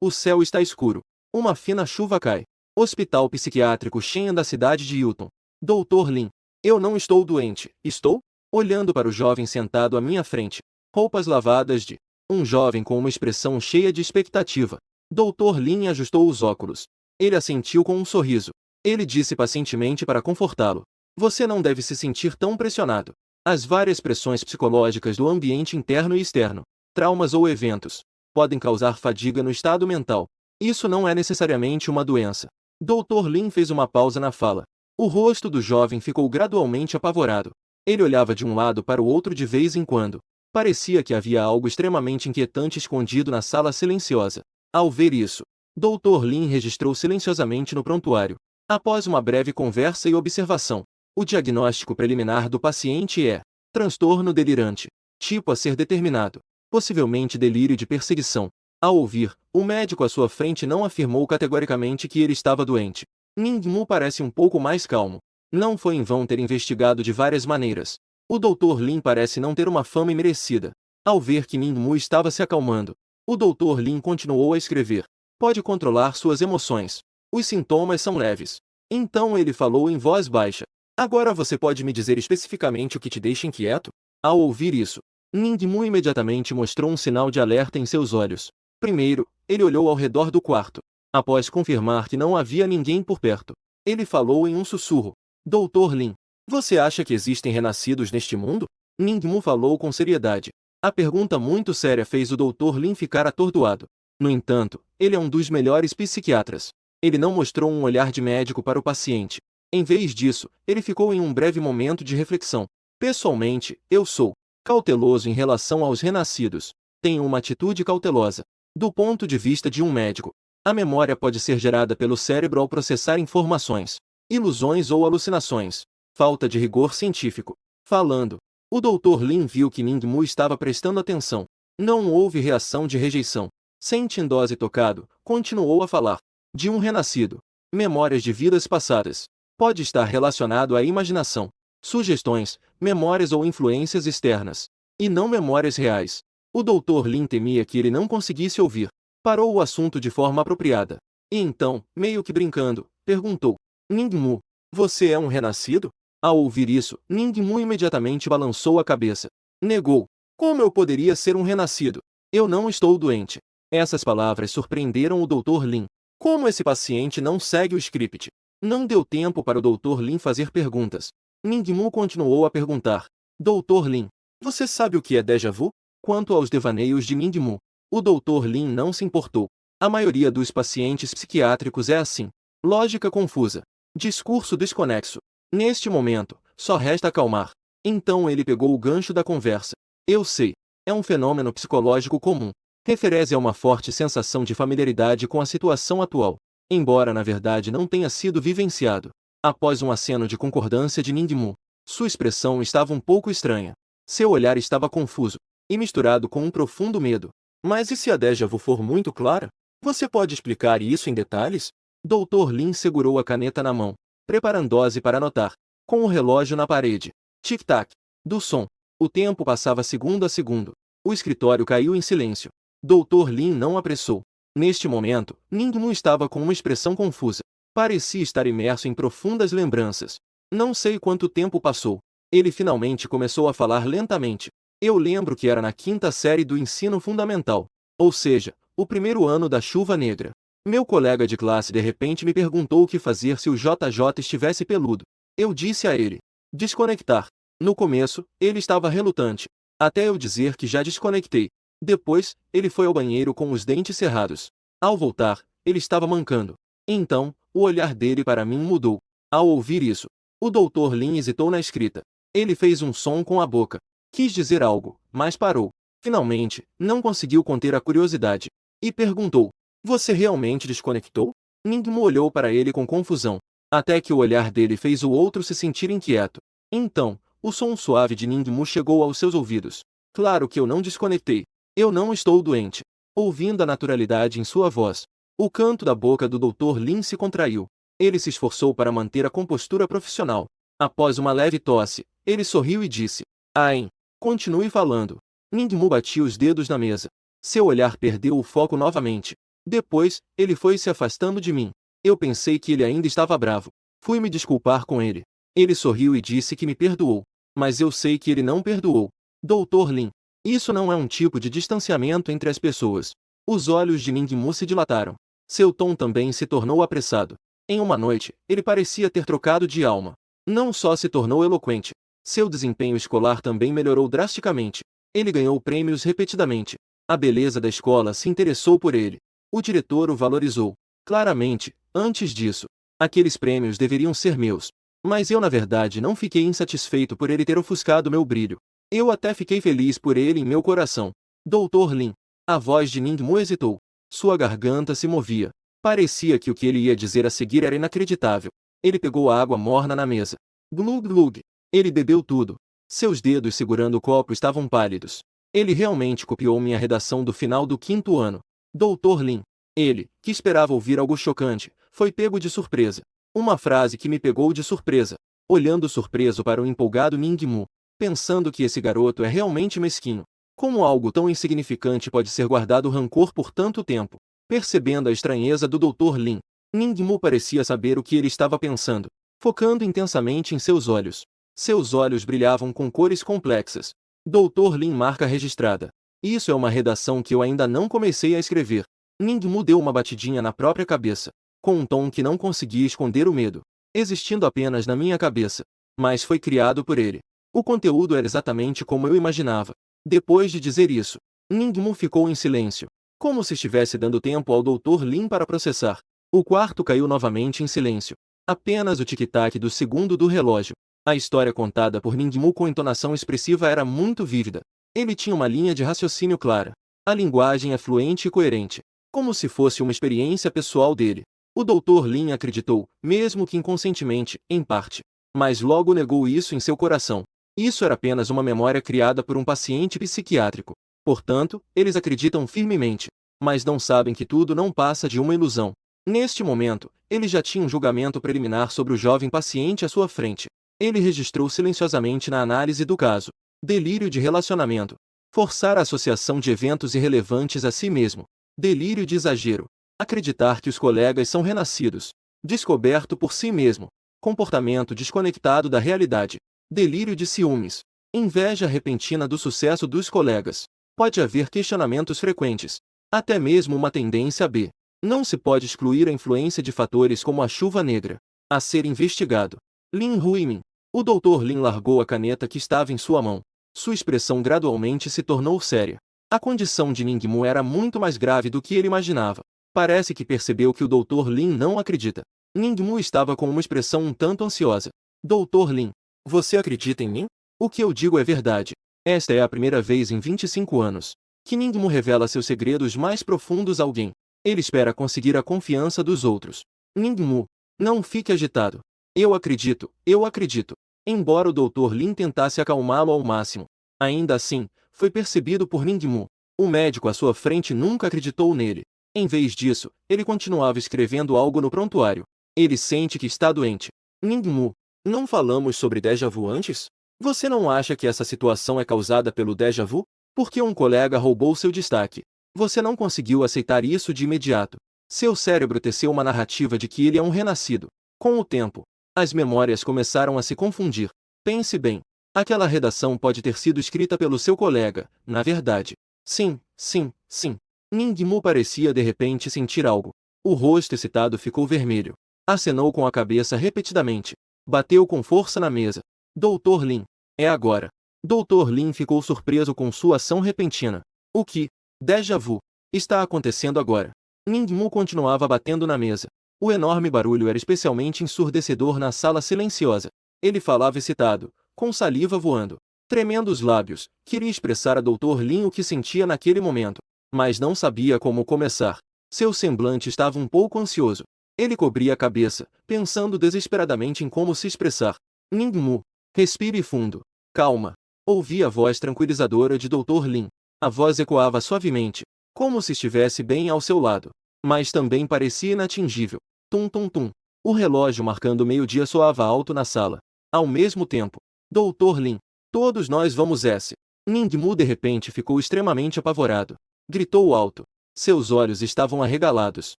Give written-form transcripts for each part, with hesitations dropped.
O céu está escuro. Uma fina chuva cai. Hospital psiquiátrico Shen da cidade de Hilton. Dr. Lin. Eu não estou doente, estou? Olhando para o jovem sentado à minha frente. Roupas lavadas de... Um jovem com uma expressão cheia de expectativa. Dr. Lin ajustou os óculos. Ele assentiu com um sorriso. Ele disse pacientemente para confortá-lo. Você não deve se sentir tão pressionado. As várias pressões psicológicas do ambiente interno e externo, traumas ou eventos, podem causar fadiga no estado mental. Isso não é necessariamente uma doença. Dr. Lin fez uma pausa na fala. O rosto do jovem ficou gradualmente apavorado. Ele olhava de um lado para o outro de vez em quando. Parecia que havia algo extremamente inquietante escondido na sala silenciosa. Ao ver isso, Dr. Lin registrou silenciosamente no prontuário. Após uma breve conversa e observação, o diagnóstico preliminar do paciente é transtorno delirante, tipo a ser determinado, possivelmente delírio de perseguição. Ao ouvir, o médico à sua frente não afirmou categoricamente que ele estava doente. Ningmu parece um pouco mais calmo. Não foi em vão ter investigado de várias maneiras. O Dr. Lin parece não ter uma fama imerecida. Ao ver que Ningmu estava se acalmando, o Dr. Lin continuou a escrever. Pode controlar suas emoções. Os sintomas são leves. Então ele falou em voz baixa. Agora você pode me dizer especificamente o que te deixa inquieto? Ao ouvir isso, Ningmu imediatamente mostrou um sinal de alerta em seus olhos. Primeiro, ele olhou ao redor do quarto. Após confirmar que não havia ninguém por perto, ele falou em um sussurro. Dr. Lin, você acha que existem renascidos neste mundo? Ningmu falou com seriedade. A pergunta muito séria fez o Dr. Lin ficar atordoado. No entanto, ele é um dos melhores psiquiatras. Ele não mostrou um olhar de médico para o paciente. Em vez disso, ele ficou em um breve momento de reflexão. Pessoalmente, eu sou cauteloso em relação aos renascidos. Tenho uma atitude cautelosa. Do ponto de vista de um médico, a memória pode ser gerada pelo cérebro ao processar informações, ilusões ou alucinações. Falta de rigor científico. Falando, o Dr. Lin viu que Ningmu estava prestando atenção. Não houve reação de rejeição. Sentindo-se tocado, continuou a falar. De um renascido. Memórias de vidas passadas. Pode estar relacionado à imaginação, sugestões, memórias ou influências externas, e não memórias reais. O Dr. Lin temia que ele não conseguisse ouvir. Parou o assunto de forma apropriada. E então, meio que brincando, perguntou. Ningmu, você é um renascido? Ao ouvir isso, Ningmu imediatamente balançou a cabeça. Negou. Como eu poderia ser um renascido? Eu não estou doente. Essas palavras surpreenderam o Dr. Lin. Como esse paciente não segue o script? Não deu tempo para o Dr. Lin fazer perguntas. Ningmu continuou a perguntar. Dr. Lin, você sabe o que é déjà vu? Quanto aos devaneios de Ningmu, o Dr. Lin não se importou. A maioria dos pacientes psiquiátricos é assim. Lógica confusa. Discurso desconexo. Neste momento, só resta acalmar. Então ele pegou o gancho da conversa. Eu sei. É um fenômeno psicológico comum. Refere-se a uma forte sensação de familiaridade com a situação atual, embora na verdade não tenha sido vivenciado. Após um aceno de concordância de Ningmu, sua expressão estava um pouco estranha. Seu olhar estava confuso, e misturado com um profundo medo. Mas e se a déjà vu for muito clara? Você pode explicar isso em detalhes? Dr. Lin segurou a caneta na mão, preparando-se para anotar. Com o relógio na parede. Tic-tac. Do som. O tempo passava segundo a segundo. O escritório caiu em silêncio. Dr. Lin não apressou. Neste momento, Ningmu estava com uma expressão confusa. Parecia estar imerso em profundas lembranças. Não sei quanto tempo passou. Ele finalmente começou a falar lentamente. Eu lembro que era na 5ª série do ensino fundamental. Ou seja, o primeiro ano da chuva negra. Meu colega de classe de repente me perguntou o que fazer se o JJ estivesse peludo. Eu disse a ele. Desconectar. No começo, ele estava relutante. Até eu dizer que já desconectei. Depois, ele foi ao banheiro com os dentes cerrados. Ao voltar, ele estava mancando. Então, o olhar dele para mim mudou. Ao ouvir isso, o Dr. Lin hesitou na escrita. Ele fez um som com a boca. Quis dizer algo, mas parou. Finalmente, não conseguiu conter a curiosidade. E perguntou. Você realmente desconectou? Ningmu olhou para ele com confusão. Até que o olhar dele fez o outro se sentir inquieto. Então, o som suave de Ningmu chegou aos seus ouvidos. Claro que eu não desconectei. Eu não estou doente. Ouvindo a naturalidade em sua voz, o canto da boca do Dr. Lin se contraiu. Ele se esforçou para manter a compostura profissional. Após uma leve tosse, ele sorriu e disse. Ain, continue falando. Ningmu batia os dedos na mesa. Seu olhar perdeu o foco novamente. Depois, ele foi se afastando de mim. Eu pensei que ele ainda estava bravo. Fui me desculpar com ele. Ele sorriu e disse que me perdoou. Mas eu sei que ele não perdoou. Dr. Lin. Isso não é um tipo de distanciamento entre as pessoas. Os olhos de Ningmu se dilataram. Seu tom também se tornou apressado. Em uma noite, ele parecia ter trocado de alma. Não só se tornou eloquente. Seu desempenho escolar também melhorou drasticamente. Ele ganhou prêmios repetidamente. A beleza da escola se interessou por ele. O diretor o valorizou. Claramente, antes disso, aqueles prêmios deveriam ser meus. Mas eu na verdade não fiquei insatisfeito por ele ter ofuscado meu brilho. Eu até fiquei feliz por ele em meu coração. Dr. Lin. A voz de Ningmu hesitou. Sua garganta se movia. Parecia que o que ele ia dizer a seguir era inacreditável. Ele pegou a água morna na mesa. Glug glug. Ele bebeu tudo. Seus dedos segurando o copo estavam pálidos. Ele realmente copiou minha redação do final do 5º ano. Dr. Lin. Ele, que esperava ouvir algo chocante, foi pego de surpresa. Uma frase que me pegou de surpresa. Olhando surpreso para o empolgado Ningmu, pensando que esse garoto é realmente mesquinho. Como algo tão insignificante pode ser guardado rancor por tanto tempo? Percebendo a estranheza do Dr. Lin, Ningmu parecia saber o que ele estava pensando, focando intensamente em seus olhos. Seus olhos brilhavam com cores complexas. Dr. Lin marca registrada. Isso é uma redação que eu ainda não comecei a escrever. Ningmu deu uma batidinha na própria cabeça, com um tom que não conseguia esconder o medo, existindo apenas na minha cabeça, mas foi criado por ele. O conteúdo era exatamente como eu imaginava. Depois de dizer isso, Ningmu ficou em silêncio, como se estivesse dando tempo ao Dr. Lin para processar. O quarto caiu novamente em silêncio. Apenas o tic-tac do segundo do relógio. A história contada por Ningmu com entonação expressiva era muito vívida. Ele tinha uma linha de raciocínio clara. A linguagem é fluente e coerente, como se fosse uma experiência pessoal dele. O Dr. Lin acreditou, mesmo que inconscientemente, em parte. Mas logo negou isso em seu coração. Isso era apenas uma memória criada por um paciente psiquiátrico. Portanto, eles acreditam firmemente, mas não sabem que tudo não passa de uma ilusão. Neste momento, ele já tinha um julgamento preliminar sobre o jovem paciente à sua frente. Ele registrou silenciosamente na análise do caso. Delírio de relacionamento. Forçar a associação de eventos irrelevantes a si mesmo. Delírio de exagero. Acreditar que os colegas são renascidos. Descoberto por si mesmo. Comportamento desconectado da realidade. Delírio de ciúmes. Inveja repentina do sucesso dos colegas. Pode haver questionamentos frequentes. Até mesmo uma tendência B. Não se pode excluir a influência de fatores como a chuva negra. A ser investigado. Lin Huimin. O Dr. Lin largou a caneta que estava em sua mão. Sua expressão gradualmente se tornou séria. A condição de Ningmu era muito mais grave do que ele imaginava. Parece que percebeu que o Dr. Lin não acredita. Ningmu estava com uma expressão um tanto ansiosa. Dr. Lin, você acredita em mim? O que eu digo é verdade. Esta é a primeira vez em 25 anos que Ningmu revela seus segredos mais profundos a alguém. Ele espera conseguir a confiança dos outros. Ningmu, não fique agitado. Eu acredito, eu acredito. Embora o Dr. Lin tentasse acalmá-lo ao máximo, ainda assim, foi percebido por Ningmu. O médico à sua frente nunca acreditou nele. Em vez disso, ele continuava escrevendo algo no prontuário. Ele sente que está doente. Ningmu, não falamos sobre déjà vu antes? Você não acha que essa situação é causada pelo déjà vu? Porque um colega roubou seu destaque. Você não conseguiu aceitar isso de imediato. Seu cérebro teceu uma narrativa de que ele é um renascido. Com o tempo, as memórias começaram a se confundir. Pense bem. Aquela redação pode ter sido escrita pelo seu colega, na verdade. Sim, sim, sim. Ningmu parecia de repente sentir algo. O rosto excitado ficou vermelho. Acenou com a cabeça repetidamente. Bateu com força na mesa. Dr. Lin, é agora. Dr. Lin ficou surpreso com sua ação repentina. O que? Déjà vu. Está acontecendo agora. Ningmu continuava batendo na mesa. O enorme barulho era especialmente ensurdecedor na sala silenciosa. Ele falava excitado, com saliva voando. Tremendo os lábios, queria expressar a Dr. Lin o que sentia naquele momento, mas não sabia como começar. Seu semblante estava um pouco ansioso. Ele cobria a cabeça, pensando desesperadamente em como se expressar. Ningmu, respire fundo. Calma. Ouvi a voz tranquilizadora de Dr. Lin. A voz ecoava suavemente, como se estivesse bem ao seu lado, mas também parecia inatingível. Tum tum tum. O relógio marcando meio-dia soava alto na sala. Ao mesmo tempo, Dr. Lin, todos nós vamos S. Ningmu de repente ficou extremamente apavorado. Gritou alto. Seus olhos estavam arregalados.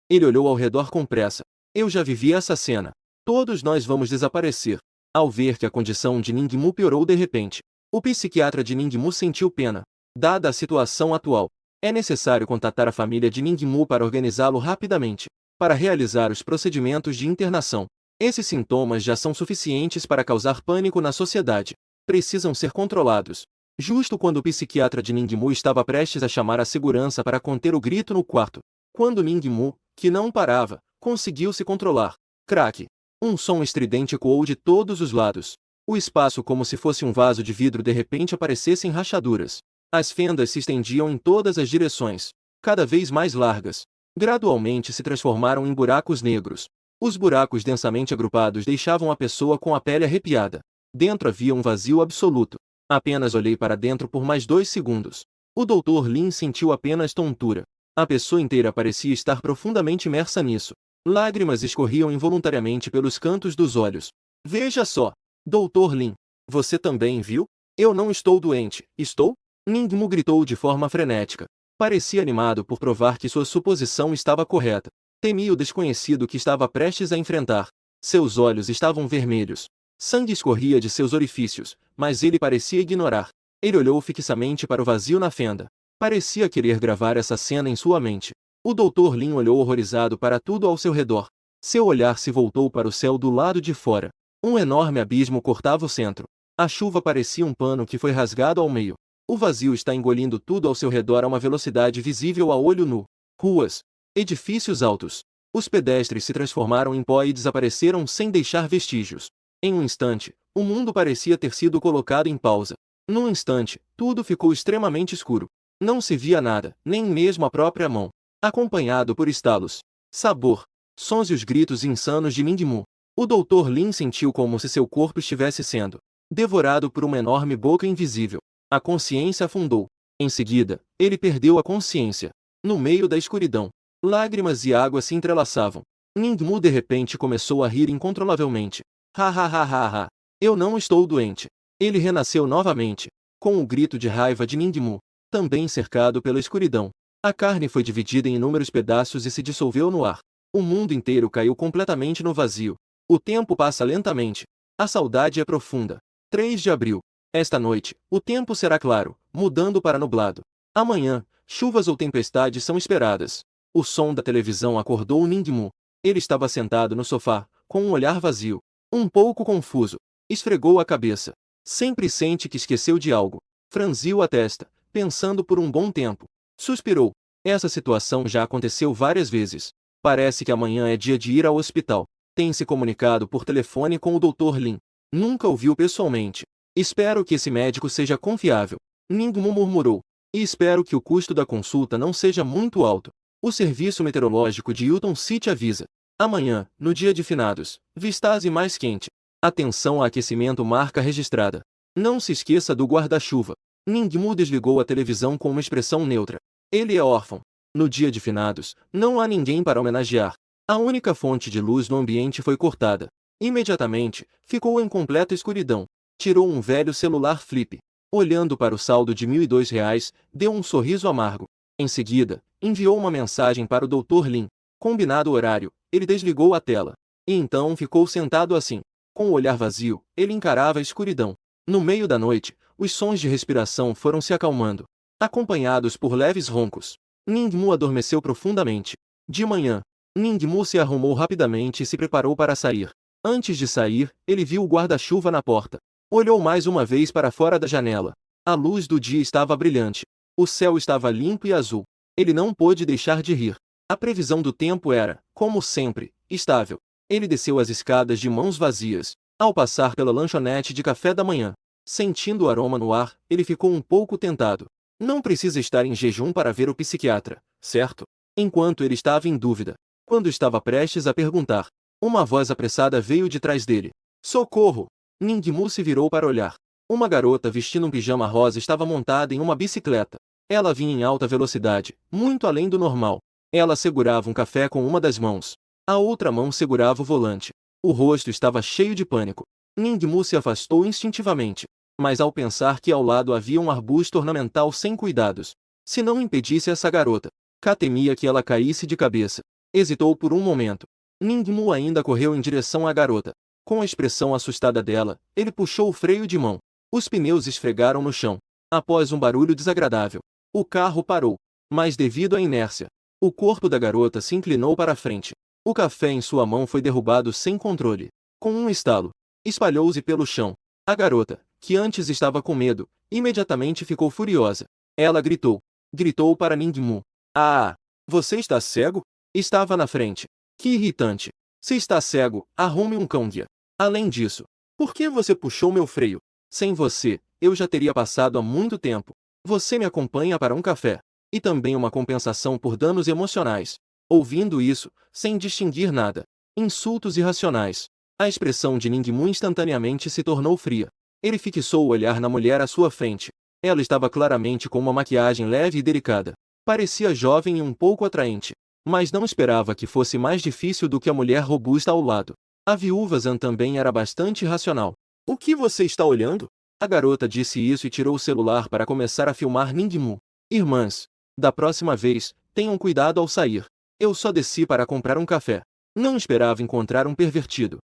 Ele olhou ao redor com pressa. Eu já vivi essa cena. Todos nós vamos desaparecer. Ao ver que a condição de Ningmu piorou de repente, o psiquiatra de Ningmu sentiu pena. Dada a situação atual, é necessário contatar a família de Ningmu para organizá-lo rapidamente, para realizar os procedimentos de internação. Esses sintomas já são suficientes para causar pânico na sociedade. Precisam ser controlados. Justo quando o psiquiatra de Ningmu estava prestes a chamar a segurança para conter o grito no quarto, quando Ningmu, que não parava, conseguiu se controlar. Craque! Um som estridente ecoou de todos os lados. O espaço, como se fosse um vaso de vidro, de repente aparecesse em rachaduras. As fendas se estendiam em todas as direções, cada vez mais largas. Gradualmente se transformaram em buracos negros. Os buracos densamente agrupados deixavam a pessoa com a pele arrepiada. Dentro havia um vazio absoluto. Apenas olhei para dentro por mais 2 segundos. O Dr. Lin sentiu apenas tontura. A pessoa inteira parecia estar profundamente imersa nisso. Lágrimas escorriam involuntariamente pelos cantos dos olhos. Veja só, Dr. Lin. Você também viu? Eu não estou doente, estou? Ningmu gritou de forma frenética. Parecia animado por provar que sua suposição estava correta. Temia o desconhecido que estava prestes a enfrentar. Seus olhos estavam vermelhos. Sangue escorria de seus orifícios, mas ele parecia ignorar. Ele olhou fixamente para o vazio na fenda. Parecia querer gravar essa cena em sua mente. O Dr. Lin olhou horrorizado para tudo ao seu redor. Seu olhar se voltou para o céu do lado de fora. Um enorme abismo cortava o centro. A chuva parecia um pano que foi rasgado ao meio. O vazio está engolindo tudo ao seu redor a uma velocidade visível a olho nu. Ruas. Edifícios altos. Os pedestres se transformaram em pó e desapareceram sem deixar vestígios. Em um instante, o mundo parecia ter sido colocado em pausa. Num instante, tudo ficou extremamente escuro. Não se via nada, nem mesmo a própria mão. Acompanhado por estalos, sabor, sons e os gritos insanos de Ningmu. O Dr. Lin sentiu como se seu corpo estivesse sendo devorado por uma enorme boca invisível. A consciência afundou. Em seguida, ele perdeu a consciência. No meio da escuridão, lágrimas e água se entrelaçavam. Ningmu de repente começou a rir incontrolavelmente. Ha ha ha ha ha. Eu não estou doente. Ele renasceu novamente, com o grito de raiva de Ningmu, também cercado pela escuridão. A carne foi dividida em inúmeros pedaços e se dissolveu no ar. O mundo inteiro caiu completamente no vazio. O tempo passa lentamente. A saudade é profunda. 3 de abril. Esta noite, o tempo será claro, mudando para nublado. Amanhã, chuvas ou tempestades são esperadas. O som da televisão acordou Ningmu. Ele estava sentado no sofá, com um olhar vazio. Um pouco confuso. Esfregou a cabeça. Sempre sente que esqueceu de algo. Franziu a testa, pensando por um bom tempo. Suspirou. Essa situação já aconteceu várias vezes. Parece que amanhã é dia de ir ao hospital. Tem se comunicado por telefone com o Dr. Lin. Nunca o viu pessoalmente. Espero que esse médico seja confiável. Ningmu murmurou. E espero que o custo da consulta não seja muito alto. O serviço meteorológico de Hilton City avisa. Amanhã, no dia de finados, Vistase mais quente. Atenção a aquecimento marca registrada. Não se esqueça do guarda-chuva. Ningmu desligou a televisão com uma expressão neutra. Ele é órfão. No dia de finados, não há ninguém para homenagear. A única fonte de luz no ambiente foi cortada. Imediatamente, ficou em completa escuridão. Tirou um velho celular flip. Olhando para o saldo de R$ 1.002, deu um sorriso amargo. Em seguida, enviou uma mensagem para o Dr. Lin. Combinado o horário, ele desligou a tela. E então ficou sentado assim. Com o olhar vazio, ele encarava a escuridão. No meio da noite, os sons de respiração foram se acalmando, acompanhados por leves roncos. Ningmu adormeceu profundamente. De manhã, Ningmu se arrumou rapidamente e se preparou para sair. Antes de sair, ele viu o guarda-chuva na porta. Olhou mais uma vez para fora da janela. A luz do dia estava brilhante. O céu estava limpo e azul. Ele não pôde deixar de rir. A previsão do tempo era, como sempre, estável. Ele desceu as escadas de mãos vazias. Ao passar pela lanchonete de café da manhã, sentindo o aroma no ar, ele ficou um pouco tentado. Não precisa estar em jejum para ver o psiquiatra, certo? Enquanto ele estava em dúvida, quando estava prestes a perguntar, uma voz apressada veio de trás dele. Socorro! Ningmu se virou para olhar. Uma garota vestindo um pijama rosa estava montada em uma bicicleta. Ela vinha em alta velocidade, muito além do normal. Ela segurava um café com uma das mãos. A outra mão segurava o volante. O rosto estava cheio de pânico. Ningmu se afastou instintivamente, mas ao pensar que ao lado havia um arbusto ornamental sem cuidados, se não impedisse essa garota, Ka temia que ela caísse de cabeça. Hesitou por um momento. Ningmu ainda correu em direção à garota. Com a expressão assustada dela, ele puxou o freio de mão. Os pneus esfregaram no chão. Após um barulho desagradável, o carro parou. Mas devido à inércia, o corpo da garota se inclinou para a frente. O café em sua mão foi derrubado sem controle. Com um estalo, espalhou-se pelo chão. A garota, que antes estava com medo, imediatamente ficou furiosa. Ela gritou. Gritou para Ningmu. Ah! Você está cego? Estava na frente. Que irritante. Se está cego, arrume um cão-guia. Além disso, por que você puxou meu freio? Sem você, eu já teria passado há muito tempo. Você me acompanha para um café. E também uma compensação por danos emocionais. Ouvindo isso, sem distinguir nada. Insultos irracionais. A expressão de Ningmu instantaneamente se tornou fria. Ele fixou o olhar na mulher à sua frente. Ela estava claramente com uma maquiagem leve e delicada. Parecia jovem e um pouco atraente. Mas não esperava que fosse mais difícil do que a mulher robusta ao lado. A viúva Zan também era bastante racional. O que você está olhando? A garota disse isso e tirou o celular para começar a filmar Ningmu. Irmãs, da próxima vez, tenham cuidado ao sair. Eu só desci para comprar um café. Não esperava encontrar um pervertido.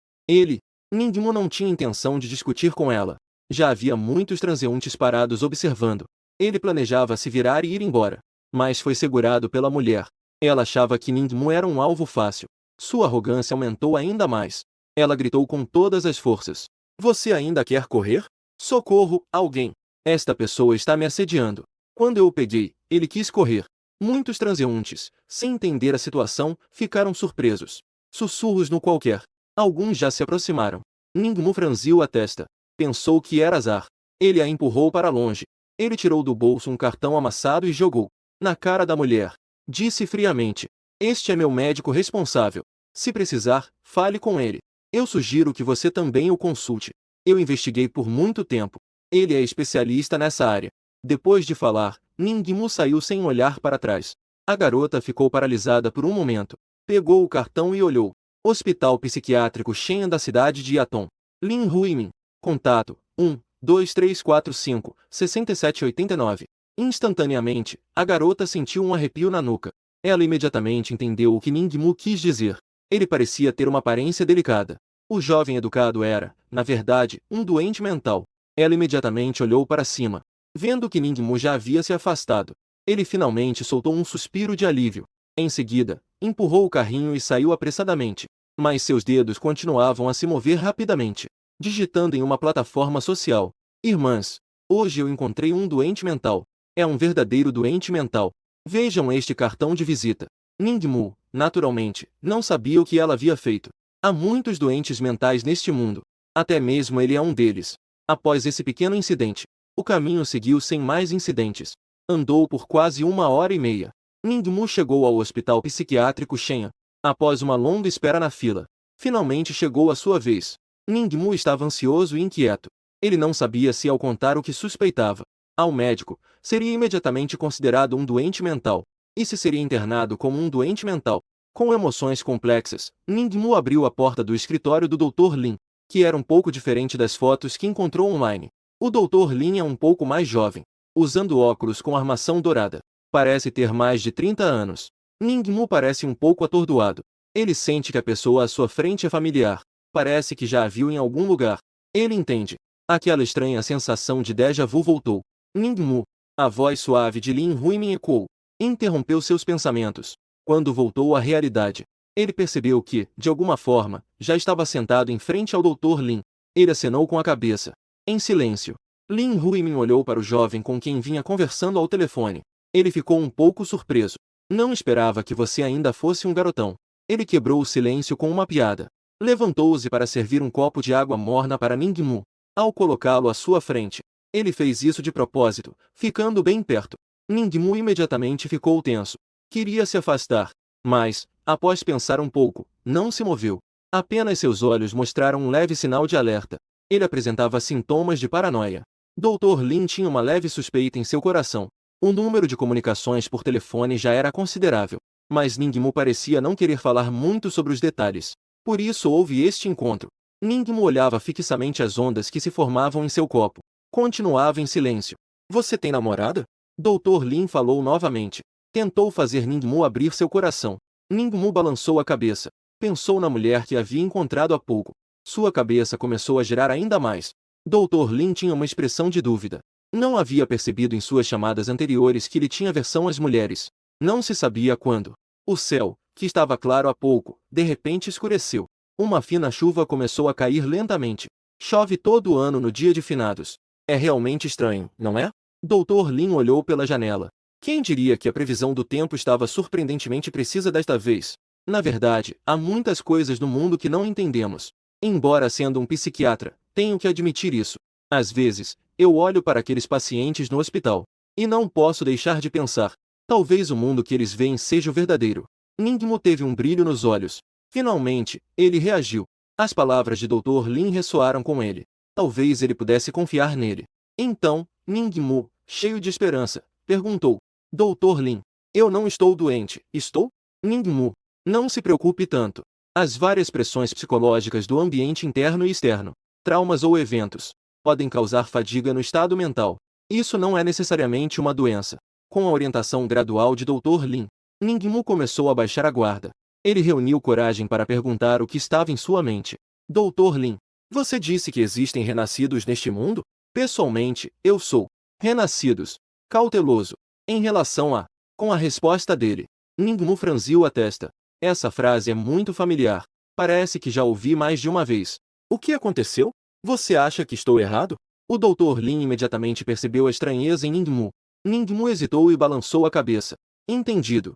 Ningmu não tinha intenção de discutir com ela. Já havia muitos transeuntes parados observando. Ele planejava se virar e ir embora. Mas foi segurado pela mulher. Ela achava que Ningmu era um alvo fácil. Sua arrogância aumentou ainda mais. Ela gritou com todas as forças. Você ainda quer correr? Socorro, alguém! Esta pessoa está me assediando. Quando eu o peguei, ele quis correr. Muitos transeuntes, sem entender a situação, ficaram surpresos. Sussurros no qualquer. Alguns já se aproximaram. Ningmu franziu a testa. Pensou que era azar. Ele a empurrou para longe. Ele tirou do bolso um cartão amassado e jogou na cara da mulher. Disse friamente. Este é meu médico responsável. Se precisar, fale com ele. Eu sugiro que você também o consulte. Eu investiguei por muito tempo. Ele é especialista nessa área. Depois de falar, Ningmu saiu sem olhar para trás. A garota ficou paralisada por um momento. Pegou o cartão e olhou. Hospital Psiquiátrico Shen da cidade de Yaton. Lin Huimin. Contato: 1-2345 6789. Instantaneamente, a garota sentiu um arrepio na nuca. Ela imediatamente entendeu o que Ningmu quis dizer. Ele parecia ter uma aparência delicada. O jovem educado era, na verdade, um doente mental. Ela imediatamente olhou para cima. Vendo que Ningmu já havia se afastado, ele finalmente soltou um suspiro de alívio. Em seguida, empurrou o carrinho e saiu apressadamente. Mas seus dedos continuavam a se mover rapidamente, digitando em uma plataforma social. Irmãs, hoje eu encontrei um doente mental. É um verdadeiro doente mental. Vejam este cartão de visita. Ningmu, naturalmente, não sabia o que ela havia feito. Há muitos doentes mentais neste mundo. Até mesmo ele é um deles. Após esse pequeno incidente, o caminho seguiu sem mais incidentes. Andou por quase 1 hora e meia. Ningmu chegou ao hospital psiquiátrico Shen. Após uma longa espera na fila, finalmente chegou a sua vez. Ningmu estava ansioso e inquieto. Ele não sabia se ao contar o que suspeitava ao médico, seria imediatamente considerado um doente mental, e se seria internado como um doente mental. Com emoções complexas, Ningmu abriu a porta do escritório do Dr. Lin, que era um pouco diferente das fotos que encontrou online. O Dr. Lin é um pouco mais jovem, usando óculos com armação dourada. Parece ter mais de 30 anos. Ningmu parece um pouco atordoado. Ele sente que a pessoa à sua frente é familiar. Parece que já a viu em algum lugar. Ele entende. Aquela estranha sensação de déjà vu voltou. Ningmu. A voz suave de Lin Huimin ecoou. Interrompeu seus pensamentos. Quando voltou à realidade, ele percebeu que, de alguma forma, já estava sentado em frente ao Dr. Lin. Ele acenou com a cabeça. Em silêncio. Lin Huimin olhou para o jovem com quem vinha conversando ao telefone. Ele ficou um pouco surpreso. Não esperava que você ainda fosse um garotão. Ele quebrou o silêncio com uma piada. Levantou-se para servir um copo de água morna para Ningmu. Ao colocá-lo à sua frente, ele fez isso de propósito, ficando bem perto. Ningmu imediatamente ficou tenso. Queria se afastar, mas, após pensar um pouco, não se moveu. Apenas seus olhos mostraram um leve sinal de alerta. Ele apresentava sintomas de paranoia. Dr. Lin tinha uma leve suspeita em seu coração. O número de comunicações por telefone já era considerável, mas Ningmu parecia não querer falar muito sobre os detalhes. Por isso houve este encontro. Ningmu olhava fixamente as ondas que se formavam em seu copo. Continuava em silêncio. Você tem namorada? Dr. Lin falou novamente. Tentou fazer Ningmu abrir seu coração. Ningmu balançou a cabeça. Pensou na mulher que havia encontrado há pouco. Sua cabeça começou a girar ainda mais. Dr. Lin tinha uma expressão de dúvida. Não havia percebido em suas chamadas anteriores que ele tinha aversão às mulheres. Não se sabia quando. O céu, que estava claro há pouco, de repente escureceu. Uma fina chuva começou a cair lentamente. Chove todo ano no dia de finados. É realmente estranho, não é? Dr. Lin olhou pela janela. Quem diria que a previsão do tempo estava surpreendentemente precisa desta vez? Na verdade, há muitas coisas no mundo que não entendemos. Embora sendo um psiquiatra, tenho que admitir isso. Às vezes, eu olho para aqueles pacientes no hospital e não posso deixar de pensar. Talvez o mundo que eles veem seja o verdadeiro. Ningmu teve um brilho nos olhos. Finalmente, ele reagiu. As palavras de Dr. Lin ressoaram com ele. Talvez ele pudesse confiar nele. Então, Ningmu, cheio de esperança, perguntou: Dr. Lin, eu não estou doente, estou? Ningmu, não se preocupe tanto. As várias pressões psicológicas do ambiente interno e externo, traumas ou eventos, podem causar fadiga no estado mental. Isso não é necessariamente uma doença. Com a orientação gradual de Dr. Lin, Ningmu começou a baixar a guarda. Ele reuniu coragem para perguntar o que estava em sua mente. Dr. Lin, você disse que existem renascidos neste mundo? Pessoalmente, eu sou renascidos. Cauteloso. Em relação a... Com a resposta dele, Ningmu franziu a testa. Essa frase é muito familiar. Parece que já ouvi mais de uma vez. O que aconteceu? Você acha que estou errado? O Dr. Lin imediatamente percebeu a estranheza em Ningmu. Ningmu hesitou e balançou a cabeça. Entendido.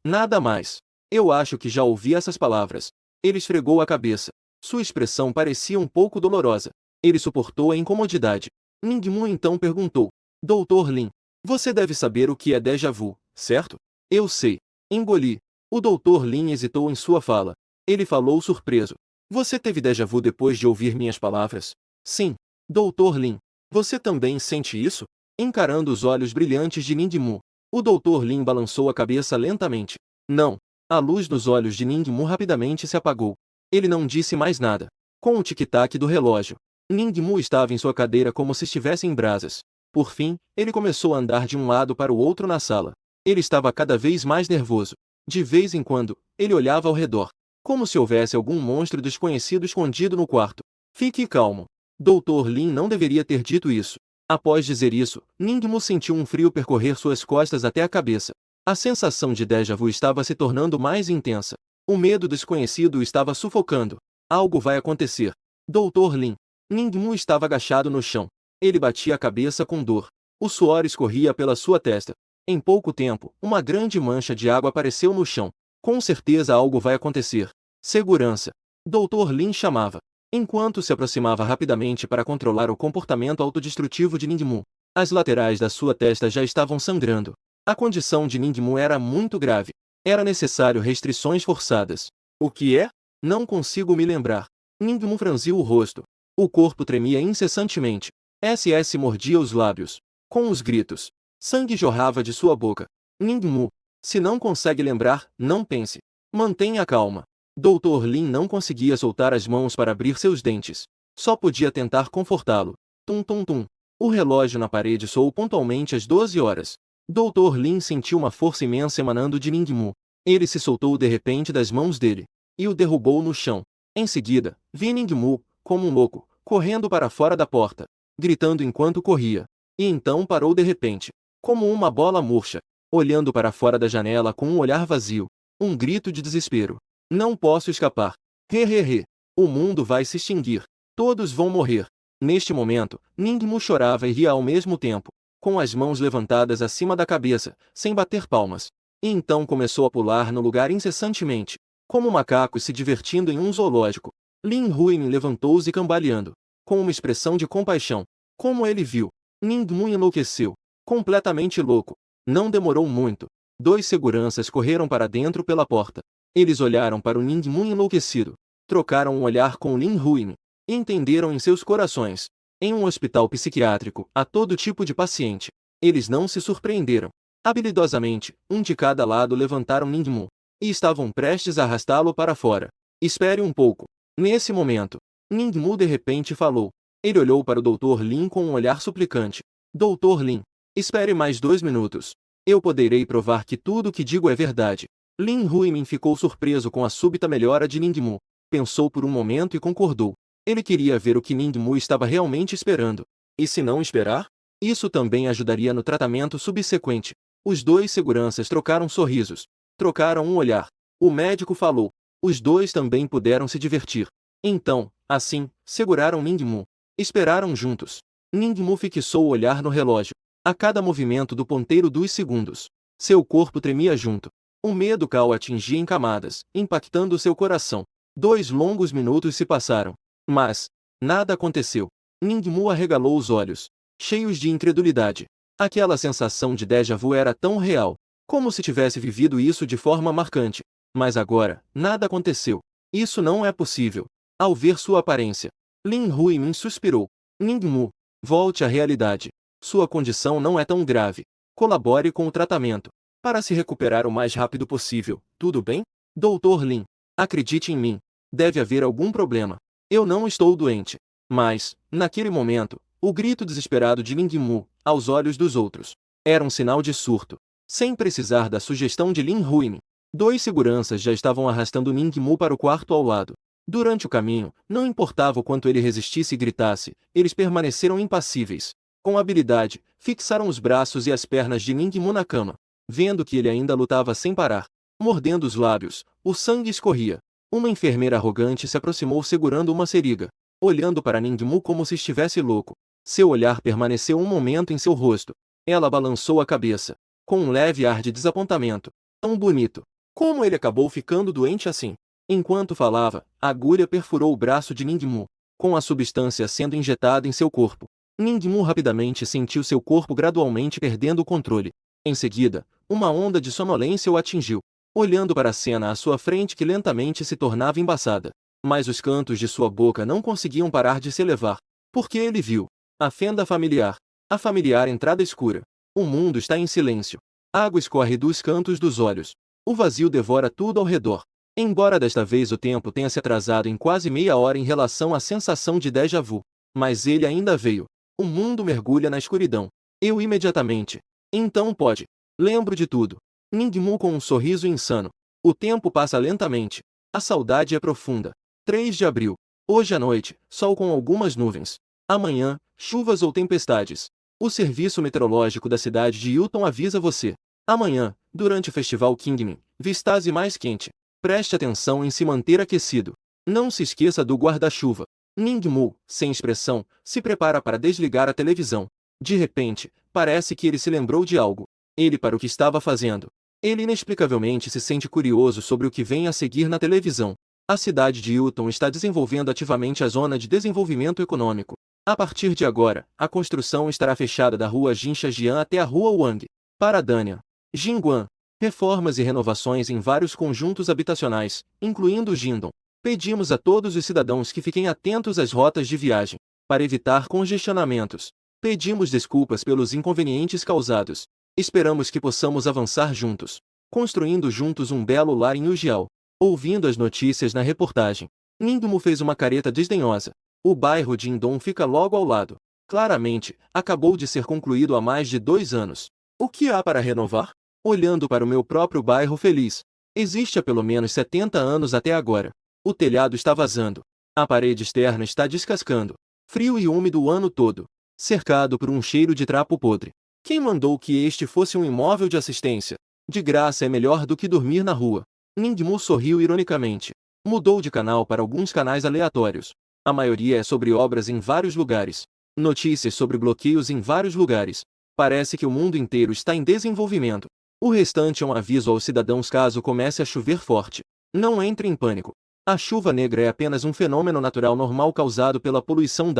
Nada mais. Eu acho que já ouvi essas palavras. Ele esfregou a cabeça. Sua expressão parecia um pouco dolorosa. Ele suportou a incomodidade. Ningmu então perguntou: Dr. Lin, você deve saber o que é déjà vu, certo? Eu sei. Engoli. O Dr. Lin hesitou em sua fala. Ele falou surpreso. Você teve déjà vu depois de ouvir minhas palavras? Sim. Dr. Lin, você também sente isso? Encarando os olhos brilhantes de Ningmu, o Dr. Lin balançou a cabeça lentamente. Não. A luz nos olhos de Ningmu rapidamente se apagou. Ele não disse mais nada. Com o tic-tac do relógio, Ningmu estava em sua cadeira como se estivesse em brasas. Por fim, ele começou a andar de um lado para o outro na sala. Ele estava cada vez mais nervoso. De vez em quando, ele olhava ao redor, como se houvesse algum monstro desconhecido escondido no quarto. Fique calmo. Dr. Lin não deveria ter dito isso. Após dizer isso, Ningmu sentiu um frio percorrer suas costas até a cabeça. A sensação de déjà vu estava se tornando mais intensa. O medo desconhecido o estava sufocando. Algo vai acontecer. Dr. Lin. Ningmu estava agachado no chão. Ele batia a cabeça com dor. O suor escorria pela sua testa. Em pouco tempo, uma grande mancha de água apareceu no chão. Com certeza algo vai acontecer. Segurança. Dr. Lin chamava. Enquanto se aproximava rapidamente para controlar o comportamento autodestrutivo de Ningmu, as laterais da sua testa já estavam sangrando. A condição de Ningmu era muito grave. Era necessário restrições forçadas. O que é? Não consigo me lembrar. Ningmu franziu o rosto. O corpo tremia incessantemente. SS mordia os lábios. Com os gritos, sangue jorrava de sua boca. Ningmu, se não consegue lembrar, não pense. Mantenha calma. Dr. Lin não conseguia soltar as mãos para abrir seus dentes. Só podia tentar confortá-lo. Tum tum tum. O relógio na parede soou pontualmente às 12 horas. Dr. Lin sentiu uma força imensa emanando de Ningmu. Ele se soltou de repente das mãos dele e o derrubou no chão. Em seguida, vi Ningmu, como um louco, correndo para fora da porta, gritando enquanto corria. E então parou de repente, como uma bola murcha, olhando para fora da janela com um olhar vazio. Um grito de desespero. Não posso escapar. He. O mundo vai se extinguir. Todos vão morrer. Neste momento, Ningmu chorava e ria ao mesmo tempo, com as mãos levantadas acima da cabeça, sem bater palmas. E então começou a pular no lugar incessantemente, como macacos se divertindo em um zoológico. Lin Huimin levantou-se cambaleando, com uma expressão de compaixão. Como ele viu, Ningmu enlouqueceu, completamente louco. Não demorou muito. 2 seguranças correram para dentro pela porta. Eles olharam para o Ningmu enlouquecido, trocaram um olhar com Lin Huimin, e entenderam em seus corações. Em um hospital psiquiátrico, há todo tipo de paciente. Eles não se surpreenderam. Habilidosamente, um de cada lado levantaram Ningmu, e estavam prestes a arrastá-lo para fora. Espere um pouco. Nesse momento, Ningmu de repente falou. Ele olhou para o Dr. Lin com um olhar suplicante. Dr. Lin, espere mais 2 minutos. Eu poderei provar que tudo o que digo é verdade. Lin Huimin ficou surpreso com a súbita melhora de Ningmu. Pensou por um momento e concordou. Ele queria ver o que Ningmu estava realmente esperando. E se não esperar? Isso também ajudaria no tratamento subsequente. Os dois seguranças trocaram sorrisos. Trocaram um olhar. O médico falou. Os dois também puderam se divertir. Então, assim, seguraram Ningmu. Esperaram juntos. Ningmu fixou o olhar no relógio. A cada movimento do ponteiro dos segundos, seu corpo tremia junto. O medo o atingia em camadas, impactando seu coração. 2 longos minutos se passaram. Mas nada aconteceu. Ningmu arregalou os olhos, cheios de incredulidade. Aquela sensação de déjà vu era tão real, como se tivesse vivido isso de forma marcante. Mas agora, nada aconteceu. Isso não é possível. Ao ver sua aparência, Lin Huimin suspirou. Ningmu, volte à realidade. Sua condição não é tão grave. Colabore com o tratamento, para se recuperar o mais rápido possível. Tudo bem? Dr. Lin, acredite em mim. Deve haver algum problema. Eu não estou doente. Mas, naquele momento, o grito desesperado de Ningmu, aos olhos dos outros, era um sinal de surto. Sem precisar da sugestão de Lin Huimin, 2 seguranças já estavam arrastando Ningmu para o quarto ao lado. Durante o caminho, não importava o quanto ele resistisse e gritasse, eles permaneceram impassíveis. Com habilidade, fixaram os braços e as pernas de Ningmu na cama. Vendo que ele ainda lutava sem parar, mordendo os lábios, o sangue escorria. Uma enfermeira arrogante se aproximou segurando uma seringa, olhando para Ningmu como se estivesse louco. Seu olhar permaneceu um momento em seu rosto. Ela balançou a cabeça, com um leve ar de desapontamento. Tão bonito. Como ele acabou ficando doente assim? Enquanto falava, a agulha perfurou o braço de Ningmu, com a substância sendo injetada em seu corpo. Ningmu rapidamente sentiu seu corpo gradualmente perdendo o controle. Em seguida, uma onda de sonolência o atingiu, olhando para a cena à sua frente que lentamente se tornava embaçada. Mas os cantos de sua boca não conseguiam parar de se elevar, porque ele viu a fenda familiar, a familiar entrada escura. O mundo está em silêncio. Água escorre dos cantos dos olhos. O vazio devora tudo ao redor. Embora desta vez o tempo tenha se atrasado em quase meia hora em relação à sensação de déjà vu, mas ele ainda veio. O mundo mergulha na escuridão. Eu imediatamente. Então pode. Lembro de tudo. Ningmu com um sorriso insano. O tempo passa lentamente. A saudade é profunda. 3 de abril. Hoje à noite, sol com algumas nuvens. Amanhã, chuvas ou tempestades. O serviço meteorológico da cidade de Yulton avisa você. Amanhã, durante o festival Kingmin, Vistase mais quente. Preste atenção em se manter aquecido. Não se esqueça do guarda-chuva. Ningmu, sem expressão, se prepara para desligar a televisão. De repente, parece que ele se lembrou de algo. Ele para o que estava fazendo. Ele inexplicavelmente se sente curioso sobre o que vem a seguir na televisão. A cidade de Yulton está desenvolvendo ativamente a zona de desenvolvimento econômico. A partir de agora, a construção estará fechada da rua Jinshajian até a rua Wang. Para Danyang, Jingguan. Reformas e renovações em vários conjuntos habitacionais, incluindo Jindong. Pedimos a todos os cidadãos que fiquem atentos às rotas de viagem, para evitar congestionamentos. Pedimos desculpas pelos inconvenientes causados. Esperamos que possamos avançar juntos, construindo juntos um belo lar em Ujiao. Ouvindo as notícias na reportagem, Ningmu fez uma careta desdenhosa. O bairro de Indon fica logo ao lado. Claramente, acabou de ser concluído há mais de 2 anos. O que há para renovar? Olhando para o meu próprio bairro feliz. Existe há pelo menos 70 anos até agora. O telhado está vazando. A parede externa está descascando. Frio e úmido o ano todo. Cercado por um cheiro de trapo podre. Quem mandou que este fosse um imóvel de assistência? De graça é melhor do que dormir na rua. Ningmu sorriu ironicamente. Mudou de canal para alguns canais aleatórios. A maioria é sobre obras em vários lugares. Notícias sobre bloqueios em vários lugares. Parece que o mundo inteiro está em desenvolvimento. O restante é um aviso aos cidadãos caso comece a chover forte. Não entre em pânico. A chuva negra é apenas um fenômeno natural normal causado pela poluição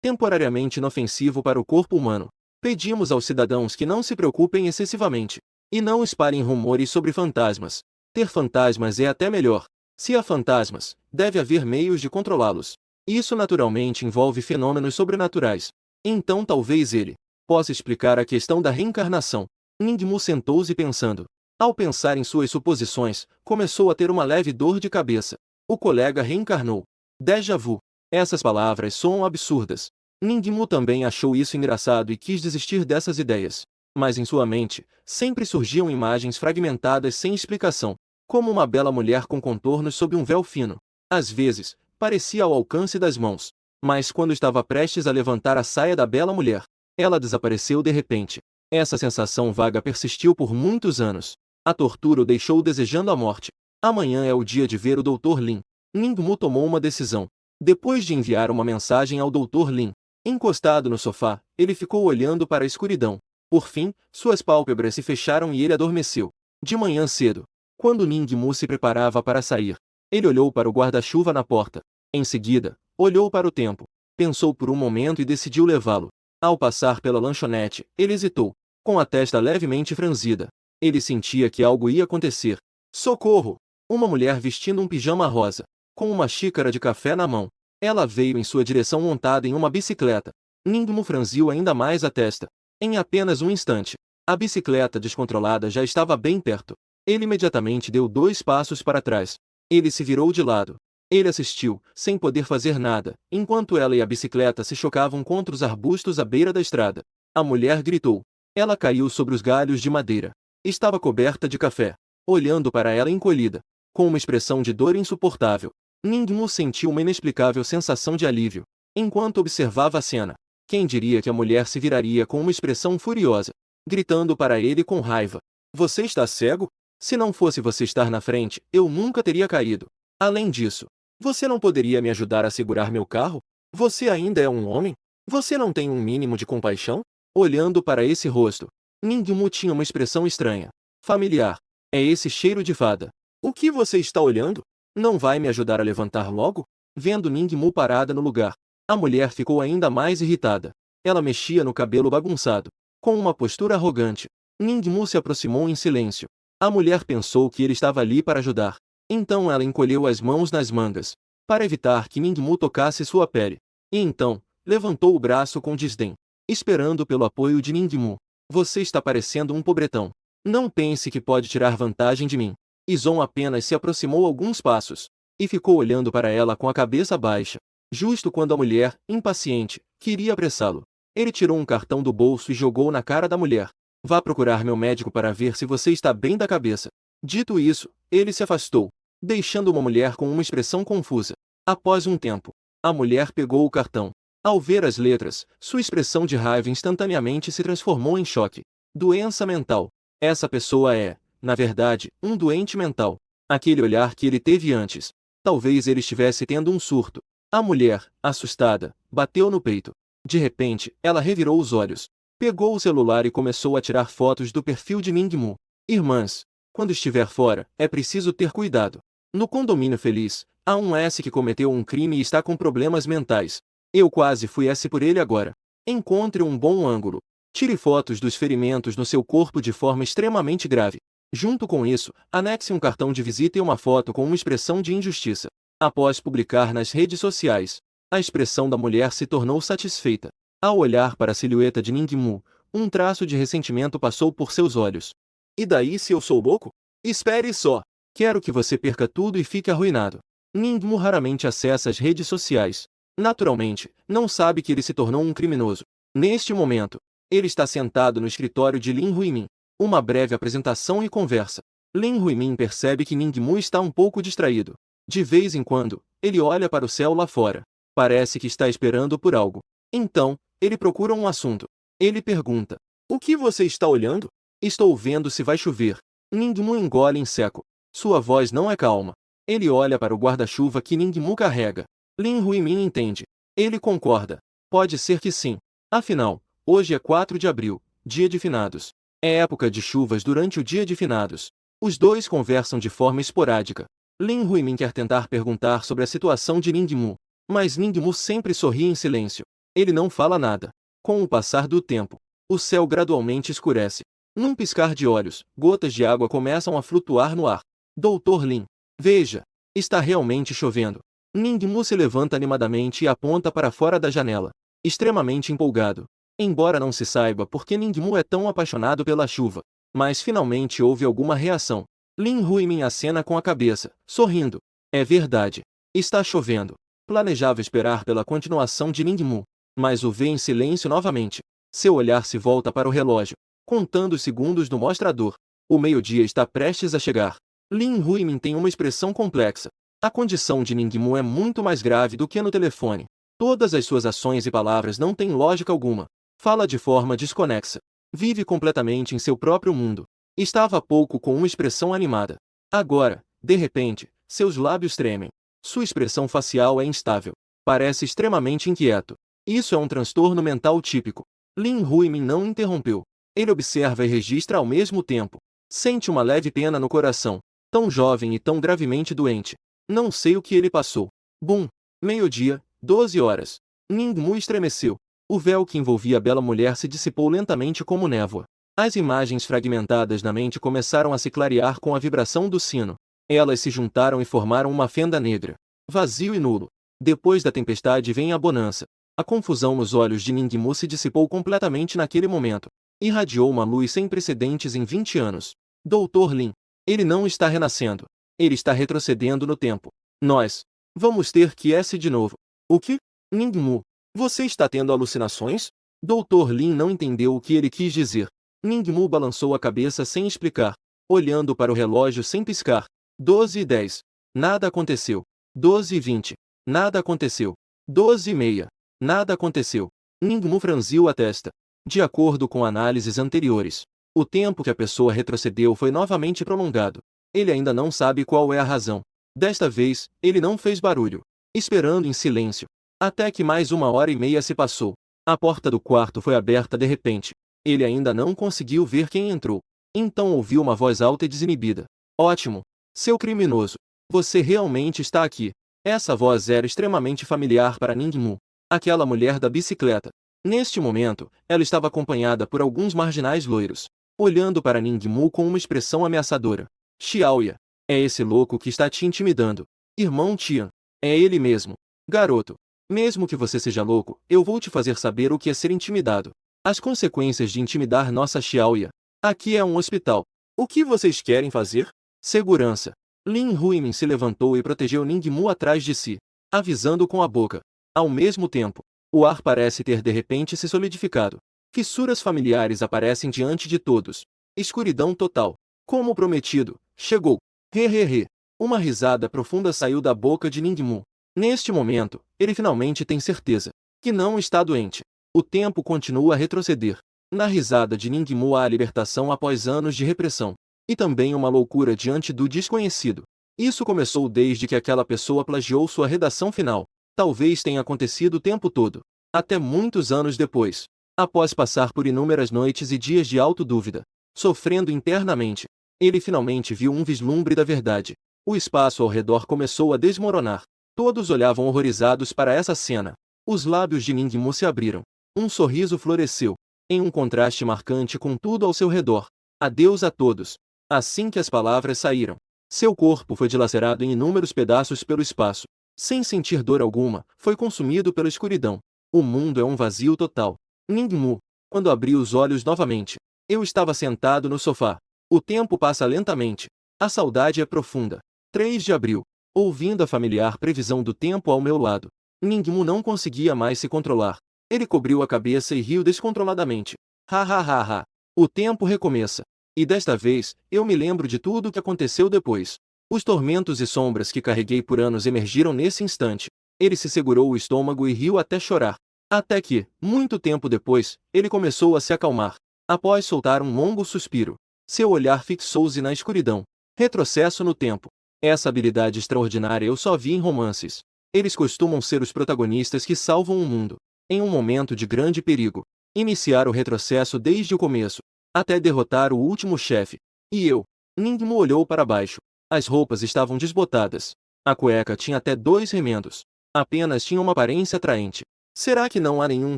temporariamente inofensivo para o corpo humano. Pedimos aos cidadãos que não se preocupem excessivamente. E não espalhem rumores sobre fantasmas. Ter fantasmas é até melhor. Se há fantasmas, deve haver meios de controlá-los. Isso naturalmente envolve fenômenos sobrenaturais. Então talvez ele possa explicar a questão da reencarnação. Ningmu sentou-se pensando. Ao pensar em suas suposições, começou a ter uma leve dor de cabeça. O colega reencarnou. Déjà vu. Essas palavras soam absurdas. Ningmu também achou isso engraçado e quis desistir dessas ideias. Mas em sua mente, sempre surgiam imagens fragmentadas sem explicação, como uma bela mulher com contornos sob um véu fino. Às vezes, parecia ao alcance das mãos. Mas quando estava prestes a levantar a saia da bela mulher, ela desapareceu de repente. Essa sensação vaga persistiu por muitos anos. A tortura o deixou desejando a morte. Amanhã é o dia de ver o Dr. Lin. Ningmu tomou uma decisão. Depois de enviar uma mensagem ao Dr. Lin, encostado no sofá, ele ficou olhando para a escuridão. Por fim, suas pálpebras se fecharam e ele adormeceu. De manhã cedo, quando Ningmu se preparava para sair, ele olhou para o guarda-chuva na porta. Em seguida, olhou para o tempo, pensou por um momento e decidiu levá-lo. Ao passar pela lanchonete, ele hesitou, com a testa levemente franzida. Ele sentia que algo ia acontecer. Socorro! Uma mulher vestindo um pijama rosa, com uma xícara de café na mão. Ela veio em sua direção montada em uma bicicleta. Ningmu franziu ainda mais a testa. Em apenas um instante, a bicicleta descontrolada já estava bem perto. Ele imediatamente deu 2 passos para trás. Ele se virou de lado. Ele assistiu, sem poder fazer nada, enquanto ela e a bicicleta se chocavam contra os arbustos à beira da estrada. A mulher gritou. Ela caiu sobre os galhos de madeira. Estava coberta de café, olhando para ela encolhida, com uma expressão de dor insuportável. Ningmu sentiu uma inexplicável sensação de alívio, enquanto observava a cena. Quem diria que a mulher se viraria com uma expressão furiosa, gritando para ele com raiva. Você está cego? Se não fosse você estar na frente, eu nunca teria caído. Além disso, você não poderia me ajudar a segurar meu carro? Você ainda é um homem? Você não tem um mínimo de compaixão? Olhando para esse rosto, Ningmu tinha uma expressão estranha, familiar. É esse cheiro de fada. O que você está olhando? Não vai me ajudar a levantar logo? Vendo Ningmu parada no lugar, a mulher ficou ainda mais irritada. Ela mexia no cabelo bagunçado, com uma postura arrogante. Ningmu se aproximou em silêncio. A mulher pensou que ele estava ali para ajudar. Então ela encolheu as mãos nas mangas, para evitar que Ningmu tocasse sua pele. E então, levantou o braço com desdém, esperando pelo apoio de Ningmu. Você está parecendo um pobretão. Não pense que pode tirar vantagem de mim. Izon apenas se aproximou alguns passos, e ficou olhando para ela com a cabeça baixa. Justo quando a mulher, impaciente, queria apressá-lo, ele tirou um cartão do bolso e jogou na cara da mulher. Vá procurar meu médico para ver se você está bem da cabeça. Dito isso, ele se afastou, deixando uma mulher com uma expressão confusa. Após um tempo, a mulher pegou o cartão. Ao ver as letras, sua expressão de raiva instantaneamente se transformou em choque. Doença mental. Essa pessoa é, na verdade, um doente mental. Aquele olhar que ele teve antes. Talvez ele estivesse tendo um surto. A mulher, assustada, bateu no peito. De repente, ela revirou os olhos, pegou o celular e começou a tirar fotos do perfil de Ningmu. Irmãs, quando estiver fora, é preciso ter cuidado. No condomínio feliz, há um S que cometeu um crime e está com problemas mentais. Eu quase fui S por ele agora. Encontre um bom ângulo. Tire fotos dos ferimentos no seu corpo de forma extremamente grave. Junto com isso, anexe um cartão de visita e uma foto com uma expressão de injustiça. Após publicar nas redes sociais, a expressão da mulher se tornou satisfeita. Ao olhar para a silhueta de Ningmu, um traço de ressentimento passou por seus olhos. E daí se eu sou louco? Espere só. Quero que você perca tudo e fique arruinado. Ningmu raramente acessa as redes sociais. Naturalmente, não sabe que ele se tornou um criminoso. Neste momento, ele está sentado no escritório de Lin Huimin. Uma breve apresentação e conversa. Lin Huimin percebe que Ningmu está um pouco distraído. De vez em quando, ele olha para o céu lá fora. Parece que está esperando por algo. Então, ele procura um assunto. Ele pergunta: o que você está olhando? Estou vendo se vai chover. Ningmu engole em seco. Sua voz não é calma. Ele olha para o guarda-chuva que Ningmu carrega. Lin Huimin entende. Ele concorda. Pode ser que sim. Afinal, hoje é 4 de abril, dia de finados. É época de chuvas durante o dia de finados. Os dois conversam de forma esporádica. Lin Huimin quer tentar perguntar sobre a situação de Ningmu, mas Ningmu sempre sorri em silêncio. Ele não fala nada. Com o passar do tempo, o céu gradualmente escurece. Num piscar de olhos, gotas de água começam a flutuar no ar. Dr. Lin, veja, está realmente chovendo. Ningmu se levanta animadamente e aponta para fora da janela, extremamente empolgado. Embora não se saiba por que Ningmu é tão apaixonado pela chuva, mas finalmente houve alguma reação. Lin Huimin acena com a cabeça, sorrindo. É verdade. Está chovendo. Planejava esperar pela continuação de Ningmu, mas o vê em silêncio novamente. Seu olhar se volta para o relógio. contando os segundos no mostrador. O meio-dia está prestes a chegar. Lin Huimin tem uma expressão complexa. A condição de Ningmu é muito mais grave do que no telefone. Todas as suas ações e palavras não têm lógica alguma. Fala de forma desconexa. Vive completamente em seu próprio mundo. Estava há pouco com uma expressão animada. Agora, de repente, seus lábios tremem. Sua expressão facial é instável. Parece extremamente inquieto. Isso é um transtorno mental típico. Lin Huimin não interrompeu. Ele observa e registra ao mesmo tempo. Sente uma leve pena no coração. Tão jovem e tão gravemente doente. Não sei o que ele passou. Bum! Meio-dia, 12 horas. Ningmu estremeceu. O véu que envolvia a bela mulher se dissipou lentamente como névoa. As imagens fragmentadas na mente começaram a se clarear com a vibração do sino. Elas se juntaram e formaram uma fenda negra. Vazio e nulo. Depois da tempestade vem a bonança. A confusão nos olhos de Ningmu se dissipou completamente naquele momento. Irradiou uma luz sem precedentes em 20 anos. Dr. Lin. Ele não está renascendo. Ele está retrocedendo no tempo. Nós vamos ter que esse de novo. O que? Ningmu. Você está tendo alucinações? Dr. Lin não entendeu o que ele quis dizer. Ningmu balançou a cabeça sem explicar, olhando para o relógio sem piscar. 12h10. Nada aconteceu. 12h20. Nada aconteceu. 12h30. Nada aconteceu. Ningmu franziu a testa. De acordo com análises anteriores, o tempo que a pessoa retrocedeu foi novamente prolongado. Ele ainda não sabe qual é a razão. Desta vez, ele não fez barulho, esperando em silêncio. Até que mais 1h30 se passou. A porta do quarto foi aberta de repente. Ele ainda não conseguiu ver quem entrou. Então ouviu uma voz alta e desinibida. Ótimo! Seu criminoso! Você realmente está aqui. Essa voz era extremamente familiar para Ningmu. Aquela mulher da bicicleta. Neste momento, ela estava acompanhada por alguns marginais loiros, olhando para Ningmu com uma expressão ameaçadora. Xiaoya, é esse louco que está te intimidando. Irmão Tian, é ele mesmo. Garoto, mesmo que você seja louco, eu vou te fazer saber o que é ser intimidado. As consequências de intimidar nossa Xiaoya. Aqui é um hospital. O que vocês querem fazer? Segurança. Lin Huimin se levantou e protegeu Ningmu atrás de si, avisando com a boca. Ao mesmo tempo, o ar parece ter de repente se solidificado. Fissuras familiares aparecem diante de todos. Escuridão total. Como prometido, chegou. He. Uma risada profunda saiu da boca de Ningmu. Neste momento, ele finalmente tem certeza que não está doente. O tempo continua a retroceder. Na risada de Ningmu há a libertação após anos de repressão. E também uma loucura diante do desconhecido. Isso começou desde que aquela pessoa plagiou sua redação final. Talvez tenha acontecido o tempo todo. Até muitos anos depois. Após passar por inúmeras noites e dias de autodúvida, sofrendo internamente, ele finalmente viu um vislumbre da verdade. O espaço ao redor começou a desmoronar. Todos olhavam horrorizados para essa cena. Os lábios de Ningmu se abriram. Um sorriso floresceu, em um contraste marcante com tudo ao seu redor. Adeus a todos. Assim que as palavras saíram, seu corpo foi dilacerado em inúmeros pedaços pelo espaço. Sem sentir dor alguma, foi consumido pela escuridão. O mundo é um vazio total. Ningmu, quando abriu os olhos novamente, eu estava sentado no sofá. O tempo passa lentamente. A saudade é profunda. 3 de abril. Ouvindo a familiar previsão do tempo ao meu lado, Ningmu não conseguia mais se controlar. Ele cobriu a cabeça e riu descontroladamente. Ha. O tempo recomeça. E desta vez, eu me lembro de tudo o que aconteceu depois. Os tormentos e sombras que carreguei por anos emergiram nesse instante. Ele se segurou o estômago e riu até chorar. Até que, muito tempo depois, ele começou a se acalmar. Após soltar um longo suspiro, seu olhar fixou-se na escuridão. Retrocesso no tempo. Essa habilidade extraordinária eu só vi em romances. Eles costumam ser os protagonistas que salvam o mundo, em um momento de grande perigo. Iniciar o retrocesso desde o começo, até derrotar o último chefe. E eu? Ningmu olhou para baixo. As roupas estavam desbotadas. A cueca tinha até 2 remendos. Apenas tinha uma aparência atraente. Será que não há nenhum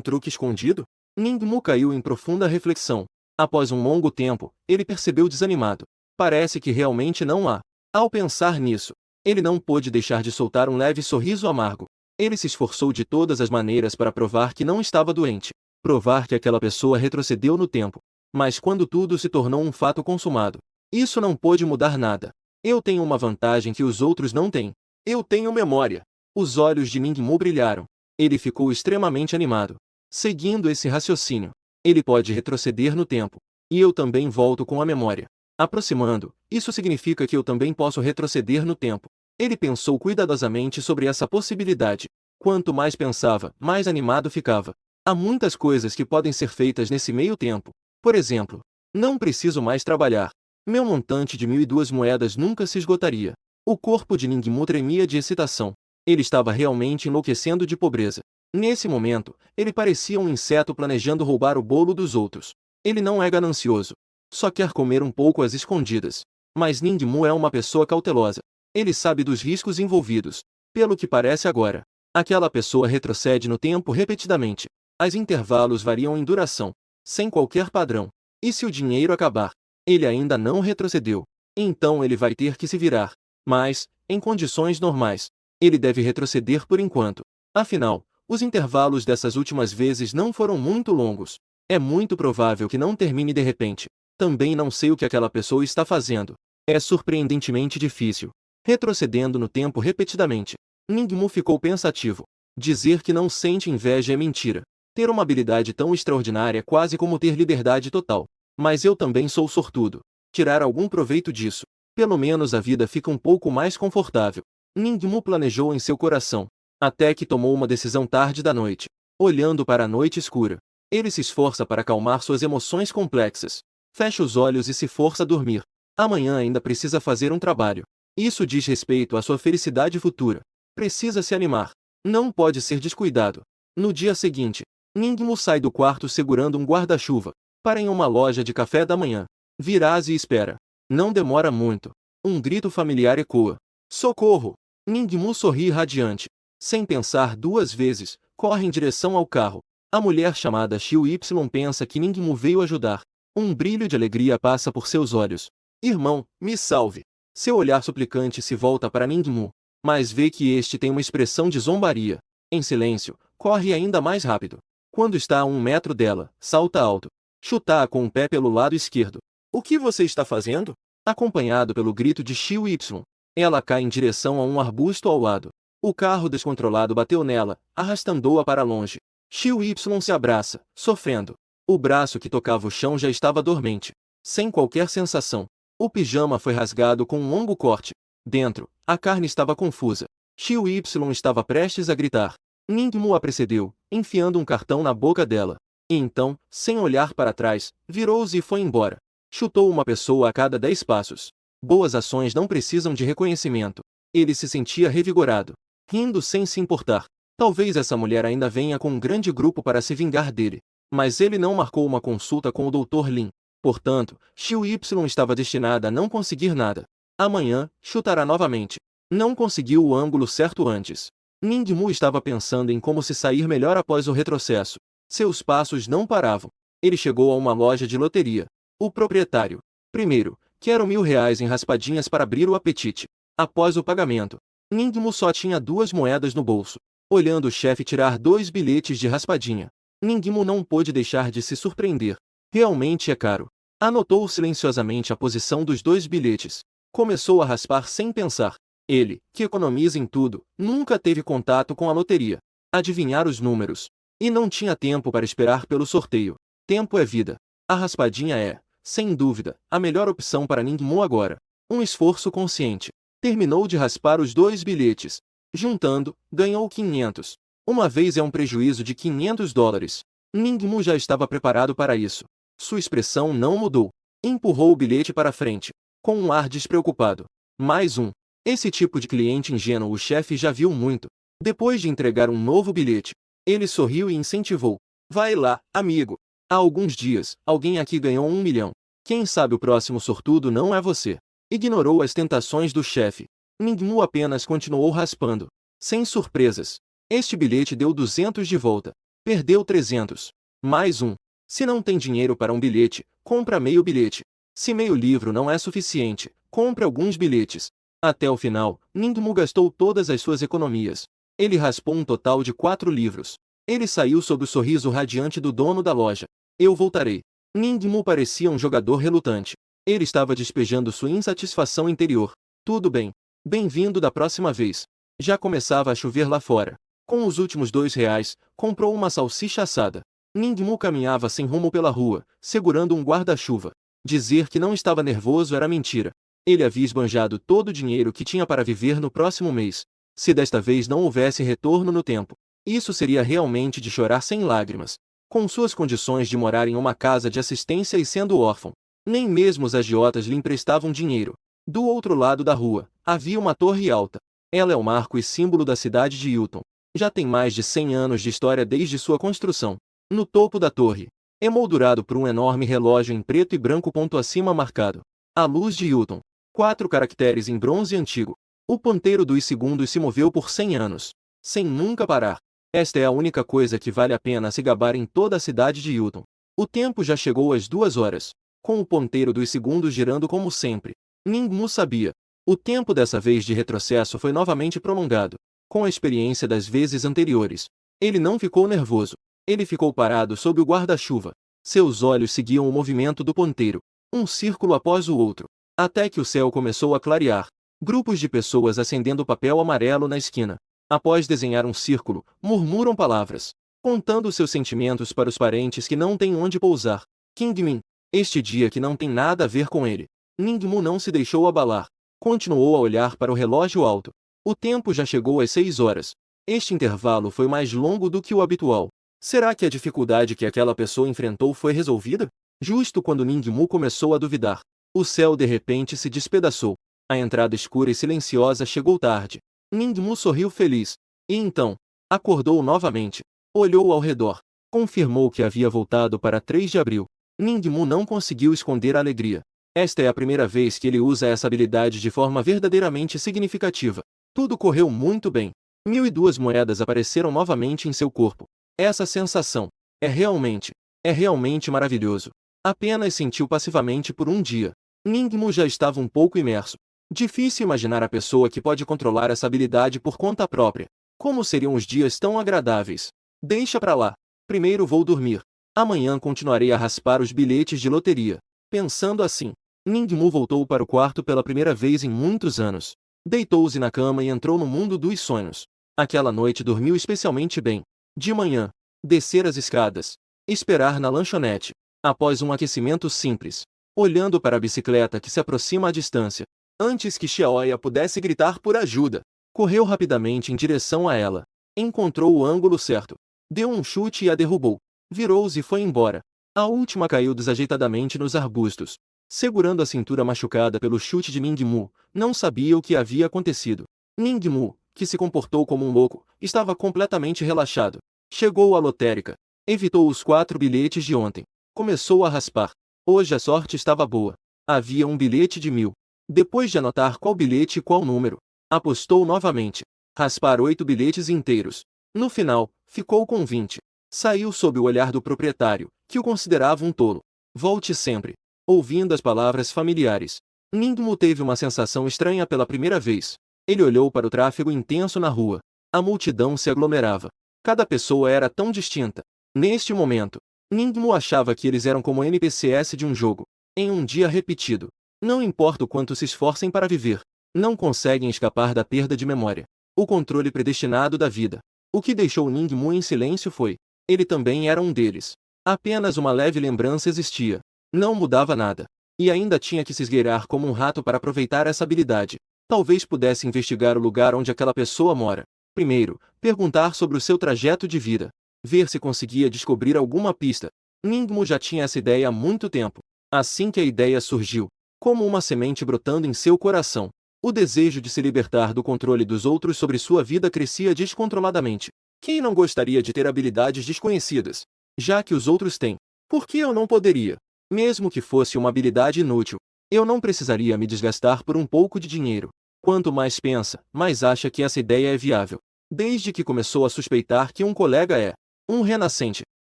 truque escondido? Ningmu caiu em profunda reflexão. Após um longo tempo, ele percebeu desanimado. Parece que realmente não há. Ao pensar nisso, ele não pôde deixar de soltar um leve sorriso amargo. Ele se esforçou de todas as maneiras para provar que não estava doente. Provar que aquela pessoa retrocedeu no tempo. Mas quando tudo se tornou um fato consumado, isso não pôde mudar nada. Eu tenho uma vantagem que os outros não têm. Eu tenho memória. Os olhos de Ningmu brilharam. Ele ficou extremamente animado. Seguindo esse raciocínio, ele pode retroceder no tempo. E eu também volto com a memória. Aproximando, isso significa que eu também posso retroceder no tempo. Ele pensou cuidadosamente sobre essa possibilidade. Quanto mais pensava, mais animado ficava. Há muitas coisas que podem ser feitas nesse meio tempo. Por exemplo, não preciso mais trabalhar. Meu montante de 1.002 moedas nunca se esgotaria. O corpo de Ningmu tremia de excitação. Ele estava realmente enlouquecendo de pobreza. Nesse momento, ele parecia um inseto planejando roubar o bolo dos outros. Ele não é ganancioso. Só quer comer um pouco às escondidas. Mas Ningmu é uma pessoa cautelosa. Ele sabe dos riscos envolvidos. Pelo que parece agora, aquela pessoa retrocede no tempo repetidamente. Os intervalos variam em duração, sem qualquer padrão. E se o dinheiro acabar? Ele ainda não retrocedeu. Então ele vai ter que se virar. Mas, em condições normais, ele deve retroceder por enquanto. Afinal, os intervalos dessas últimas vezes não foram muito longos. É muito provável que não termine de repente. Também não sei o que aquela pessoa está fazendo. É surpreendentemente difícil. Retrocedendo no tempo repetidamente. Ningmu ficou pensativo. Dizer que não sente inveja é mentira. Ter uma habilidade tão extraordinária é quase como ter liberdade total. Mas eu também sou sortudo. Tirar algum proveito disso. Pelo menos a vida fica um pouco mais confortável. Ningmu planejou em seu coração. Até que tomou uma decisão tarde da noite. Olhando para a noite escura. Ele se esforça para acalmar suas emoções complexas. Fecha os olhos e se força a dormir. Amanhã ainda precisa fazer um trabalho. Isso diz respeito à sua felicidade futura. Precisa se animar. Não pode ser descuidado. No dia seguinte, Ningmu sai do quarto segurando um guarda-chuva. Para em uma loja de café da manhã. Virás e espera. Não demora muito. Um grito familiar ecoa. Socorro! Ningmu sorri radiante. Sem pensar duas vezes, corre em direção ao carro. A mulher chamada Xiu Y pensa que Ningmu veio ajudar. Um brilho de alegria passa por seus olhos. Irmão, me salve. Seu olhar suplicante se volta para Ningmu, mas vê que este tem uma expressão de zombaria. Em silêncio, corre ainda mais rápido. Quando está a 1 metro dela, salta alto. Chuta-a com o pé pelo lado esquerdo. O que você está fazendo? Acompanhado pelo grito de Xiu Y, ela cai em direção a um arbusto ao lado. O carro descontrolado bateu nela, arrastando-a para longe. Xiu Y se abraça, sofrendo. O braço que tocava o chão já estava dormente, sem qualquer sensação. O pijama foi rasgado com um longo corte. Dentro, a carne estava confusa. Xiu Y estava prestes a gritar. Ningmu a precedeu, enfiando um cartão na boca dela. E então, sem olhar para trás, virou-se e foi embora. Chutou uma pessoa a cada 10 passos. Boas ações não precisam de reconhecimento. Ele se sentia revigorado, rindo sem se importar. Talvez essa mulher ainda venha com um grande grupo para se vingar dele. Mas ele não marcou uma consulta com o Dr. Lin. Portanto, Xiu Y estava destinada a não conseguir nada. Amanhã, chutará novamente. Não conseguiu o ângulo certo antes. Ningmu estava pensando em como se sair melhor após o retrocesso. Seus passos não paravam. Ele chegou a uma loja de loteria. O proprietário. Primeiro, quero R$ 1.000 em raspadinhas para abrir o apetite. Após o pagamento, Ningmu só tinha 2 moedas no bolso. Olhando o chefe tirar 2 bilhetes de raspadinha, Ningmu não pôde deixar de se surpreender. Realmente é caro. Anotou silenciosamente a posição dos 2 bilhetes. Começou a raspar sem pensar. Ele, que economiza em tudo, nunca teve contato com a loteria. Adivinhar os números. E não tinha tempo para esperar pelo sorteio. Tempo é vida. A raspadinha é, sem dúvida, a melhor opção para Ningmu agora. Um esforço consciente. Terminou de raspar os 2 bilhetes. Juntando, ganhou 500. Uma vez é um prejuízo de $500. Ningmu já estava preparado para isso. Sua expressão não mudou. Empurrou o bilhete para frente, com um ar despreocupado. Mais um. Esse tipo de cliente ingênuo o chefe já viu muito. Depois de entregar um novo bilhete, ele sorriu e incentivou. Vai lá, amigo. Há alguns dias, alguém aqui ganhou 1 milhão. Quem sabe o próximo sortudo não é você. Ignorou as tentações do chefe. Ningmu apenas continuou raspando. Sem surpresas. Este bilhete deu 200 de volta. Perdeu 300. Mais um. Se não tem dinheiro para um bilhete, compra meio bilhete. Se meio livro não é suficiente, compre alguns bilhetes. Até o final, Ningmu gastou todas as suas economias. Ele raspou um total de 4 livros. Ele saiu sob o sorriso radiante do dono da loja. Eu voltarei. Ningmu parecia um jogador relutante. Ele estava despejando sua insatisfação interior. Tudo bem. Bem-vindo da próxima vez. Já começava a chover lá fora. Com os últimos R$ 2, comprou uma salsicha assada. Ningmu caminhava sem rumo pela rua, segurando um guarda-chuva. Dizer que não estava nervoso era mentira. Ele havia esbanjado todo o dinheiro que tinha para viver no próximo mês. Se desta vez não houvesse retorno no tempo, isso seria realmente de chorar sem lágrimas. Com suas condições de morar em uma casa de assistência e sendo órfão, nem mesmo os agiotas lhe emprestavam dinheiro. Do outro lado da rua, havia uma torre alta. Ela é o marco e símbolo da cidade de Hilton. Já tem mais de 100 anos de história desde sua construção. No topo da torre, emoldurado por um enorme relógio em preto e branco ponto acima marcado, a luz de Hilton. 4 caracteres em bronze antigo. O ponteiro dos segundos se moveu por 100 anos, sem nunca parar. Esta é a única coisa que vale a pena se gabar em toda a cidade de Hilton. O tempo já chegou às 2 horas, com o ponteiro dos segundos girando como sempre. Ningmu sabia. O tempo dessa vez de retrocesso foi novamente prolongado, com a experiência das vezes anteriores. Ele não ficou nervoso. Ele ficou parado sob o guarda-chuva. Seus olhos seguiam o movimento do ponteiro, um círculo após o outro, até que o céu começou a clarear. Grupos de pessoas acendendo papel amarelo na esquina. Após desenhar um círculo, murmuram palavras, contando seus sentimentos para os parentes que não têm onde pousar. Kingmin, este dia que não tem nada a ver com ele. Ningmu não se deixou abalar. Continuou a olhar para o relógio alto. O tempo já chegou às 6 horas. Este intervalo foi mais longo do que o habitual. Será que a dificuldade que aquela pessoa enfrentou foi resolvida? Justo quando Ningmu começou a duvidar, o céu de repente se despedaçou. A entrada escura e silenciosa chegou tarde. Ningmu sorriu feliz. E então, acordou novamente. Olhou ao redor. Confirmou que havia voltado para 3 de abril. Ningmu não conseguiu esconder a alegria. Esta é a primeira vez que ele usa essa habilidade de forma verdadeiramente significativa. Tudo correu muito bem. 1002 moedas apareceram novamente em seu corpo. Essa sensação é realmente maravilhoso. Apenas sentiu passivamente por um dia. Ningmu já estava um pouco imerso. Difícil imaginar a pessoa que pode controlar essa habilidade por conta própria. Como seriam os dias tão agradáveis? Deixa pra lá. Primeiro vou dormir. Amanhã continuarei a raspar os bilhetes de loteria. Pensando assim, Ningmu voltou para o quarto pela primeira vez em muitos anos. Deitou-se na cama e entrou no mundo dos sonhos. Aquela noite dormiu especialmente bem. De manhã, descer as escadas, esperar na lanchonete, após um aquecimento simples, olhando para a bicicleta que se aproxima à distância, antes que Xiaoya pudesse gritar por ajuda, correu rapidamente em direção a ela, encontrou o ângulo certo, deu um chute e a derrubou, virou-se e foi embora. A última caiu desajeitadamente nos arbustos, segurando a cintura machucada pelo chute de Ningmu, não sabia o que havia acontecido. Ningmu, que se comportou como um louco, estava completamente relaxado. Chegou à lotérica. Evitou os 4 bilhetes de ontem. Começou a raspar. Hoje a sorte estava boa. Havia um bilhete de 1000. Depois de anotar qual bilhete e qual número, apostou novamente. Raspar 8 bilhetes inteiros. No final, ficou com 20. Saiu sob o olhar do proprietário, que o considerava um tolo. Volte sempre. Ouvindo as palavras familiares, Ningmu teve uma sensação estranha pela primeira vez. Ele olhou para o tráfego intenso na rua. A multidão se aglomerava. Cada pessoa era tão distinta. Neste momento, Ningmu achava que eles eram como NPCs de um jogo, em um dia repetido. Não importa o quanto se esforcem para viver, não conseguem escapar da perda de memória. O controle predestinado da vida. O que deixou Ningmu em silêncio foi: ele também era um deles. Apenas uma leve lembrança existia. Não mudava nada. E ainda tinha que se esgueirar como um rato para aproveitar essa habilidade. Talvez pudesse investigar o lugar onde aquela pessoa mora. Primeiro, perguntar sobre o seu trajeto de vida. Ver se conseguia descobrir alguma pista. Ningmu já tinha essa ideia há muito tempo. Assim que a ideia surgiu, como uma semente brotando em seu coração, o desejo de se libertar do controle dos outros sobre sua vida crescia descontroladamente. Quem não gostaria de ter habilidades desconhecidas? Já que os outros têm, por que eu não poderia? Mesmo que fosse uma habilidade inútil, eu não precisaria me desgastar por um pouco de dinheiro. Quanto mais pensa, mais acha que essa ideia é viável. Desde que começou a suspeitar que um colega é um renascente.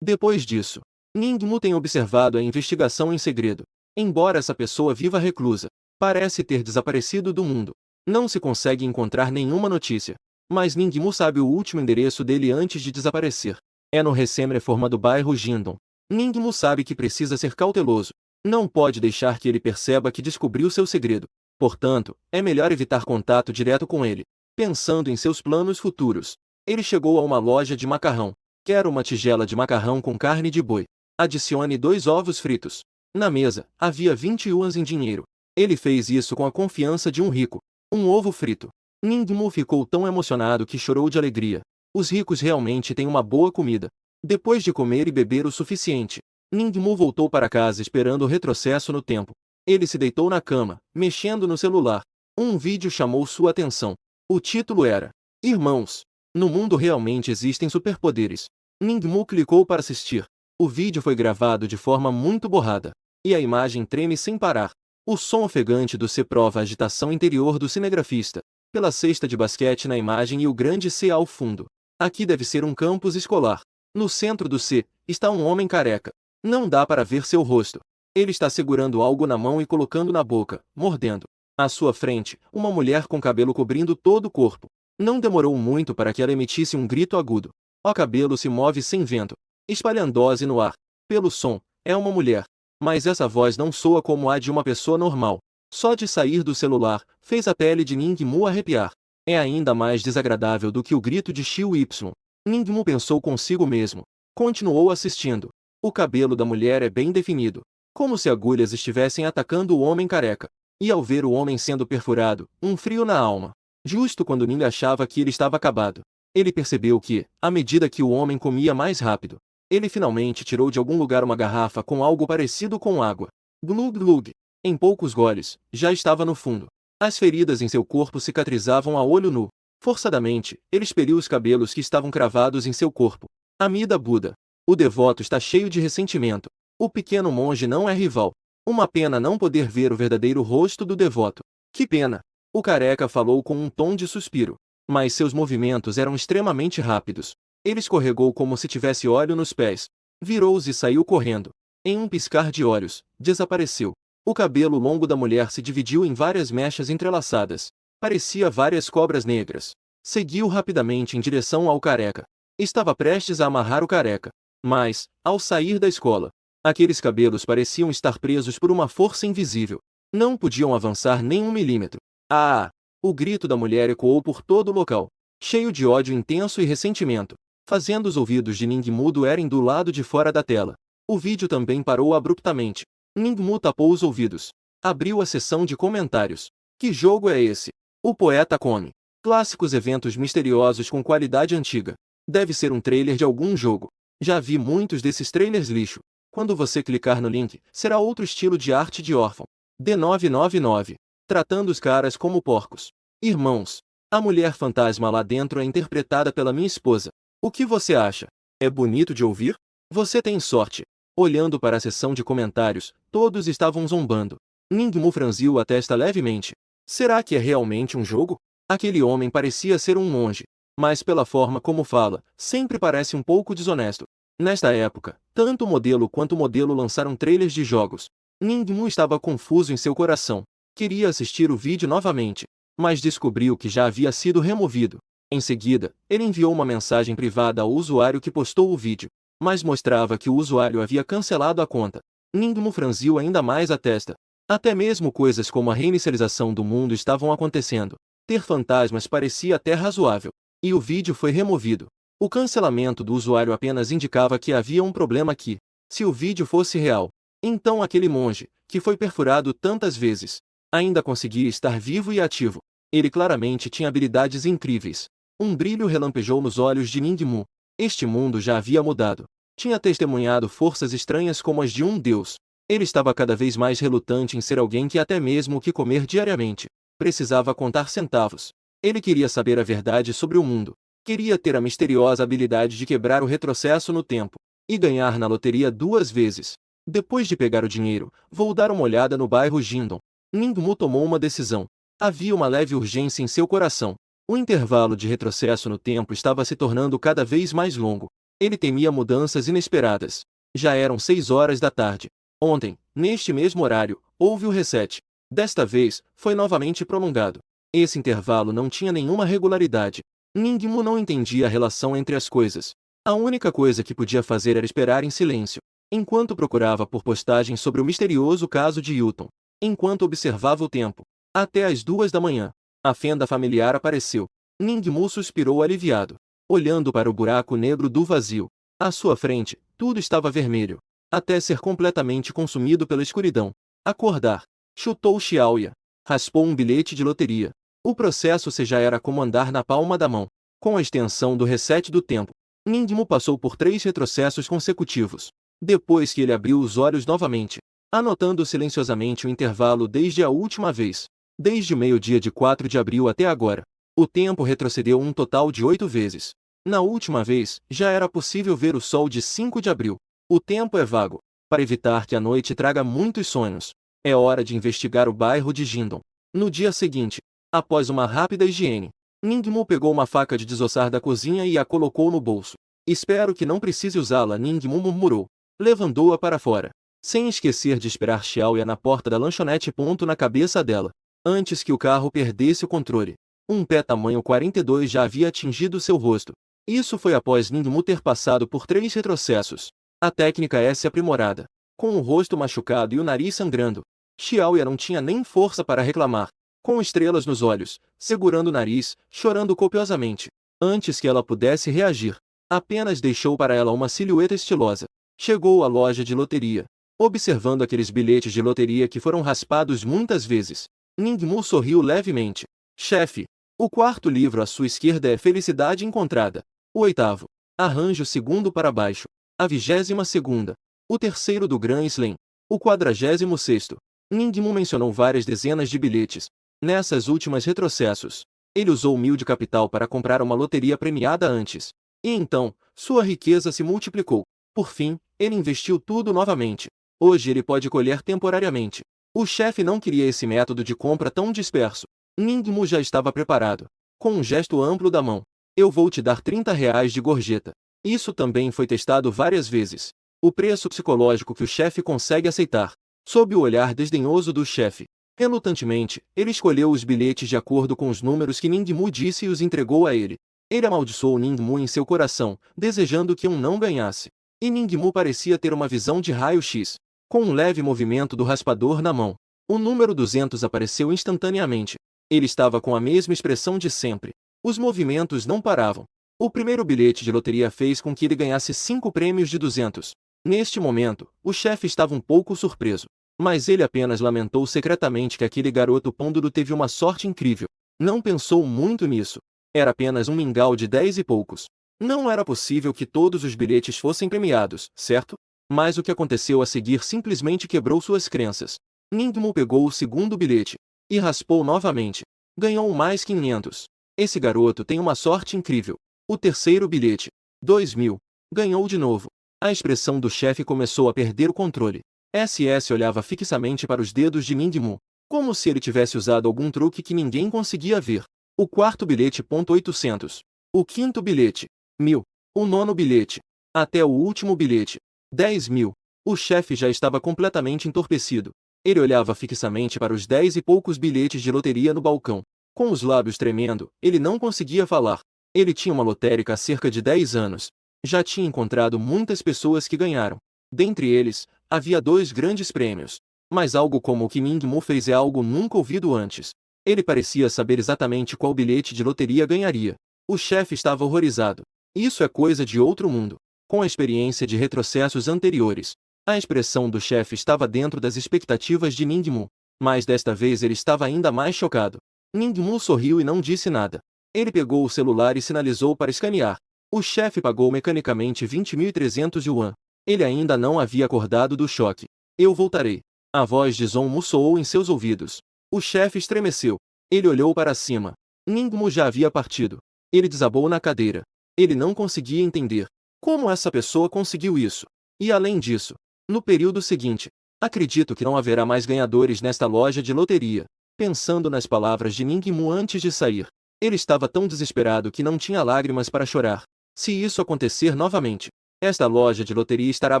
Depois disso, Ningmu tem observado a investigação em segredo. Embora essa pessoa viva reclusa, parece ter desaparecido do mundo. Não se consegue encontrar nenhuma notícia. Mas Ningmu sabe o último endereço dele antes de desaparecer. É no recém-reforma do bairro Jindon. Ningmu sabe que precisa ser cauteloso. Não pode deixar que ele perceba que descobriu seu segredo. Portanto, é melhor evitar contato direto com ele. Pensando em seus planos futuros, ele chegou a uma loja de macarrão. Quero uma tigela de macarrão com carne de boi. Adicione 2 ovos fritos. Na mesa, havia 20 yuans em dinheiro. Ele fez isso com a confiança de um rico. Um ovo frito. Ningmu ficou tão emocionado que chorou de alegria. Os ricos realmente têm uma boa comida. Depois de comer e beber o suficiente, Ningmu voltou para casa esperando o retrocesso no tempo. Ele se deitou na cama, mexendo no celular. Um vídeo chamou sua atenção. O título era: Irmãos, no mundo realmente existem superpoderes. Ningmu clicou para assistir. O vídeo foi gravado de forma muito borrada, e a imagem treme sem parar. O som ofegante do C prova a agitação interior do cinegrafista, pela cesta de basquete na imagem e o grande C ao fundo. Aqui deve ser um campus escolar. No centro do C, está um homem careca. Não dá para ver seu rosto. Ele está segurando algo na mão e colocando na boca, mordendo. À sua frente, uma mulher com cabelo cobrindo todo o corpo. Não demorou muito para que ela emitisse um grito agudo. O cabelo se move sem vento, espalhando-se no ar. Pelo som, é uma mulher. Mas essa voz não soa como a de uma pessoa normal. Só de sair do celular, fez a pele de Ningmu arrepiar. É ainda mais desagradável do que o grito de Xiu Y. Ningmu pensou consigo mesmo. Continuou assistindo. O cabelo da mulher é bem definido, como se agulhas estivessem atacando o homem careca. E ao ver o homem sendo perfurado, um frio na alma. Justo quando Ning achava que ele estava acabado, ele percebeu que, à medida que o homem comia mais rápido, ele finalmente tirou de algum lugar uma garrafa com algo parecido com água. Glug glug. Em poucos goles, já estava no fundo. As feridas em seu corpo cicatrizavam a olho nu. Forçadamente, ele expeliu os cabelos que estavam cravados em seu corpo. Amida Buda. O devoto está cheio de ressentimento. O pequeno monge não é rival. Uma pena não poder ver o verdadeiro rosto do devoto. Que pena! O careca falou com um tom de suspiro. Mas seus movimentos eram extremamente rápidos. Ele escorregou como se tivesse óleo nos pés. Virou-se e saiu correndo. Em um piscar de olhos, desapareceu. O cabelo longo da mulher se dividiu em várias mechas entrelaçadas. Parecia várias cobras negras. Seguiu rapidamente em direção ao careca. Estava prestes a amarrar o careca. Mas, ao sair da escola, aqueles cabelos pareciam estar presos por uma força invisível. Não podiam avançar nem 1 milímetro. Ah! O grito da mulher ecoou por todo o local, cheio de ódio intenso e ressentimento, fazendo os ouvidos de Ningmu doerem do lado de fora da tela. O vídeo também parou abruptamente. Ningmu tapou os ouvidos. Abriu a seção de comentários. Que jogo é esse? O poeta come. Clássicos eventos misteriosos com qualidade antiga. Deve ser um trailer de algum jogo. Já vi muitos desses trailers lixo. Quando você clicar no link, será outro estilo de arte de órfão. D999. Tratando os caras como porcos. Irmãos, a mulher fantasma lá dentro é interpretada pela minha esposa. O que você acha? É bonito de ouvir? Você tem sorte. Olhando para a seção de comentários, todos estavam zombando. Ningmu franziu a testa levemente. Será que é realmente um jogo? Aquele homem parecia ser um monge, mas pela forma como fala, sempre parece um pouco desonesto. Nesta época, tanto o modelo quanto o modelo lançaram trailers de jogos. Ningmu estava confuso em seu coração. Queria assistir o vídeo novamente, mas descobriu que já havia sido removido. Em seguida, ele enviou uma mensagem privada ao usuário que postou o vídeo, mas mostrava que o usuário havia cancelado a conta. Ningmu franziu ainda mais a testa. Até mesmo coisas como a reinicialização do mundo estavam acontecendo. Ter fantasmas parecia até razoável. E o vídeo foi removido. O cancelamento do usuário apenas indicava que havia um problema aqui. Se o vídeo fosse real, então aquele monge, que foi perfurado tantas vezes, ainda conseguia estar vivo e ativo. Ele claramente tinha habilidades incríveis. Um brilho relampejou nos olhos de Ningmu. Este mundo já havia mudado. Tinha testemunhado forças estranhas como as de um deus. Ele estava cada vez mais relutante em ser alguém que até mesmo o que comer diariamente precisava contar centavos. Ele queria saber a verdade sobre o mundo. Queria ter a misteriosa habilidade de quebrar o retrocesso no tempo e ganhar na loteria 2 vezes. Depois de pegar o dinheiro, vou dar uma olhada no bairro Jindon. Ningmu tomou uma decisão. Havia uma leve urgência em seu coração. O intervalo de retrocesso no tempo estava se tornando cada vez mais longo. Ele temia mudanças inesperadas. Já eram 6 horas da tarde. Ontem, neste mesmo horário, houve o reset. Desta vez, foi novamente prolongado. Esse intervalo não tinha nenhuma regularidade. Ningmu não entendia a relação entre as coisas. A única coisa que podia fazer era esperar em silêncio, enquanto procurava por postagens sobre o misterioso caso de Yuton. Enquanto observava o tempo, até às 2 da manhã, a fenda familiar apareceu. Ningmu suspirou aliviado, olhando para o buraco negro do vazio. À sua frente, tudo estava vermelho, até ser completamente consumido pela escuridão. Acordar. Chutou Xiaoya. Raspou um bilhete de loteria. O processo se já era como andar na palma da mão. Com a extensão do reset do tempo, Ningmu passou por 3 retrocessos consecutivos. Depois que ele abriu os olhos novamente, anotando silenciosamente o intervalo desde a última vez, desde o meio-dia de 4 de abril até agora, o tempo retrocedeu um total de 8 vezes. Na última vez, já era possível ver o sol de 5 de abril. O tempo é vago. Para evitar que a noite traga muitos sonhos, é hora de investigar o bairro de Jindon. No dia seguinte, após uma rápida higiene, Ningmu pegou uma faca de desossar da cozinha e a colocou no bolso. Espero que não precise usá-la, Ningmu murmurou. Levando-a para fora, sem esquecer de esperar Xiaoya na porta da lanchonete. Na cabeça dela, antes que o carro perdesse o controle. Um pé tamanho 42 já havia atingido seu rosto. Isso foi após Ningmu ter passado por 3 retrocessos. A técnica é aprimorada. Com o rosto machucado e o nariz sangrando, Xiaoya não tinha nem força para reclamar. Com estrelas nos olhos, segurando o nariz, chorando copiosamente. Antes que ela pudesse reagir, apenas deixou para ela uma silhueta estilosa. Chegou à loja de loteria, observando aqueles bilhetes de loteria que foram raspados muitas vezes. Ningmu sorriu levemente. Chefe, o quarto livro à sua esquerda é Felicidade Encontrada. O oitavo, Arranjo segundo para baixo. A 22ª. O terceiro do Grand Slam. O 46º. Ningmu mencionou várias dezenas de bilhetes. Nessas últimas retrocessos, ele usou 1000 de capital para comprar uma loteria premiada antes. E então, sua riqueza se multiplicou. Por fim, ele investiu tudo novamente. Hoje ele pode colher temporariamente. O chefe não queria esse método de compra tão disperso. Ningmu já estava preparado. Com um gesto amplo da mão. Eu vou te dar R$ 30 de gorjeta. Isso também foi testado várias vezes. O preço psicológico que o chefe consegue aceitar. Sob o olhar desdenhoso do chefe, relutantemente, ele escolheu os bilhetes de acordo com os números que Ningmu disse e os entregou a ele. Ele amaldiçoou Ningmu em seu coração, desejando que não ganhasse. E Ningmu parecia ter uma visão de raio-x. Com um leve movimento do raspador na mão, o número 200 apareceu instantaneamente. Ele estava com a mesma expressão de sempre. Os movimentos não paravam. O primeiro bilhete de loteria fez com que ele ganhasse 5 prêmios de 200. Neste momento, o chefe estava um pouco surpreso. Mas ele apenas lamentou secretamente que aquele garoto pôndulo teve uma sorte incrível. Não pensou muito nisso. Era apenas um mingau de 10 e poucos. Não era possível que todos os bilhetes fossem premiados, certo? Mas o que aconteceu a seguir simplesmente quebrou suas crenças. Ningmu pegou o segundo bilhete e raspou novamente. Ganhou mais 500. Esse garoto tem uma sorte incrível. O terceiro bilhete, 2000. Ganhou de novo. A expressão do chefe começou a perder o controle. SS olhava fixamente para os dedos de Ningmu, como se ele tivesse usado algum truque que ninguém conseguia ver. O quarto bilhete, 800. O quinto bilhete, 1000. O nono bilhete. Até o último bilhete, 10.000. O chefe já estava completamente entorpecido. Ele olhava fixamente para os 10 e poucos bilhetes de loteria no balcão. Com os lábios tremendo, ele não conseguia falar. Ele tinha uma lotérica há cerca de 10 anos. Já tinha encontrado muitas pessoas que ganharam. Dentre eles, havia 2 grandes prêmios. Mas algo como o que Ningmu fez é algo nunca ouvido antes. Ele parecia saber exatamente qual bilhete de loteria ganharia. O chefe estava horrorizado. Isso é coisa de outro mundo. Com a experiência de retrocessos anteriores, a expressão do chefe estava dentro das expectativas de Ningmu. Mas desta vez ele estava ainda mais chocado. Ningmu sorriu e não disse nada. Ele pegou o celular e sinalizou para escanear. O chefe pagou mecanicamente 20.300 yuan. Ele ainda não havia acordado do choque. Eu voltarei. A voz de Zhongmu soou em seus ouvidos. O chefe estremeceu. Ele olhou para cima. Ningmu já havia partido. Ele desabou na cadeira. Ele não conseguia entender como essa pessoa conseguiu isso. E além disso, no período seguinte, acredito que não haverá mais ganhadores nesta loja de loteria. Pensando nas palavras de Ningmu antes de sair, ele estava tão desesperado que não tinha lágrimas para chorar. Se isso acontecer novamente, esta loja de loteria estará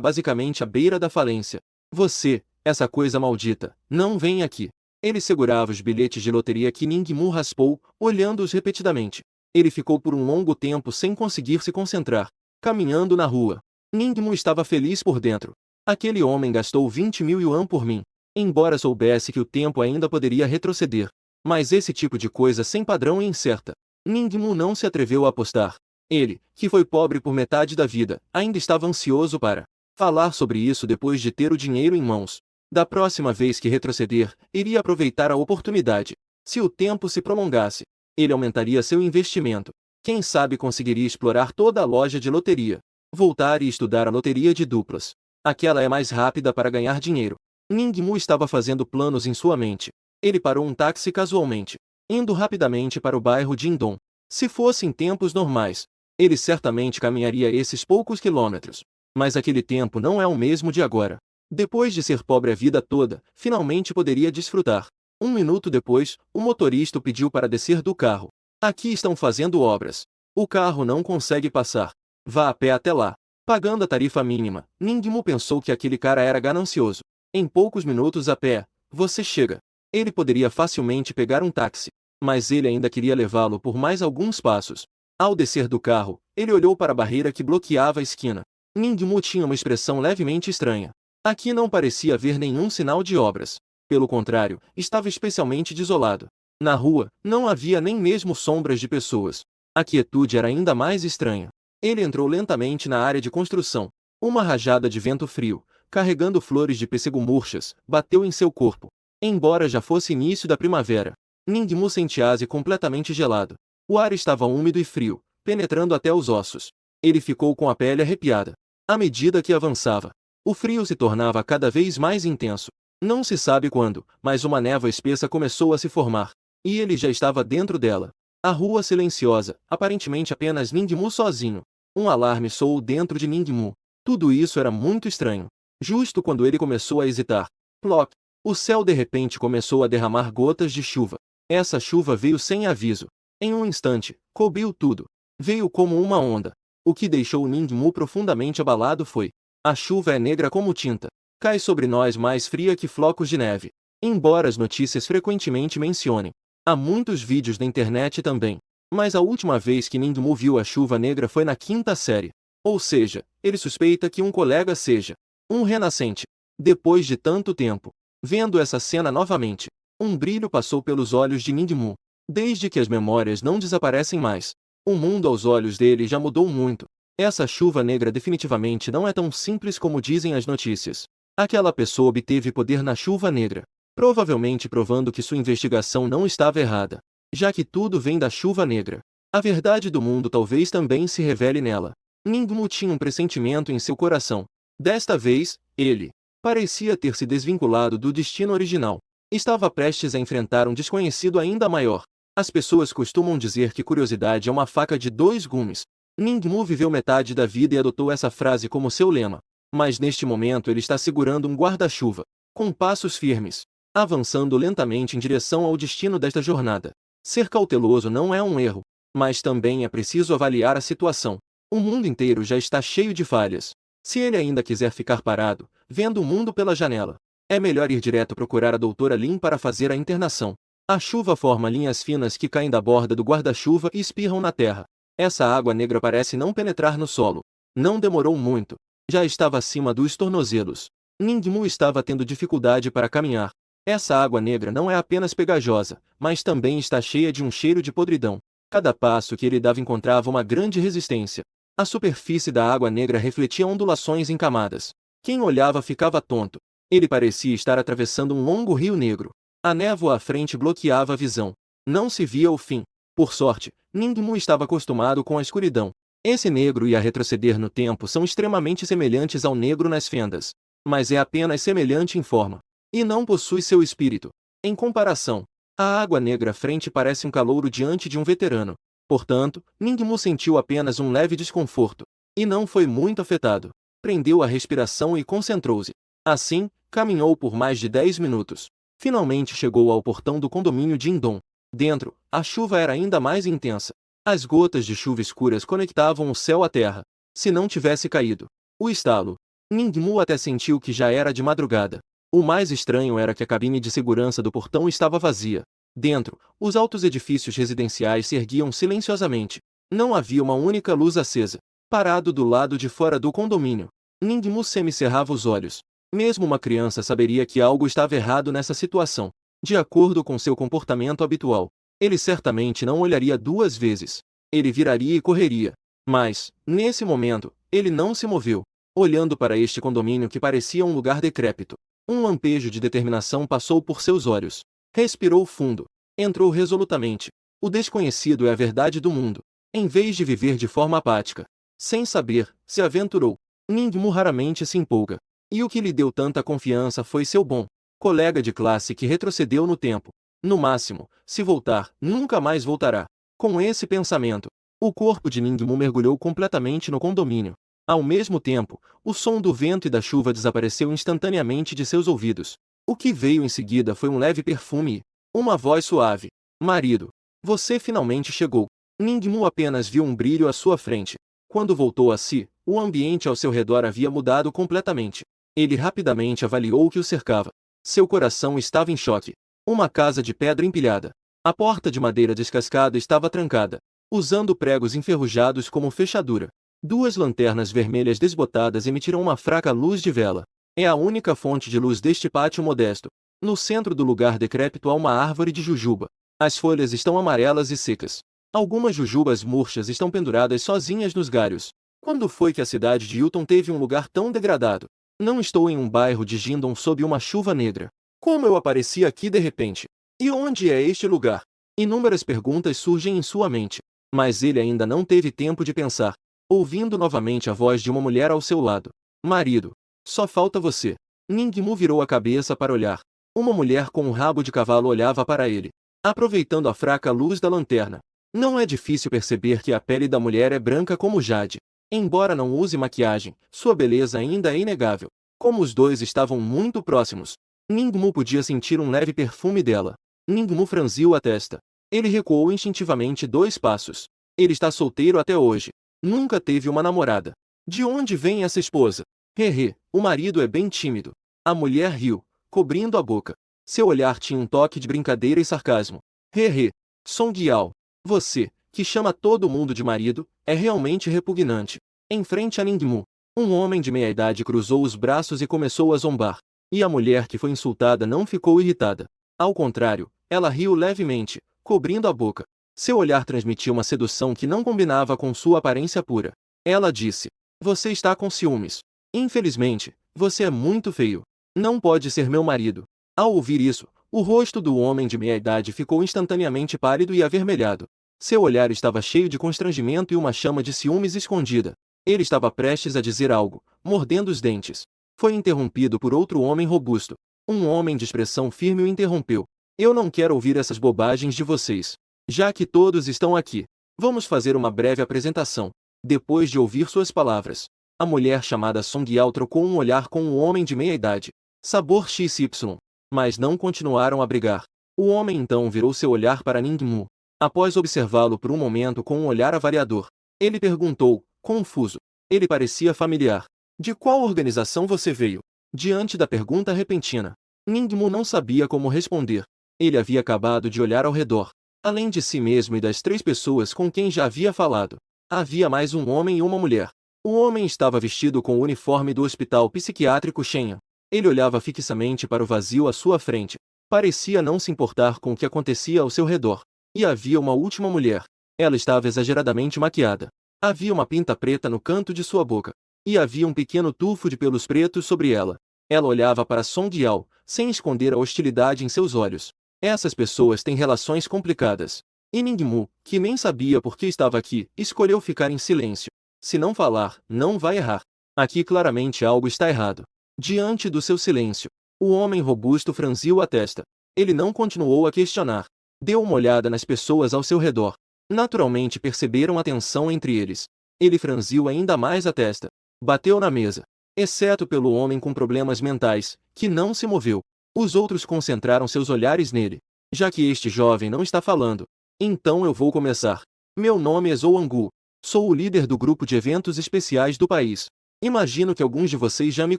basicamente à beira da falência. Você, essa coisa maldita, não vem aqui. Ele segurava os bilhetes de loteria que Ningmu raspou, olhando-os repetidamente. Ele ficou por um longo tempo sem conseguir se concentrar, caminhando na rua. Ningmu estava feliz por dentro. Aquele homem gastou 20.000 yuan por mim. Embora soubesse que o tempo ainda poderia retroceder. Mas esse tipo de coisa sem padrão e incerta. Ningmu não se atreveu a apostar. Ele, que foi pobre por metade da vida, ainda estava ansioso para falar sobre isso depois de ter o dinheiro em mãos. Da próxima vez que retroceder, iria aproveitar a oportunidade. Se o tempo se prolongasse, ele aumentaria seu investimento. Quem sabe conseguiria explorar toda a loja de loteria. Voltar e estudar a loteria de duplas. Aquela é mais rápida para ganhar dinheiro. Ningmu estava fazendo planos em sua mente. Ele parou um táxi casualmente, indo rapidamente para o bairro Jingdong. Se fossem tempos normais, ele certamente caminharia esses poucos quilômetros. Mas aquele tempo não é o mesmo de agora. Depois de ser pobre a vida toda, finalmente poderia desfrutar. Um minuto depois, o motorista o pediu para descer do carro. Aqui estão fazendo obras. O carro não consegue passar. Vá a pé até lá. Pagando a tarifa mínima, Ningmu pensou que aquele cara era ganancioso. Em poucos minutos a pé, você chega. Ele poderia facilmente pegar um táxi, mas ele ainda queria levá-lo por mais alguns passos. Ao descer do carro, ele olhou para a barreira que bloqueava a esquina. Ningmu tinha uma expressão levemente estranha. Aqui não parecia haver nenhum sinal de obras. Pelo contrário, estava especialmente desolado. Na rua, não havia nem mesmo sombras de pessoas. A quietude era ainda mais estranha. Ele entrou lentamente na área de construção. Uma rajada de vento frio, carregando flores de pêssego murchas, bateu em seu corpo. Embora já fosse início da primavera, Ningmu sentia-se completamente gelado. O ar estava úmido e frio, penetrando até os ossos. Ele ficou com a pele arrepiada. À medida que avançava, o frio se tornava cada vez mais intenso. Não se sabe quando, mas uma névoa espessa começou a se formar. E ele já estava dentro dela. A rua silenciosa, aparentemente apenas Ningmu sozinho. Um alarme soou dentro de Ningmu. Tudo isso era muito estranho. Justo quando ele começou a hesitar, ploc! O céu de repente começou a derramar gotas de chuva. Essa chuva veio sem aviso. Em um instante, cobriu tudo. Veio como uma onda. O que deixou Ningmu profundamente abalado foi: a chuva é negra como tinta. Cai sobre nós mais fria que flocos de neve. Embora as notícias frequentemente mencionem. Há muitos vídeos na internet também. Mas a última vez que Ningmu viu a chuva negra foi na quinta série. Ou seja, ele suspeita que um colega seja um renascente. Depois de tanto tempo, vendo essa cena novamente, um brilho passou pelos olhos de Ningmu. Desde que as memórias não desaparecem mais, o mundo aos olhos dele já mudou muito. Essa chuva negra definitivamente não é tão simples como dizem as notícias. Aquela pessoa obteve poder na chuva negra, provavelmente provando que sua investigação não estava errada, já que tudo vem da chuva negra. A verdade do mundo talvez também se revele nela. Ningmu tinha um pressentimento em seu coração. Desta vez, ele parecia ter se desvinculado do destino original. Estava prestes a enfrentar um desconhecido ainda maior. As pessoas costumam dizer que curiosidade é uma faca de dois gumes. Ningmu viveu metade da vida e adotou essa frase como seu lema. Mas neste momento ele está segurando um guarda-chuva, com passos firmes, avançando lentamente em direção ao destino desta jornada. Ser cauteloso não é um erro, mas também é preciso avaliar a situação. O mundo inteiro já está cheio de falhas. Se ele ainda quiser ficar parado, vendo o mundo pela janela, é melhor ir direto procurar a doutora Lin para fazer a internação. A chuva forma linhas finas que caem da borda do guarda-chuva e espirram na terra. Essa água negra parece não penetrar no solo. Não demorou muito. Já estava acima dos tornozelos. Ningmu estava tendo dificuldade para caminhar. Essa água negra não é apenas pegajosa, mas também está cheia de um cheiro de podridão. Cada passo que ele dava encontrava uma grande resistência. A superfície da água negra refletia ondulações em camadas. Quem olhava ficava tonto. Ele parecia estar atravessando um longo rio negro. A névoa à frente bloqueava a visão. Não se via o fim. Por sorte, Ningmu estava acostumado com a escuridão. Esse negro ia retroceder no tempo são extremamente semelhantes ao negro nas fendas. Mas é apenas semelhante em forma. E não possui seu espírito. Em comparação, a água negra à frente parece um calouro diante de um veterano. Portanto, Ningmu sentiu apenas um leve desconforto. E não foi muito afetado. Prendeu a respiração e concentrou-se. Assim, caminhou por mais de 10 minutos. Finalmente chegou ao portão do condomínio Jingdong. Dentro, a chuva era ainda mais intensa. As gotas de chuva escuras conectavam o céu à terra. Se não tivesse caído. O estalo. Ningmu até sentiu que já era de madrugada. O mais estranho era que a cabine de segurança do portão estava vazia. Dentro, os altos edifícios residenciais se erguiam silenciosamente. Não havia uma única luz acesa. Parado do lado de fora do condomínio, Ningmu semicerrava os olhos. Mesmo uma criança saberia que algo estava errado nessa situação. De acordo com seu comportamento habitual, ele certamente não olharia duas vezes. Ele viraria e correria. Mas, nesse momento, ele não se moveu, olhando para este condomínio que parecia um lugar decrépito. Um lampejo de determinação passou por seus olhos. Respirou fundo. Entrou resolutamente. O desconhecido é a verdade do mundo. Em vez de viver de forma apática, sem saber, se aventurou. Ningmu raramente se empolga. E o que lhe deu tanta confiança foi seu bom colega de classe que retrocedeu no tempo. No máximo, se voltar, nunca mais voltará. Com esse pensamento, o corpo de Ningmu mergulhou completamente no condomínio. Ao mesmo tempo, o som do vento e da chuva desapareceu instantaneamente de seus ouvidos. O que veio em seguida foi um leve perfume e uma voz suave. Marido, você finalmente chegou. Ningmu apenas viu um brilho à sua frente. Quando voltou a si, o ambiente ao seu redor havia mudado completamente. Ele rapidamente avaliou o que o cercava. Seu coração estava em choque. Uma casa de pedra empilhada. A porta de madeira descascada estava trancada, usando pregos enferrujados como fechadura. Duas lanternas vermelhas desbotadas emitiram uma fraca luz de vela. É a única fonte de luz deste pátio modesto. No centro do lugar decrépito há uma árvore de jujuba. As folhas estão amarelas e secas. Algumas jujubas murchas estão penduradas sozinhas nos galhos. Quando foi que a cidade de Hilton teve um lugar tão degradado? Não estou em um bairro de Jindon sob uma chuva negra. Como eu apareci aqui de repente? E onde é este lugar? Inúmeras perguntas surgem em sua mente. Mas ele ainda não teve tempo de pensar. Ouvindo novamente a voz de uma mulher ao seu lado. Marido, só falta você. Ningmu virou a cabeça para olhar. Uma mulher com um rabo de cavalo olhava para ele, aproveitando a fraca luz da lanterna. Não é difícil perceber que a pele da mulher é branca como jade. Embora não use maquiagem, sua beleza ainda é inegável. Como os dois estavam muito próximos, Ningmu podia sentir um leve perfume dela. Ningmu franziu a testa. Ele recuou instintivamente 2 passos. Ele está solteiro até hoje. Nunca teve uma namorada. De onde vem essa esposa? Hehe, o marido é bem tímido. A mulher riu, cobrindo a boca. Seu olhar tinha um toque de brincadeira e sarcasmo. Hehe, Song Yao, você, que chama todo mundo de marido, é realmente repugnante. Em frente a Ningmu, um homem de meia-idade cruzou os braços e começou a zombar. E a mulher que foi insultada não ficou irritada. Ao contrário, ela riu levemente, cobrindo a boca. Seu olhar transmitia uma sedução que não combinava com sua aparência pura. Ela disse: Você está com ciúmes. Infelizmente, você é muito feio. Não pode ser meu marido. Ao ouvir isso, o rosto do homem de meia-idade ficou instantaneamente pálido e avermelhado. Seu olhar estava cheio de constrangimento e uma chama de ciúmes escondida. Ele estava prestes a dizer algo, mordendo os dentes. Foi interrompido por outro homem robusto. Um homem de expressão firme o interrompeu. Eu não quero ouvir essas bobagens de vocês. Já que todos estão aqui, vamos fazer uma breve apresentação. Depois de ouvir suas palavras, a mulher chamada Song Yao trocou um olhar com o homem de meia-idade. Sabor XY. Mas não continuaram a brigar. O homem então virou seu olhar para Ningmu. Após observá-lo por um momento com um olhar avaliador, ele perguntou, confuso. Ele parecia familiar. De qual organização você veio? Diante da pergunta repentina, Ningmu não sabia como responder. Ele havia acabado de olhar ao redor. Além de si mesmo e das 3 pessoas com quem já havia falado, havia mais um homem e uma mulher. O homem estava vestido com o uniforme do hospital psiquiátrico Shenyan. Ele olhava fixamente para o vazio à sua frente. Parecia não se importar com o que acontecia ao seu redor. E havia uma última mulher. Ela estava exageradamente maquiada. Havia uma pinta preta no canto de sua boca. E havia um pequeno tufo de pelos pretos sobre ela. Ela olhava para Song Yao, sem esconder a hostilidade em seus olhos. Essas pessoas têm relações complicadas. E Ningmu, que nem sabia por que estava aqui, escolheu ficar em silêncio. Se não falar, não vai errar. Aqui claramente algo está errado. Diante do seu silêncio, o homem robusto franziu a testa. Ele não continuou a questionar. Deu uma olhada nas pessoas ao seu redor. Naturalmente perceberam a tensão entre eles. Ele franziu ainda mais a testa. Bateu na mesa. Exceto pelo homem com problemas mentais, que não se moveu. Os outros concentraram seus olhares nele. Já que este jovem não está falando, então eu vou começar. Meu nome é Zhou Angu. Sou o líder do grupo de eventos especiais do país. Imagino que alguns de vocês já me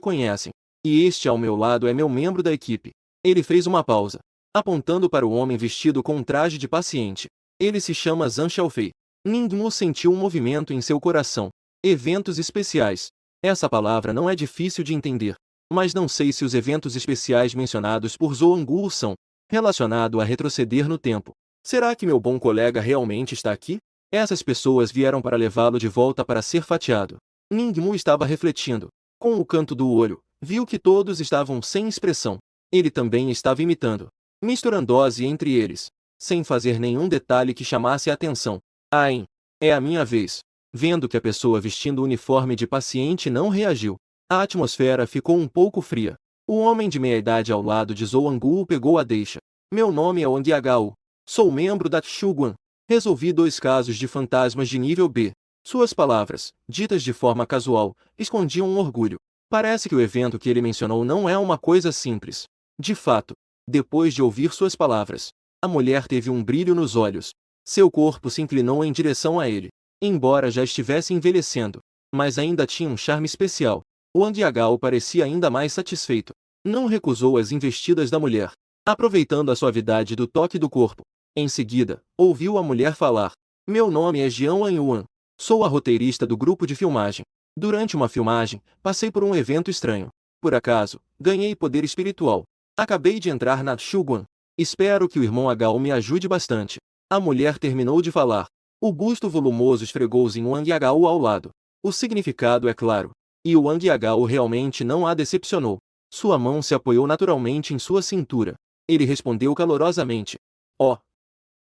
conhecem. E este ao meu lado é meu membro da equipe. Ele fez uma pausa, apontando para o homem vestido com um traje de paciente. Ele se chama Zhang Xiaofei. Ningmu sentiu um movimento em seu coração. Eventos especiais. Essa palavra não é difícil de entender. Mas não sei se os eventos especiais mencionados por Zhou Angu são relacionados a retroceder no tempo. Será que meu bom colega realmente está aqui? Essas pessoas vieram para levá-lo de volta para ser fatiado. Ningmu estava refletindo. Com o canto do olho, viu que todos estavam sem expressão. Ele também estava imitando, misturando-se entre eles, sem fazer nenhum detalhe que chamasse a atenção. Ain, é a minha vez. Vendo que a pessoa vestindo o uniforme de paciente não reagiu, a atmosfera ficou um pouco fria. O homem de meia-idade ao lado de Zhou Angu pegou a deixa. Meu nome é Wang Yagao. Sou membro da Shuguan. Resolvi 2 casos de fantasmas de nível B. Suas palavras, ditas de forma casual, escondiam um orgulho. Parece que o evento que ele mencionou não é uma coisa simples. De fato, depois de ouvir suas palavras, a mulher teve um brilho nos olhos. Seu corpo se inclinou em direção a ele. Embora já estivesse envelhecendo, mas ainda tinha um charme especial. Wang Yagao parecia ainda mais satisfeito. Não recusou as investidas da mulher, aproveitando a suavidade do toque do corpo. Em seguida, ouviu a mulher falar. Meu nome é Jian Yuan. Sou a roteirista do grupo de filmagem. Durante uma filmagem, passei por um evento estranho. Por acaso, ganhei poder espiritual. Acabei de entrar na Shuguan. Espero que o irmão Agao me ajude bastante. A mulher terminou de falar. O busto volumoso esfregou-se em Wang Yagao ao lado. O significado é claro. E o Wang Yagao realmente não a decepcionou. Sua mão se apoiou naturalmente em sua cintura. Ele respondeu calorosamente. Oh!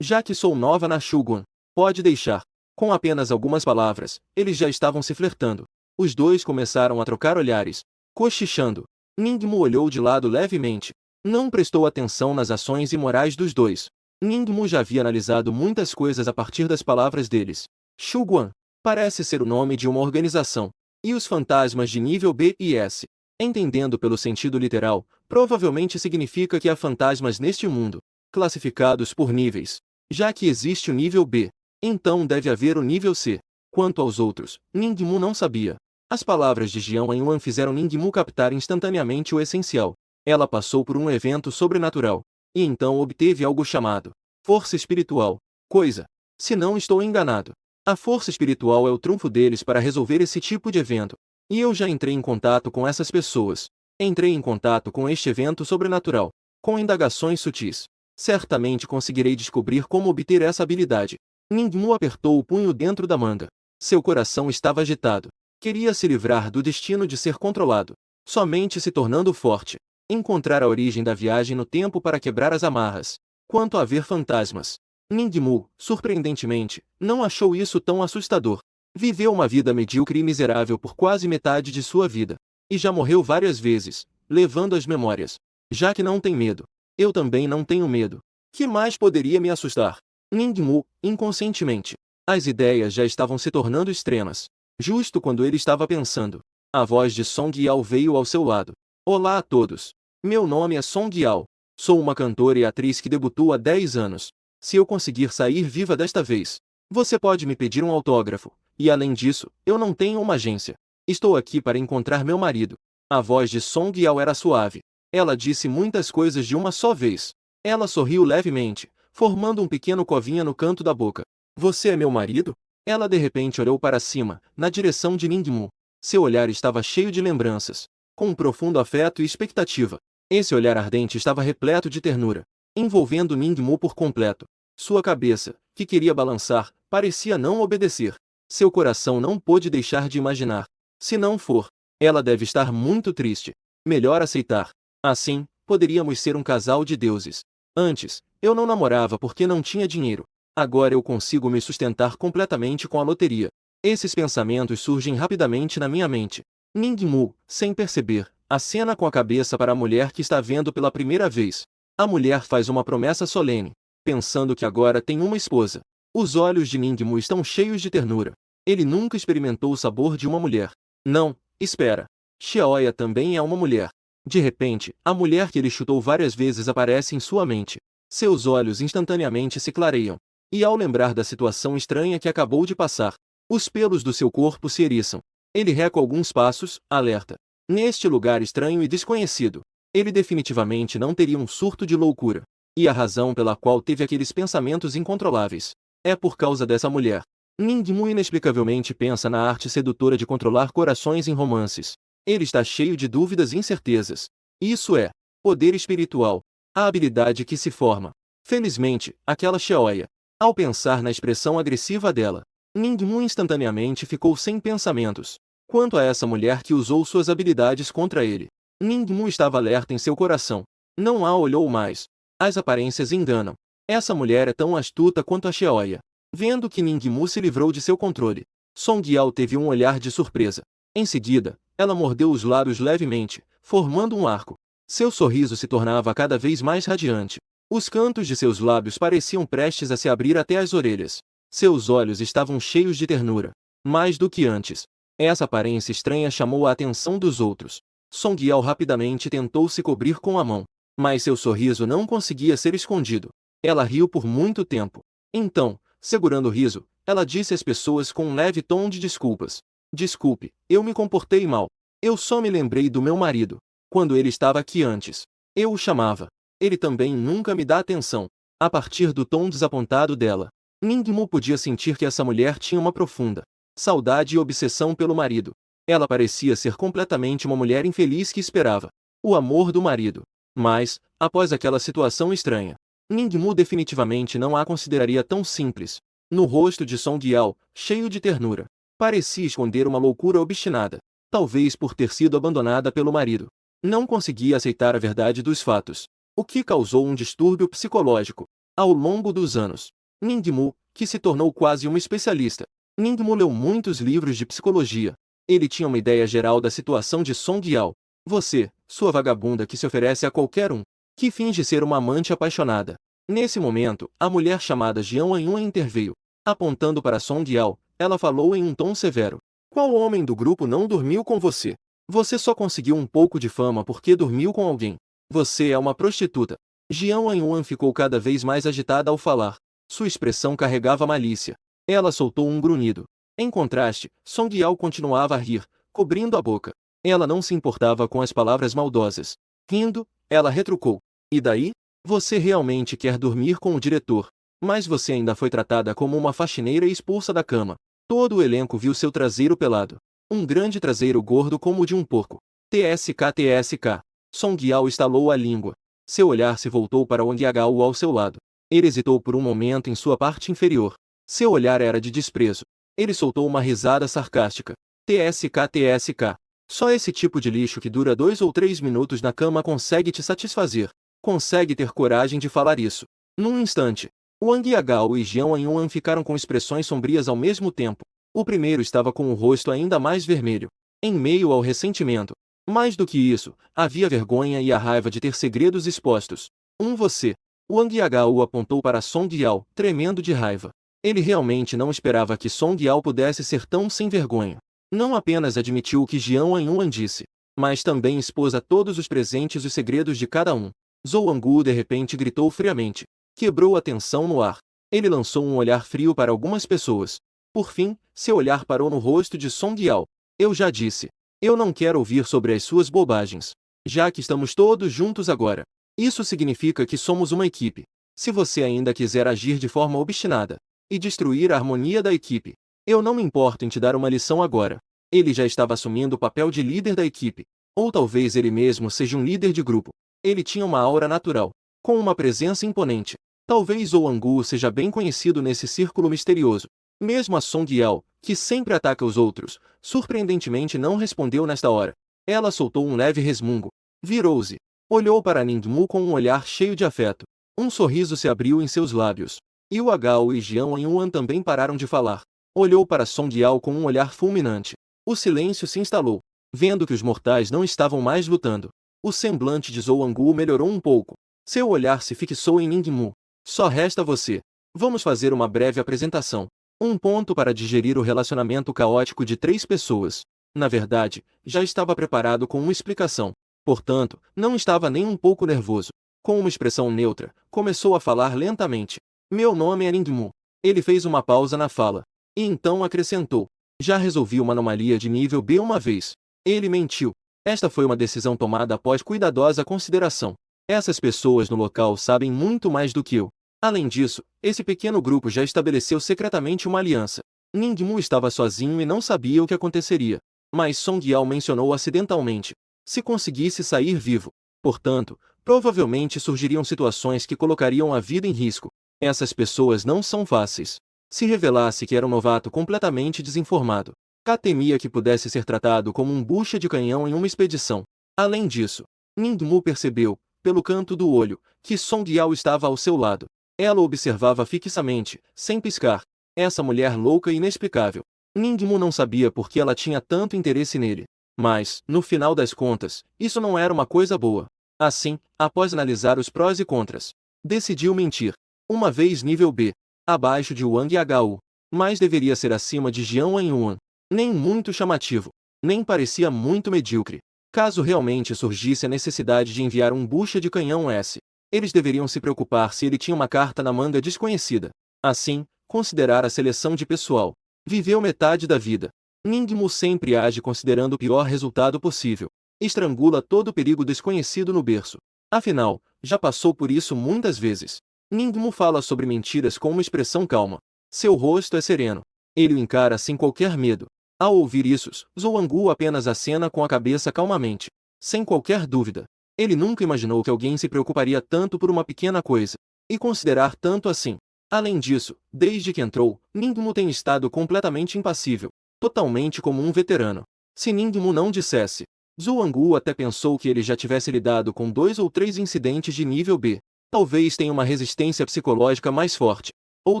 Já que sou nova na Shuguan, pode deixar. Com apenas algumas palavras, eles já estavam se flertando. Os dois começaram a trocar olhares, cochichando. Ningmu olhou de lado levemente. Não prestou atenção nas ações imorais dos dois. Ningmu já havia analisado muitas coisas a partir das palavras deles. Shuguan parece ser o nome de uma organização. E os fantasmas de nível B e S, entendendo pelo sentido literal, provavelmente significa que há fantasmas neste mundo, classificados por níveis. Já que existe o nível B, então deve haver o nível C. Quanto aos outros, Ningmu não sabia. As palavras de Jian Yuan fizeram Ningmu captar instantaneamente o essencial. Ela passou por um evento sobrenatural, e então obteve algo chamado força espiritual. Coisa, se não estou enganado, a força espiritual é o trunfo deles para resolver esse tipo de evento. E eu já entrei em contato com essas pessoas. Entrei em contato com este evento sobrenatural, com indagações sutis. Certamente conseguirei descobrir como obter essa habilidade. Ningmu apertou o punho dentro da manga. Seu coração estava agitado. Queria se livrar do destino de ser controlado. Somente se tornando forte. Encontrar a origem da viagem no tempo para quebrar as amarras. Quanto a ver fantasmas, Ningmu, surpreendentemente, não achou isso tão assustador. Viveu uma vida medíocre e miserável por quase metade de sua vida. E já morreu várias vezes, levando as memórias. Já que não tem medo, eu também não tenho medo. Que mais poderia me assustar? Ningmu, inconscientemente. As ideias já estavam se tornando extremas. Justo quando ele estava pensando, a voz de Song Yao veio ao seu lado. Olá a todos. Meu nome é Song Yao. Sou uma cantora e atriz que debutou há 10 anos. Se eu conseguir sair viva desta vez, você pode me pedir um autógrafo. E além disso, eu não tenho uma agência. Estou aqui para encontrar meu marido. A voz de Song Yao era suave. Ela disse muitas coisas de uma só vez. Ela sorriu levemente, formando um pequeno covinha no canto da boca. Você é meu marido? Ela de repente olhou para cima, na direção de Ningmu. Seu olhar estava cheio de lembranças, com um profundo afeto e expectativa. Esse olhar ardente estava repleto de ternura, envolvendo Ningmu por completo. Sua cabeça, que queria balançar, parecia não obedecer. Seu coração não pôde deixar de imaginar. Se não for, ela deve estar muito triste. Melhor aceitar. Assim, poderíamos ser um casal de deuses. Antes, eu não namorava porque não tinha dinheiro. Agora eu consigo me sustentar completamente com a loteria. Esses pensamentos surgem rapidamente na minha mente. Ningmu, sem perceber, acena com a cabeça para a mulher que está vendo pela primeira vez. A mulher faz uma promessa solene, pensando que agora tem uma esposa. Os olhos de Ningmu estão cheios de ternura. Ele nunca experimentou o sabor de uma mulher. Não, espera. Xiaoya também é uma mulher. De repente, a mulher que ele chutou várias vezes aparece em sua mente. Seus olhos instantaneamente se clareiam. E ao lembrar da situação estranha que acabou de passar, os pelos do seu corpo se eriçam. Ele recuou alguns passos, alerta. Neste lugar estranho e desconhecido, ele definitivamente não teria um surto de loucura. E a razão pela qual teve aqueles pensamentos incontroláveis é por causa dessa mulher. Ningmu inexplicavelmente pensa na arte sedutora de controlar corações em romances. Ele está cheio de dúvidas e incertezas. Isso é poder espiritual, a habilidade que se forma. Felizmente, aquela Xiaoya Ao pensar na expressão agressiva dela, Ningmu instantaneamente ficou sem pensamentos. Quanto a essa mulher que usou suas habilidades contra ele, Ningmu estava alerta em seu coração. Não a olhou mais. As aparências enganam. Essa mulher é tão astuta quanto a Xiaoya. Vendo que Ningmu se livrou de seu controle, Song Yao teve um olhar de surpresa. Em seguida, ela mordeu os lábios levemente, formando um arco. Seu sorriso se tornava cada vez mais radiante. Os cantos de seus lábios pareciam prestes a se abrir até as orelhas. Seus olhos estavam cheios de ternura. Mais do que antes. Essa aparência estranha chamou a atenção dos outros. Song Yao rapidamente tentou se cobrir com a mão. Mas seu sorriso não conseguia ser escondido. Ela riu por muito tempo. Então, segurando o riso, ela disse às pessoas com um leve tom de desculpas. Desculpe, eu me comportei mal. Eu só me lembrei do meu marido. Quando ele estava aqui antes, eu o chamava. Ele também nunca me dá atenção. A partir do tom desapontado dela, Ningmu podia sentir que essa mulher tinha uma profunda saudade e obsessão pelo marido. Ela parecia ser completamente uma mulher infeliz que esperava o amor do marido. Mas, após aquela situação estranha, Ningmu definitivamente não a consideraria tão simples. No rosto de Song Yao, cheio de ternura, parecia esconder uma loucura obstinada. Talvez por ter sido abandonada pelo marido. Não conseguia aceitar a verdade dos fatos, o que causou um distúrbio psicológico. Ao longo dos anos, Ningmu, que se tornou quase uma especialista, Ningmu leu muitos livros de psicologia. Ele tinha uma ideia geral da situação de Song Yao. Você, sua vagabunda que se oferece a qualquer um, que finge ser uma amante apaixonada. Nesse momento, a mulher chamada Jian Anyun interveio. Apontando para Song Yao, ela falou em um tom severo. Qual homem do grupo não dormiu com você? Você só conseguiu um pouco de fama porque dormiu com alguém. Você é uma prostituta. Jian Anyun ficou cada vez mais agitada ao falar. Sua expressão carregava malícia. Ela soltou um grunhido. Em contraste, Song Yao continuava a rir, cobrindo a boca. Ela não se importava com as palavras maldosas. Rindo, ela retrucou. E daí? Você realmente quer dormir com o diretor. Mas você ainda foi tratada como uma faxineira e expulsa da cama. Todo o elenco viu seu traseiro pelado. Um grande traseiro gordo como o de um porco. TSK. Song Yao estalou a língua. Seu olhar se voltou para Wang Yagao ao seu lado. Ele hesitou por um momento em sua parte inferior. Seu olhar era de desprezo. Ele soltou uma risada sarcástica. TSK. Só esse tipo de lixo que dura 2 ou 3 minutos na cama consegue te satisfazer. Consegue ter coragem de falar isso. Num instante, Wang Yagao e Jian Anyun ficaram com expressões sombrias ao mesmo tempo. O primeiro estava com o rosto ainda mais vermelho, em meio ao ressentimento. Mais do que isso, havia vergonha e a raiva de ter segredos expostos. Você. Wang Yagao apontou para Song Yao, tremendo de raiva. Ele realmente não esperava que Song Yao pudesse ser tão sem vergonha. Não apenas admitiu o que Jian Anyun disse, mas também expôs a todos os presentes os segredos de cada um. Zhou Angu de repente gritou friamente. Quebrou a tensão no ar. Ele lançou um olhar frio para algumas pessoas. Por fim, seu olhar parou no rosto de Song Yao. Eu já disse. Eu não quero ouvir sobre as suas bobagens. Já que estamos todos juntos agora. Isso significa que somos uma equipe. Se você ainda quiser agir de forma obstinada e destruir a harmonia da equipe, eu não me importo em te dar uma lição agora. Ele já estava assumindo o papel de líder da equipe. Ou talvez ele mesmo seja um líder de grupo. Ele tinha uma aura natural, com uma presença imponente. Talvez Zhou Angu seja bem conhecido nesse círculo misterioso. Mesmo a Song Yao, que sempre ataca os outros, surpreendentemente não respondeu nesta hora. Ela soltou um leve resmungo. Virou-se. Olhou para Ningmu com um olhar cheio de afeto. Um sorriso se abriu em seus lábios. Yu Agao e Jian Anyuan também pararam de falar. Olhou para Song Yao com um olhar fulminante. O silêncio se instalou. Vendo que os mortais não estavam mais lutando, o semblante de Zhou Angu melhorou um pouco. Seu olhar se fixou em Ningmu. Só resta você. Vamos fazer uma breve apresentação. Um ponto para digerir o relacionamento caótico de 3 pessoas. Na verdade, já estava preparado com uma explicação. Portanto, não estava nem um pouco nervoso. Com uma expressão neutra, começou a falar lentamente. Meu nome é Ningmu. Ele fez uma pausa na fala. E então acrescentou. Já resolvi uma anomalia de nível B uma vez. Ele mentiu. Esta foi uma decisão tomada após cuidadosa consideração. Essas pessoas no local sabem muito mais do que eu. Além disso, esse pequeno grupo já estabeleceu secretamente uma aliança. Ningmu estava sozinho e não sabia o que aconteceria. Mas Song Yao mencionou acidentalmente. Se conseguisse sair vivo. Portanto, provavelmente surgiriam situações que colocariam a vida em risco. Essas pessoas não são fáceis. Se revelasse que era um novato completamente desinformado, K temia que pudesse ser tratado como um bucha de canhão em uma expedição. Além disso, Ningmu percebeu, pelo canto do olho, que Song Yao estava ao seu lado. Ela o observava fixamente, sem piscar. Essa mulher louca e inexplicável. Ningmu não sabia por que ela tinha tanto interesse nele. Mas, no final das contas, isso não era uma coisa boa. Assim, após analisar os prós e contras, decidiu mentir. Uma vez nível B, abaixo de Wang Hu, mas deveria ser acima de Jiang Yuan. Nem muito chamativo, nem parecia muito medíocre. Caso realmente surgisse a necessidade de enviar um bucha de canhão S, eles deveriam se preocupar se ele tinha uma carta na manga desconhecida. Assim, considerar a seleção de pessoal. Viveu metade da vida. Ningmu sempre age considerando o pior resultado possível. Estrangula todo o perigo desconhecido no berço. Afinal, já passou por isso muitas vezes. Ningmu fala sobre mentiras com uma expressão calma. Seu rosto é sereno. Ele o encara sem qualquer medo. Ao ouvir isso, Zhou apenas acena com a cabeça calmamente. Sem qualquer dúvida. Ele nunca imaginou que alguém se preocuparia tanto por uma pequena coisa. E considerar tanto assim. Além disso, desde que entrou, Ningmu tem estado completamente impassível. Totalmente como um veterano. Se Ningmu não dissesse, Zhou até pensou que ele já tivesse lidado com 2 ou 3 incidentes de nível B. Talvez tenha uma resistência psicológica mais forte. Ou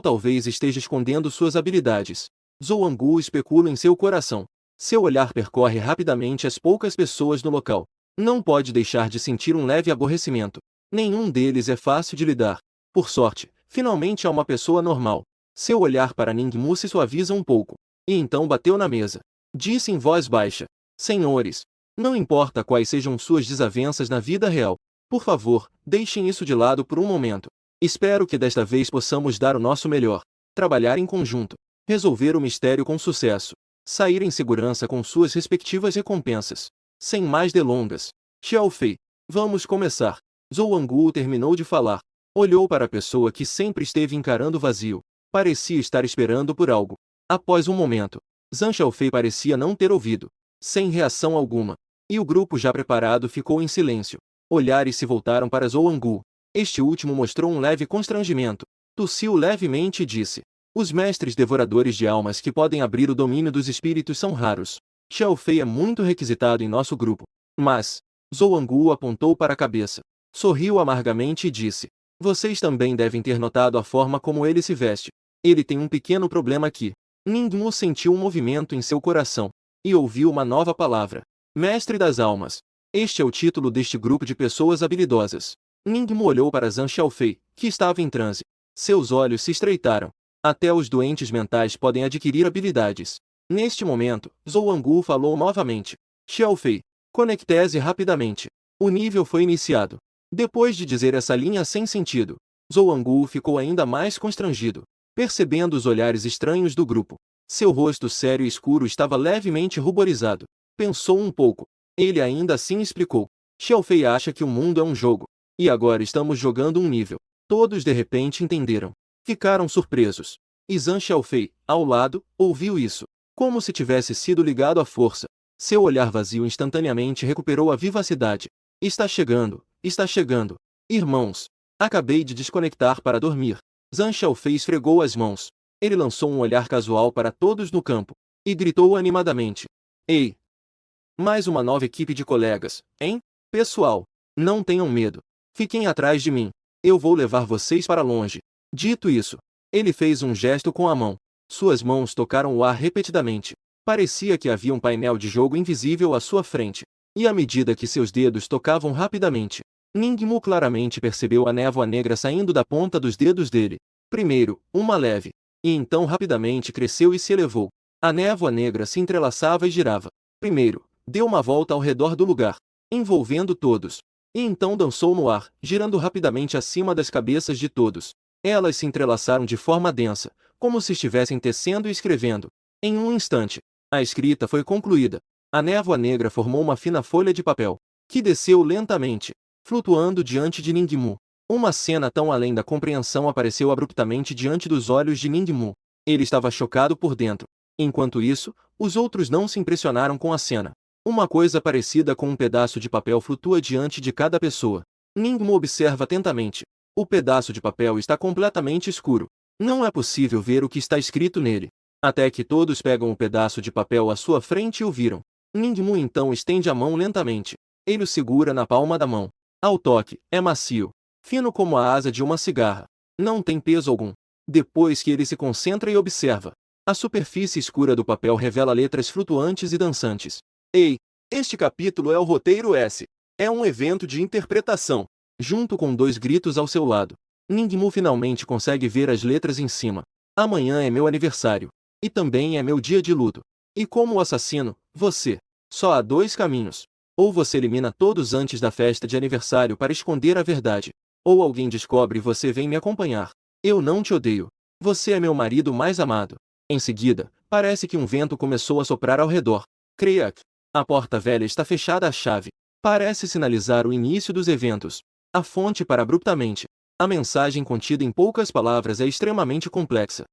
talvez esteja escondendo suas habilidades. Zhou especula em seu coração. Seu olhar percorre rapidamente as poucas pessoas no local. Não pode deixar de sentir um leve aborrecimento. Nenhum deles é fácil de lidar. Por sorte, finalmente há uma pessoa normal. Seu olhar para Ningmu se suaviza um pouco. E então bateu na mesa. Disse em voz baixa: Senhores, não importa quais sejam suas desavenças na vida real, por favor, deixem isso de lado por um momento. Espero que desta vez possamos dar o nosso melhor. Trabalhar em conjunto. Resolver o mistério com sucesso. Sair em segurança com suas respectivas recompensas. Sem mais delongas. Xiao Fei, vamos começar. Zhou terminou de falar. Olhou para a pessoa que sempre esteve encarando o vazio. Parecia estar esperando por algo. Após um momento, Zhang Xiaofei parecia não ter ouvido. Sem reação alguma. E o grupo já preparado ficou em silêncio. Olhares se voltaram para Zhou. Este último mostrou um leve constrangimento. Tossiu levemente e disse: Os mestres devoradores de almas que podem abrir o domínio dos espíritos são raros. Xiaofei é muito requisitado em nosso grupo. Mas, Zhou apontou para a cabeça. Sorriu amargamente e disse: Vocês também devem ter notado a forma como ele se veste. Ele tem um pequeno problema aqui. Ningmu sentiu um movimento em seu coração. E ouviu uma nova palavra. Mestre das almas. Este é o título deste grupo de pessoas habilidosas. Ningmu olhou para Zhang Xiaofei, que estava em transe. Seus olhos se estreitaram. Até os doentes mentais podem adquirir habilidades. Neste momento, Zhou falou novamente. Xiaofei, conecteze rapidamente. O nível foi iniciado. Depois de dizer essa linha sem sentido, Zhou ficou ainda mais constrangido, percebendo os olhares estranhos do grupo. Seu rosto sério e escuro estava levemente ruborizado. Pensou um pouco. Ele ainda assim explicou. Xiaofei acha que o mundo é um jogo. E agora estamos jogando um nível. Todos de repente entenderam. Ficaram surpresos. E Zhang Xiaofei, ao lado, ouviu isso. Como se tivesse sido ligado à força. Seu olhar vazio instantaneamente recuperou a vivacidade. Está chegando, está chegando. Irmãos, acabei de desconectar para dormir. Zhang Xiaofei esfregou as mãos. Ele lançou um olhar casual para todos no campo. E gritou animadamente. Ei! Mais uma nova equipe de colegas, hein? Pessoal, não tenham medo. Fiquem atrás de mim. Eu vou levar vocês para longe. Dito isso, ele fez um gesto com a mão. Suas mãos tocaram o ar repetidamente. Parecia que havia um painel de jogo invisível à sua frente. E à medida que seus dedos tocavam rapidamente, Ningmu claramente percebeu a névoa negra saindo da ponta dos dedos dele. Primeiro, uma leve. E então rapidamente cresceu e se elevou. A névoa negra se entrelaçava e girava. Primeiro, deu uma volta ao redor do lugar, envolvendo todos. E então dançou no ar, girando rapidamente acima das cabeças de todos. Elas se entrelaçaram de forma densa, como se estivessem tecendo e escrevendo. Em um instante, a escrita foi concluída. A névoa negra formou uma fina folha de papel, que desceu lentamente, flutuando diante de Ningmu. Uma cena tão além da compreensão apareceu abruptamente diante dos olhos de Ningmu. Ele estava chocado por dentro. Enquanto isso, os outros não se impressionaram com a cena. Uma coisa parecida com um pedaço de papel flutua diante de cada pessoa. Ningmu observa atentamente. O pedaço de papel está completamente escuro. Não é possível ver o que está escrito nele. Até que todos pegam o pedaço de papel à sua frente e o viram. Ningmu então estende a mão lentamente. Ele o segura na palma da mão. Ao toque, é macio, fino como a asa de uma cigarra. Não tem peso algum. Depois que ele se concentra e observa, a superfície escura do papel revela letras flutuantes e dançantes. Ei, este capítulo é o roteiro S. É um evento de interpretação. Junto com 2 gritos ao seu lado, Ningmu finalmente consegue ver as letras em cima. Amanhã é meu aniversário. E também é meu dia de luto. E como o assassino, você. Só há 2 caminhos. Ou você elimina todos antes da festa de aniversário para esconder a verdade. Ou alguém descobre e você vem me acompanhar. Eu não te odeio. Você é meu marido mais amado. Em seguida, parece que um vento começou a soprar ao redor. Criac. A porta velha está fechada à chave. Parece sinalizar o início dos eventos. A fonte para abruptamente. A mensagem contida em poucas palavras é extremamente complexa.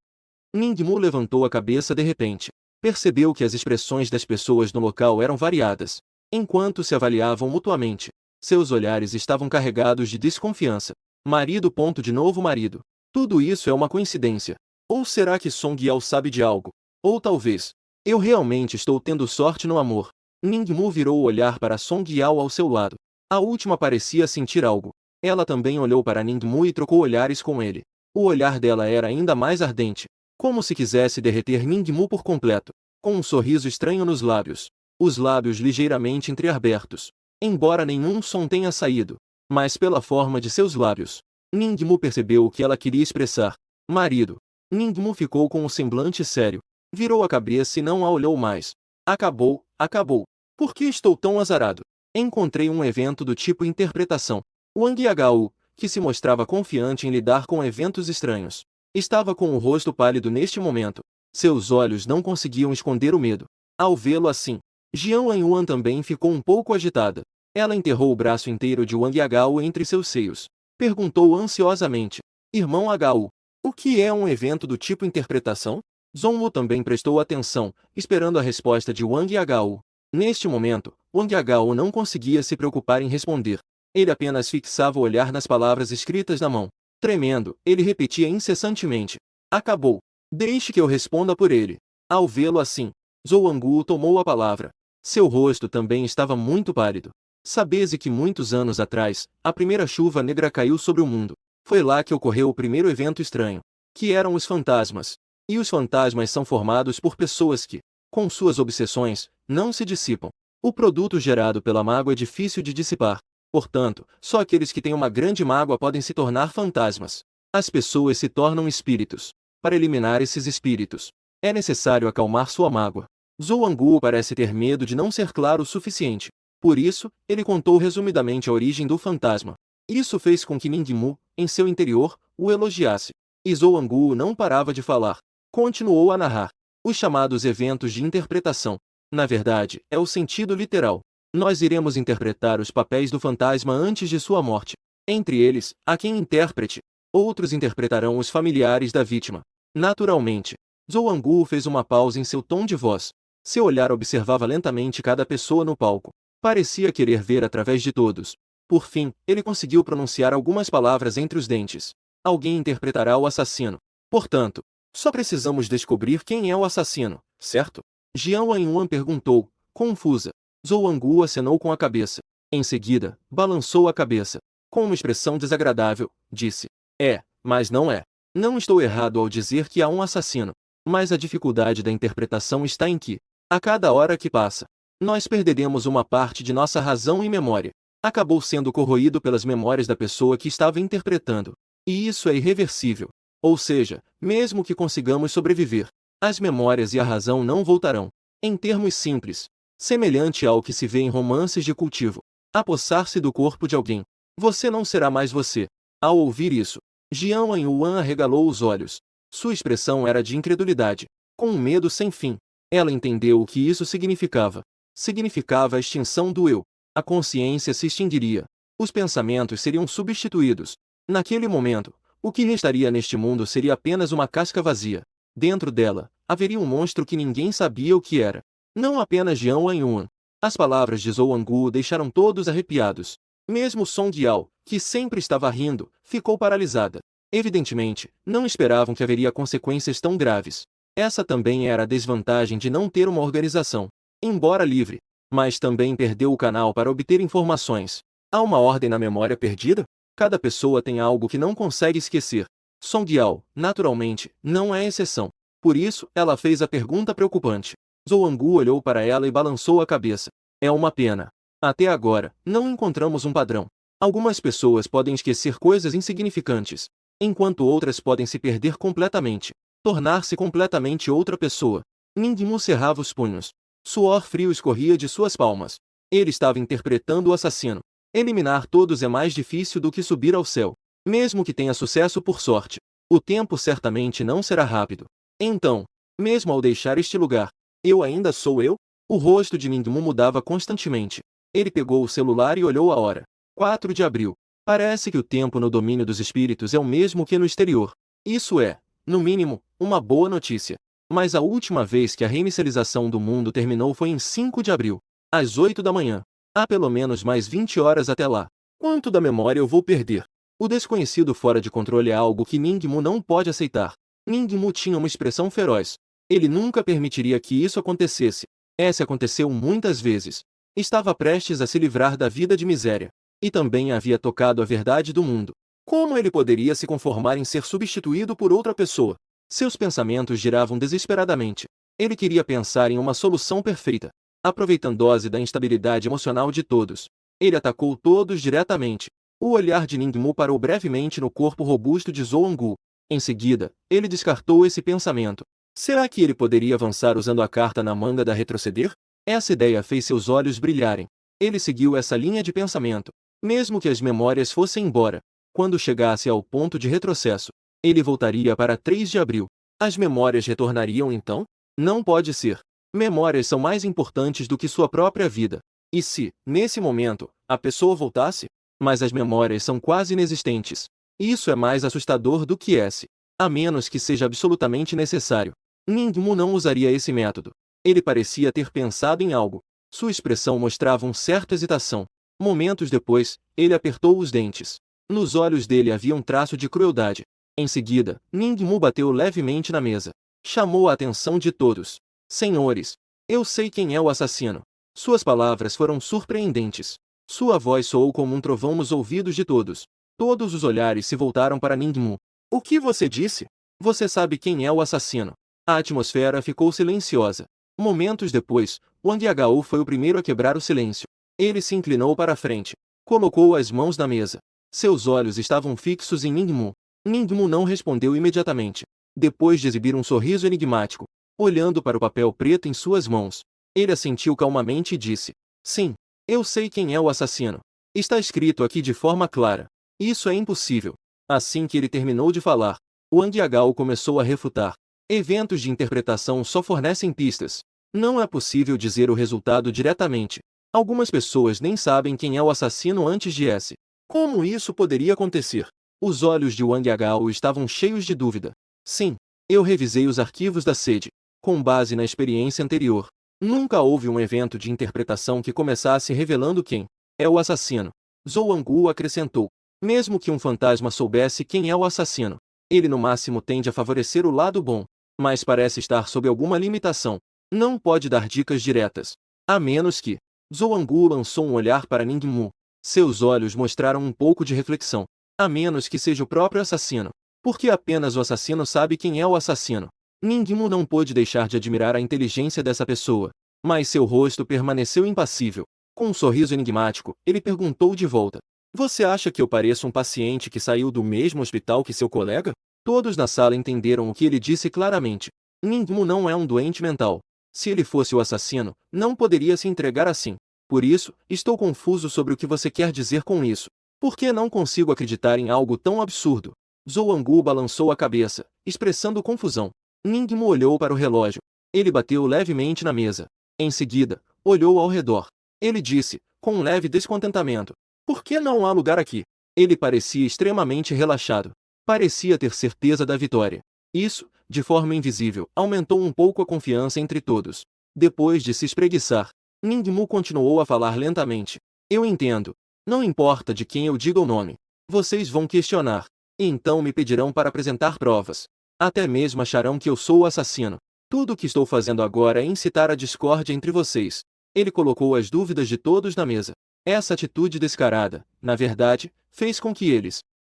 Ningmu levantou a cabeça de repente. Percebeu que as expressões das pessoas no local eram variadas. Enquanto se avaliavam mutuamente, seus olhares estavam carregados de desconfiança. Marido. De novo marido. Tudo isso é uma coincidência. Ou será que Song Yao sabe de algo? Ou talvez, eu realmente estou tendo sorte no amor. Ningmu virou o olhar para Song Yao ao seu lado. A última parecia sentir algo. Ela também olhou para Ningmu e trocou olhares com ele. O olhar dela era ainda mais ardente, como se quisesse derreter Ningmu por completo, com um sorriso estranho nos lábios. Os lábios ligeiramente entreabertos. Embora nenhum som tenha saído, mas pela forma de seus lábios, Ningmu percebeu o que ela queria expressar. Marido. Ningmu ficou com um semblante sério. Virou a cabeça e não a olhou mais. Acabou, acabou. Por que estou tão azarado? Encontrei um evento do tipo interpretação. Wang Yagao, que se mostrava confiante em lidar com eventos estranhos, estava com o rosto pálido neste momento. Seus olhos não conseguiam esconder o medo. Ao vê-lo assim, Jiang Yuan também ficou um pouco agitada. Ela enterrou o braço inteiro de Wang Yagao entre seus seios. Perguntou ansiosamente. Irmão Agao, o que é um evento do tipo interpretação? Zhongwu também prestou atenção, esperando a resposta de Wang Yagao. Neste momento, Wang Yagao não conseguia se preocupar em responder. Ele apenas fixava o olhar nas palavras escritas na mão. Tremendo, ele repetia incessantemente. Acabou. Deixe que eu responda por ele. Ao vê-lo assim, Zhou Angu tomou a palavra. Seu rosto também estava muito pálido. Sabese que muitos anos atrás, a primeira chuva negra caiu sobre o mundo. Foi lá que ocorreu o primeiro evento estranho, que eram os fantasmas. E os fantasmas são formados por pessoas que, com suas obsessões, não se dissipam. O produto gerado pela mágoa é difícil de dissipar. Portanto, só aqueles que têm uma grande mágoa podem se tornar fantasmas. As pessoas se tornam espíritos. Para eliminar esses espíritos, é necessário acalmar sua mágoa. Zhou Angu parece ter medo de não ser claro o suficiente. Por isso, ele contou resumidamente a origem do fantasma. Isso fez com que Ningmu, em seu interior, o elogiasse. E Zhou Angu não parava de falar. Continuou a narrar. Os chamados eventos de interpretação. Na verdade, é o sentido literal. Nós iremos interpretar os papéis do fantasma antes de sua morte. Entre eles, há quem interprete. Outros interpretarão os familiares da vítima. Naturalmente. Zhou Angu fez uma pausa em seu tom de voz. Seu olhar observava lentamente cada pessoa no palco. Parecia querer ver através de todos. Por fim, ele conseguiu pronunciar algumas palavras entre os dentes. Alguém interpretará o assassino. Portanto, só precisamos descobrir quem é o assassino, certo? Jiang Yuan perguntou, confusa. Zhou Angu acenou com a cabeça. Em seguida, balançou a cabeça. Com uma expressão desagradável, disse. É, mas não é. Não estou errado ao dizer que há um assassino. Mas a dificuldade da interpretação está em que, a cada hora que passa, nós perderemos uma parte de nossa razão e memória. Acabou sendo corroído pelas memórias da pessoa que estava interpretando. E isso é irreversível. Ou seja, mesmo que consigamos sobreviver, as memórias e a razão não voltarão. Em termos simples, semelhante ao que se vê em romances de cultivo, apossar-se do corpo de alguém. Você não será mais você. Ao ouvir isso, Jiang Yuan arregalou os olhos. Sua expressão era de incredulidade, com um medo sem fim. Ela entendeu o que isso significava. Significava a extinção do eu. A consciência se extinguiria. Os pensamentos seriam substituídos. Naquele momento, o que restaria neste mundo seria apenas uma casca vazia. Dentro dela, haveria um monstro que ninguém sabia o que era. Não apenas Jiang Yuan. As palavras de Zhou Angu o deixaram todos arrepiados. Mesmo Song Yao, que sempre estava rindo, ficou paralisada. Evidentemente, não esperavam que haveria consequências tão graves. Essa também era a desvantagem de não ter uma organização. Embora livre, mas também perdeu o canal para obter informações. Há uma ordem na memória perdida? Cada pessoa tem algo que não consegue esquecer. Song Yao, naturalmente, não é exceção. Por isso, ela fez a pergunta preocupante. Zhou Angu olhou para ela e balançou a cabeça. É uma pena. Até agora, não encontramos um padrão. Algumas pessoas podem esquecer coisas insignificantes, enquanto outras podem se perder completamente, tornar-se completamente outra pessoa. Ningmu cerrava os punhos. Suor frio escorria de suas palmas. Ele estava interpretando o assassino. Eliminar todos é mais difícil do que subir ao céu. Mesmo que tenha sucesso por sorte, o tempo certamente não será rápido. Então, mesmo ao deixar este lugar, eu ainda sou eu? O rosto de Ningmu mudava constantemente. Ele pegou o celular e olhou a hora. 4 de abril. Parece que o tempo no domínio dos espíritos é o mesmo que no exterior. Isso é, no mínimo, uma boa notícia. Mas a última vez que a reinicialização do mundo terminou foi em 5 de abril, às 8 da manhã. Há pelo menos mais 20 horas até lá. Quanto da memória eu vou perder? O desconhecido fora de controle é algo que Ningmu não pode aceitar. Ningmu tinha uma expressão feroz. Ele nunca permitiria que isso acontecesse. Essa aconteceu muitas vezes. Estava prestes a se livrar da vida de miséria. E também havia tocado a verdade do mundo. Como ele poderia se conformar em ser substituído por outra pessoa? Seus pensamentos giravam desesperadamente. Ele queria pensar em uma solução perfeita. Aproveitando-se da instabilidade emocional de todos, ele atacou todos diretamente. O olhar de Ningmu parou brevemente no corpo robusto de Zhou Angu. Em seguida, ele descartou esse pensamento. Será que ele poderia avançar usando a carta na manga da retroceder? Essa ideia fez seus olhos brilharem. Ele seguiu essa linha de pensamento. Mesmo que as memórias fossem embora, quando chegasse ao ponto de retrocesso, ele voltaria para 3 de abril. As memórias retornariam então? Não pode ser. Memórias são mais importantes do que sua própria vida. E se, nesse momento, a pessoa voltasse? Mas as memórias são quase inexistentes. Isso é mais assustador do que esse. A menos que seja absolutamente necessário. Ningmu não usaria esse método. Ele parecia ter pensado em algo. Sua expressão mostrava certa hesitação. Momentos depois, ele apertou os dentes. Nos olhos dele havia um traço de crueldade. Em seguida, Ningmu bateu levemente na mesa. Chamou a atenção de todos. Senhores, eu sei quem é o assassino. Suas palavras foram surpreendentes. Sua voz soou como um trovão nos ouvidos de todos. Todos os olhares se voltaram para Ningmu. O que você disse? Você sabe quem é o assassino. A atmosfera ficou silenciosa. Momentos depois, Wang Yagao foi o primeiro a quebrar o silêncio. Ele se inclinou para a frente. Colocou as mãos na mesa. Seus olhos estavam fixos em Ningmu. Ningmu não respondeu imediatamente. Depois de exibir um sorriso enigmático, olhando para o papel preto em suas mãos, ele assentiu calmamente e disse: Sim, eu sei quem é o assassino. Está escrito aqui de forma clara. Isso é impossível. Assim que ele terminou de falar, Wang Yagao começou a refutar. Eventos de interpretação só fornecem pistas. Não é possível dizer o resultado diretamente. Algumas pessoas nem sabem quem é o assassino antes de S. Como isso poderia acontecer? Os olhos de Wang Yagao estavam cheios de dúvida. Sim, eu revisei os arquivos da sede, com base na experiência anterior. Nunca houve um evento de interpretação que começasse revelando quem é o assassino. Zhou Angu acrescentou. Mesmo que um fantasma soubesse quem é o assassino, ele no máximo tende a favorecer o lado bom, mas parece estar sob alguma limitação. Não pode dar dicas diretas. A menos que... Zhou Angu lançou um olhar para Ningmu. Seus olhos mostraram um pouco de reflexão. A menos que seja o próprio assassino. Porque apenas o assassino sabe quem é o assassino. Ningmu não pôde deixar de admirar a inteligência dessa pessoa. Mas seu rosto permaneceu impassível. Com um sorriso enigmático, ele perguntou de volta. Você acha que eu pareço um paciente que saiu do mesmo hospital que seu colega? Todos na sala entenderam o que ele disse claramente. Ningmu não é um doente mental. Se ele fosse o assassino, não poderia se entregar assim. Por isso, estou confuso sobre o que você quer dizer com isso. Por que não consigo acreditar em algo tão absurdo? Zhou Angu balançou a cabeça, expressando confusão. Ningmu olhou para o relógio. Ele bateu levemente na mesa. Em seguida, olhou ao redor. Ele disse, com um leve descontentamento: Por que não há lugar aqui? Ele parecia extremamente relaxado. Parecia ter certeza da vitória. Isso, de forma invisível, aumentou um pouco a confiança entre todos. Depois de se espreguiçar, Ningmu continuou a falar lentamente. Eu entendo. Não importa de quem eu diga o nome. Vocês vão questionar. E então me pedirão para apresentar provas. Até mesmo acharão que eu sou o assassino. Tudo o que estou fazendo agora é incitar a discórdia entre vocês. Ele colocou as dúvidas de todos na mesa. Essa atitude descarada, na verdade, fez com que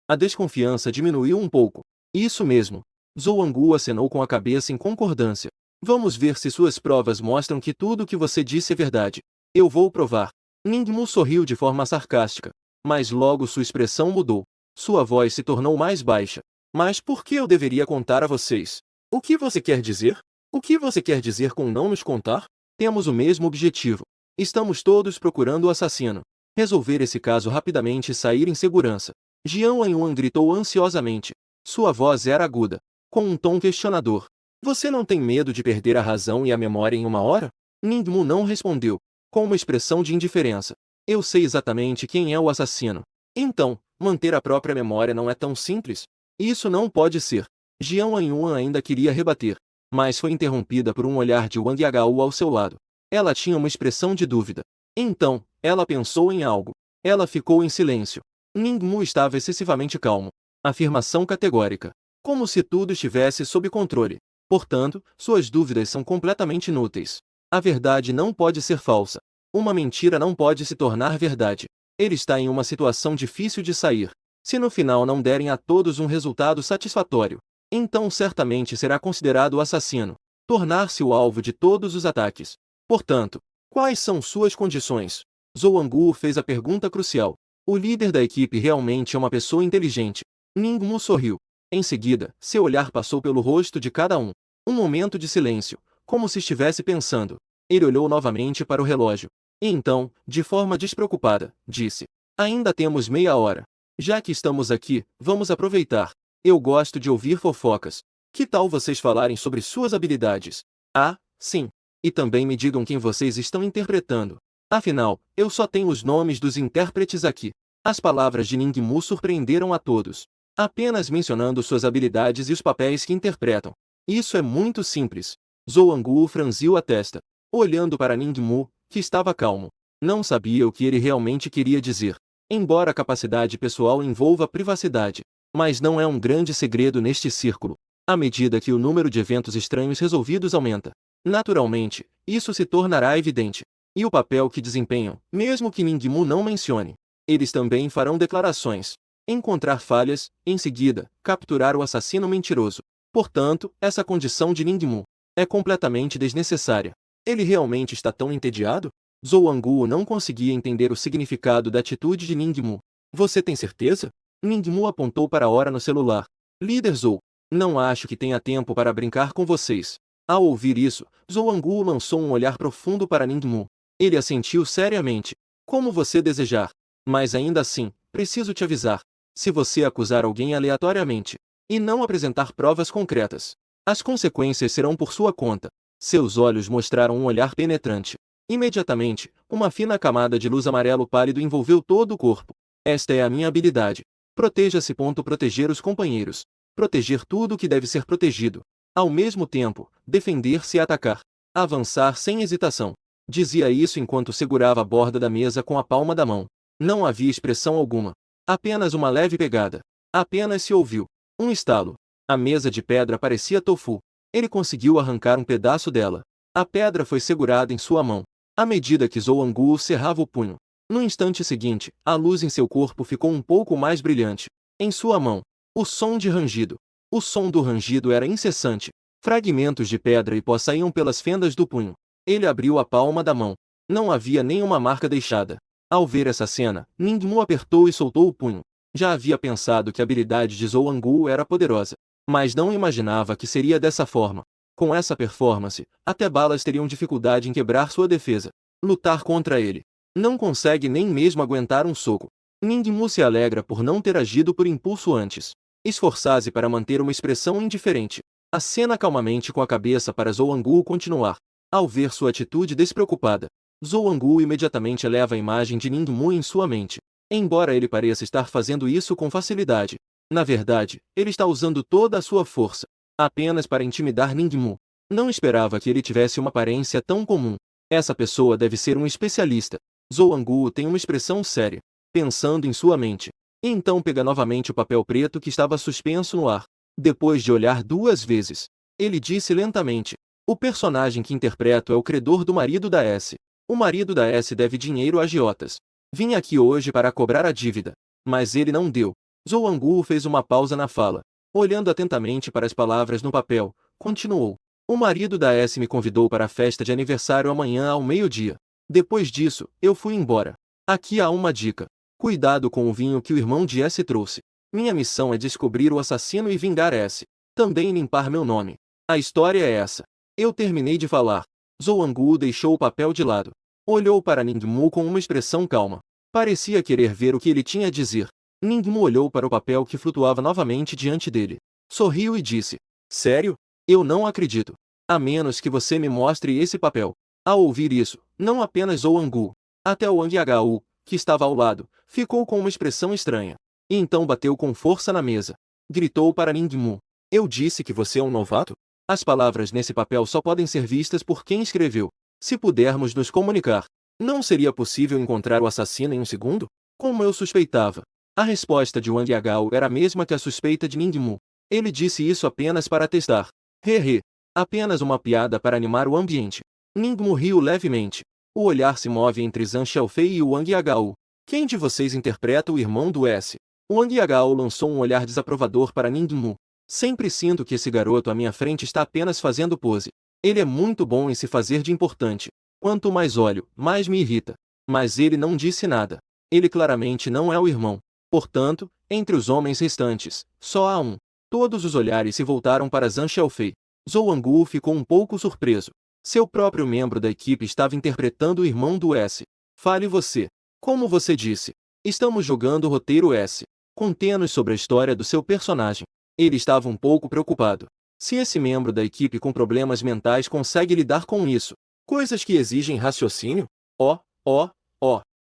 a desconfiança diminuiu um pouco. Isso mesmo. Zhou Angu acenou com a cabeça em concordância. Vamos ver se suas provas mostram que tudo o que você disse é verdade. Eu vou provar. Ningmu sorriu de forma sarcástica. Mas logo sua expressão mudou. Sua voz se tornou mais baixa. Mas por que eu deveria contar a vocês? O que você quer dizer? O que você quer dizer com não nos contar? Temos o mesmo objetivo. Estamos todos procurando o assassino. Resolver esse caso rapidamente e sair em segurança. Jiang Yuan gritou ansiosamente. Sua voz era aguda, com um tom questionador. Você não tem medo de perder a razão e a memória em uma hora? Ningmu não respondeu, com uma expressão de indiferença. Eu sei exatamente quem é o assassino. Então, manter a própria memória não é tão simples? Isso não pode ser. Jiang Yuan ainda queria rebater, mas foi interrompida por um olhar de Wang Yagao ao seu lado. Ela tinha uma expressão de dúvida. Então, ela pensou em algo. Ela ficou em silêncio. Ningmu estava excessivamente calmo. Afirmação categórica. Como se tudo estivesse sob controle. Portanto, suas dúvidas são completamente inúteis. A verdade não pode ser falsa. Uma mentira não pode se tornar verdade. Ele está em uma situação difícil de sair. Se no final não derem a todos um resultado satisfatório, então certamente será considerado o assassino, tornar-se o alvo de todos os ataques. Portanto, quais são suas condições? Zhou Angu fez a pergunta crucial. O líder da equipe realmente é uma pessoa inteligente. Ningmu sorriu. Em seguida, seu olhar passou pelo rosto de cada um. Um momento de silêncio, como se estivesse pensando. Ele olhou novamente para o relógio. E então, de forma despreocupada, disse: Ainda temos meia hora. Já que estamos aqui, vamos aproveitar. Eu gosto de ouvir fofocas. Que tal vocês falarem sobre suas habilidades? Ah, sim. E também me digam quem vocês estão interpretando. Afinal, eu só tenho os nomes dos intérpretes aqui. As palavras de Ningmu surpreenderam a todos. Apenas mencionando suas habilidades e os papéis que interpretam. Isso é muito simples. Zhou Angu franziu a testa, olhando para Ningmu, que estava calmo. Não sabia o que ele realmente queria dizer. Embora a capacidade pessoal envolva privacidade, mas não é um grande segredo neste círculo. À medida que o número de eventos estranhos resolvidos aumenta, naturalmente, isso se tornará evidente. E o papel que desempenham, mesmo que Ningmu não mencione. Eles também farão declarações. Encontrar falhas, em seguida, capturar o assassino mentiroso. Portanto, essa condição de Ningmu é completamente desnecessária. Ele realmente está tão entediado? Zhou Angu não conseguia entender o significado da atitude de Ningmu. Você tem certeza? Ningmu apontou para a hora no celular. Líder Zhou, não acho que tenha tempo para brincar com vocês. Ao ouvir isso, Zhou Angu lançou um olhar profundo para Ningmu. Ele assentiu seriamente. Como você desejar. Mas ainda assim, preciso te avisar. Se você acusar alguém aleatoriamente, e não apresentar provas concretas, as consequências serão por sua conta. Seus olhos mostraram um olhar penetrante. Imediatamente, uma fina camada de luz amarelo pálido envolveu todo o corpo. Esta é a minha habilidade. Proteja-se. Proteger os companheiros. Proteger tudo o que deve ser protegido. Ao mesmo tempo, defender-se e atacar. Avançar sem hesitação. Dizia isso enquanto segurava a borda da mesa com a palma da mão. Não havia expressão alguma. Apenas uma leve pegada. Apenas se ouviu um estalo. A mesa de pedra parecia tofu. Ele conseguiu arrancar um pedaço dela. A pedra foi segurada em sua mão. À medida que Zhou Angu cerrava o punho. No instante seguinte, a luz em seu corpo ficou um pouco mais brilhante. Em sua mão, o som de rangido. O som do rangido era incessante. Fragmentos de pedra e pó saíam pelas fendas do punho. Ele abriu a palma da mão. Não havia nenhuma marca deixada. Ao ver essa cena, Ningmu apertou e soltou o punho. Já havia pensado que a habilidade de Zhou Angu era poderosa, mas não imaginava que seria dessa forma. Com essa performance, até balas teriam dificuldade em quebrar sua defesa. Lutar contra ele. Não consegue nem mesmo aguentar um soco. Ningmu se alegra por não ter agido por impulso antes. Esforçar-se para manter uma expressão indiferente. Acena calmamente com a cabeça para Zhou Angu continuar. Ao ver sua atitude despreocupada, Zhou Angu imediatamente eleva a imagem de Ningmu em sua mente. Embora ele pareça estar fazendo isso com facilidade, na verdade, ele está usando toda a sua força, apenas para intimidar Ningmu. Não esperava que ele tivesse uma aparência tão comum. Essa pessoa deve ser um especialista. Zhou Angu tem uma expressão séria. pensando em sua mente. Então pega novamente o papel preto que estava suspenso no ar. Depois de olhar 2 vezes, ele disse lentamente: o personagem que interpreto é o credor do marido da S. O marido da S deve dinheiro a agiotas. Vim aqui hoje para cobrar a dívida. Mas ele não deu. Zhou Anguo fez uma pausa na fala. Olhando atentamente para as palavras no papel, continuou: o marido da S me convidou para a festa de aniversário amanhã ao meio-dia. Depois disso, eu fui embora. Aqui há uma dica. Cuidado com o vinho que o irmão de S trouxe. Minha missão é descobrir o assassino e vingar S. Também limpar meu nome. A história é essa. Eu terminei de falar. Zhou Anguo deixou o papel de lado. Olhou para Ningmu com uma expressão calma. Parecia querer ver o que ele tinha a dizer. Ningmu olhou para o papel que flutuava novamente diante dele. Sorriu e disse: sério? Eu não acredito. A menos que você me mostre esse papel. Ao ouvir isso, não apenas Zhou Anguo, até o Wang Yagao, que estava ao lado, ficou com uma expressão estranha. E então bateu com força na mesa. Gritou para Ningmu: eu disse que você é um novato? As palavras nesse papel só podem ser vistas por quem escreveu. Se pudermos nos comunicar, não seria possível encontrar o assassino em um segundo? Como eu suspeitava. A resposta de Wang Yagao era a mesma que a suspeita de Ningmu. Ele disse isso apenas para testar. Hehe. Apenas uma piada para animar o ambiente. Ningmu riu levemente. O olhar se move entre Zhang Xiaofei e Wang Yagao. Quem de vocês interpreta o irmão do S? Wang Yagao lançou um olhar desaprovador para Ningmu. Sempre sinto que esse garoto à minha frente está apenas fazendo pose. Ele é muito bom em se fazer de importante. Quanto mais olho, mais me irrita. Mas ele não disse nada. Ele claramente não é o irmão. Portanto, entre os homens restantes, só há um. Todos os olhares se voltaram para Zhang Xiaofei. Zhou Anguo ficou um pouco surpreso. Seu próprio membro da equipe estava interpretando o irmão do S. Fale você. Como você disse, estamos jogando o roteiro S. Conte-nos sobre a história do seu personagem. Ele estava um pouco preocupado. Se esse membro da equipe com problemas mentais consegue lidar com isso, coisas que exigem raciocínio?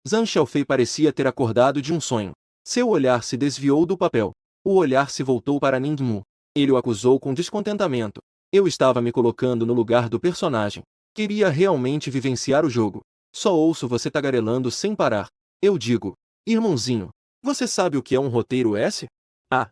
Zhang Xiaofei parecia ter acordado de um sonho. Seu olhar se desviou do papel. O olhar se voltou para Ningmu. Ele o acusou com descontentamento. Eu estava me colocando no lugar do personagem. Queria realmente vivenciar o jogo. Só ouço você tagarelando sem parar. Eu digo: irmãozinho, você sabe o que é um roteiro S? Ah!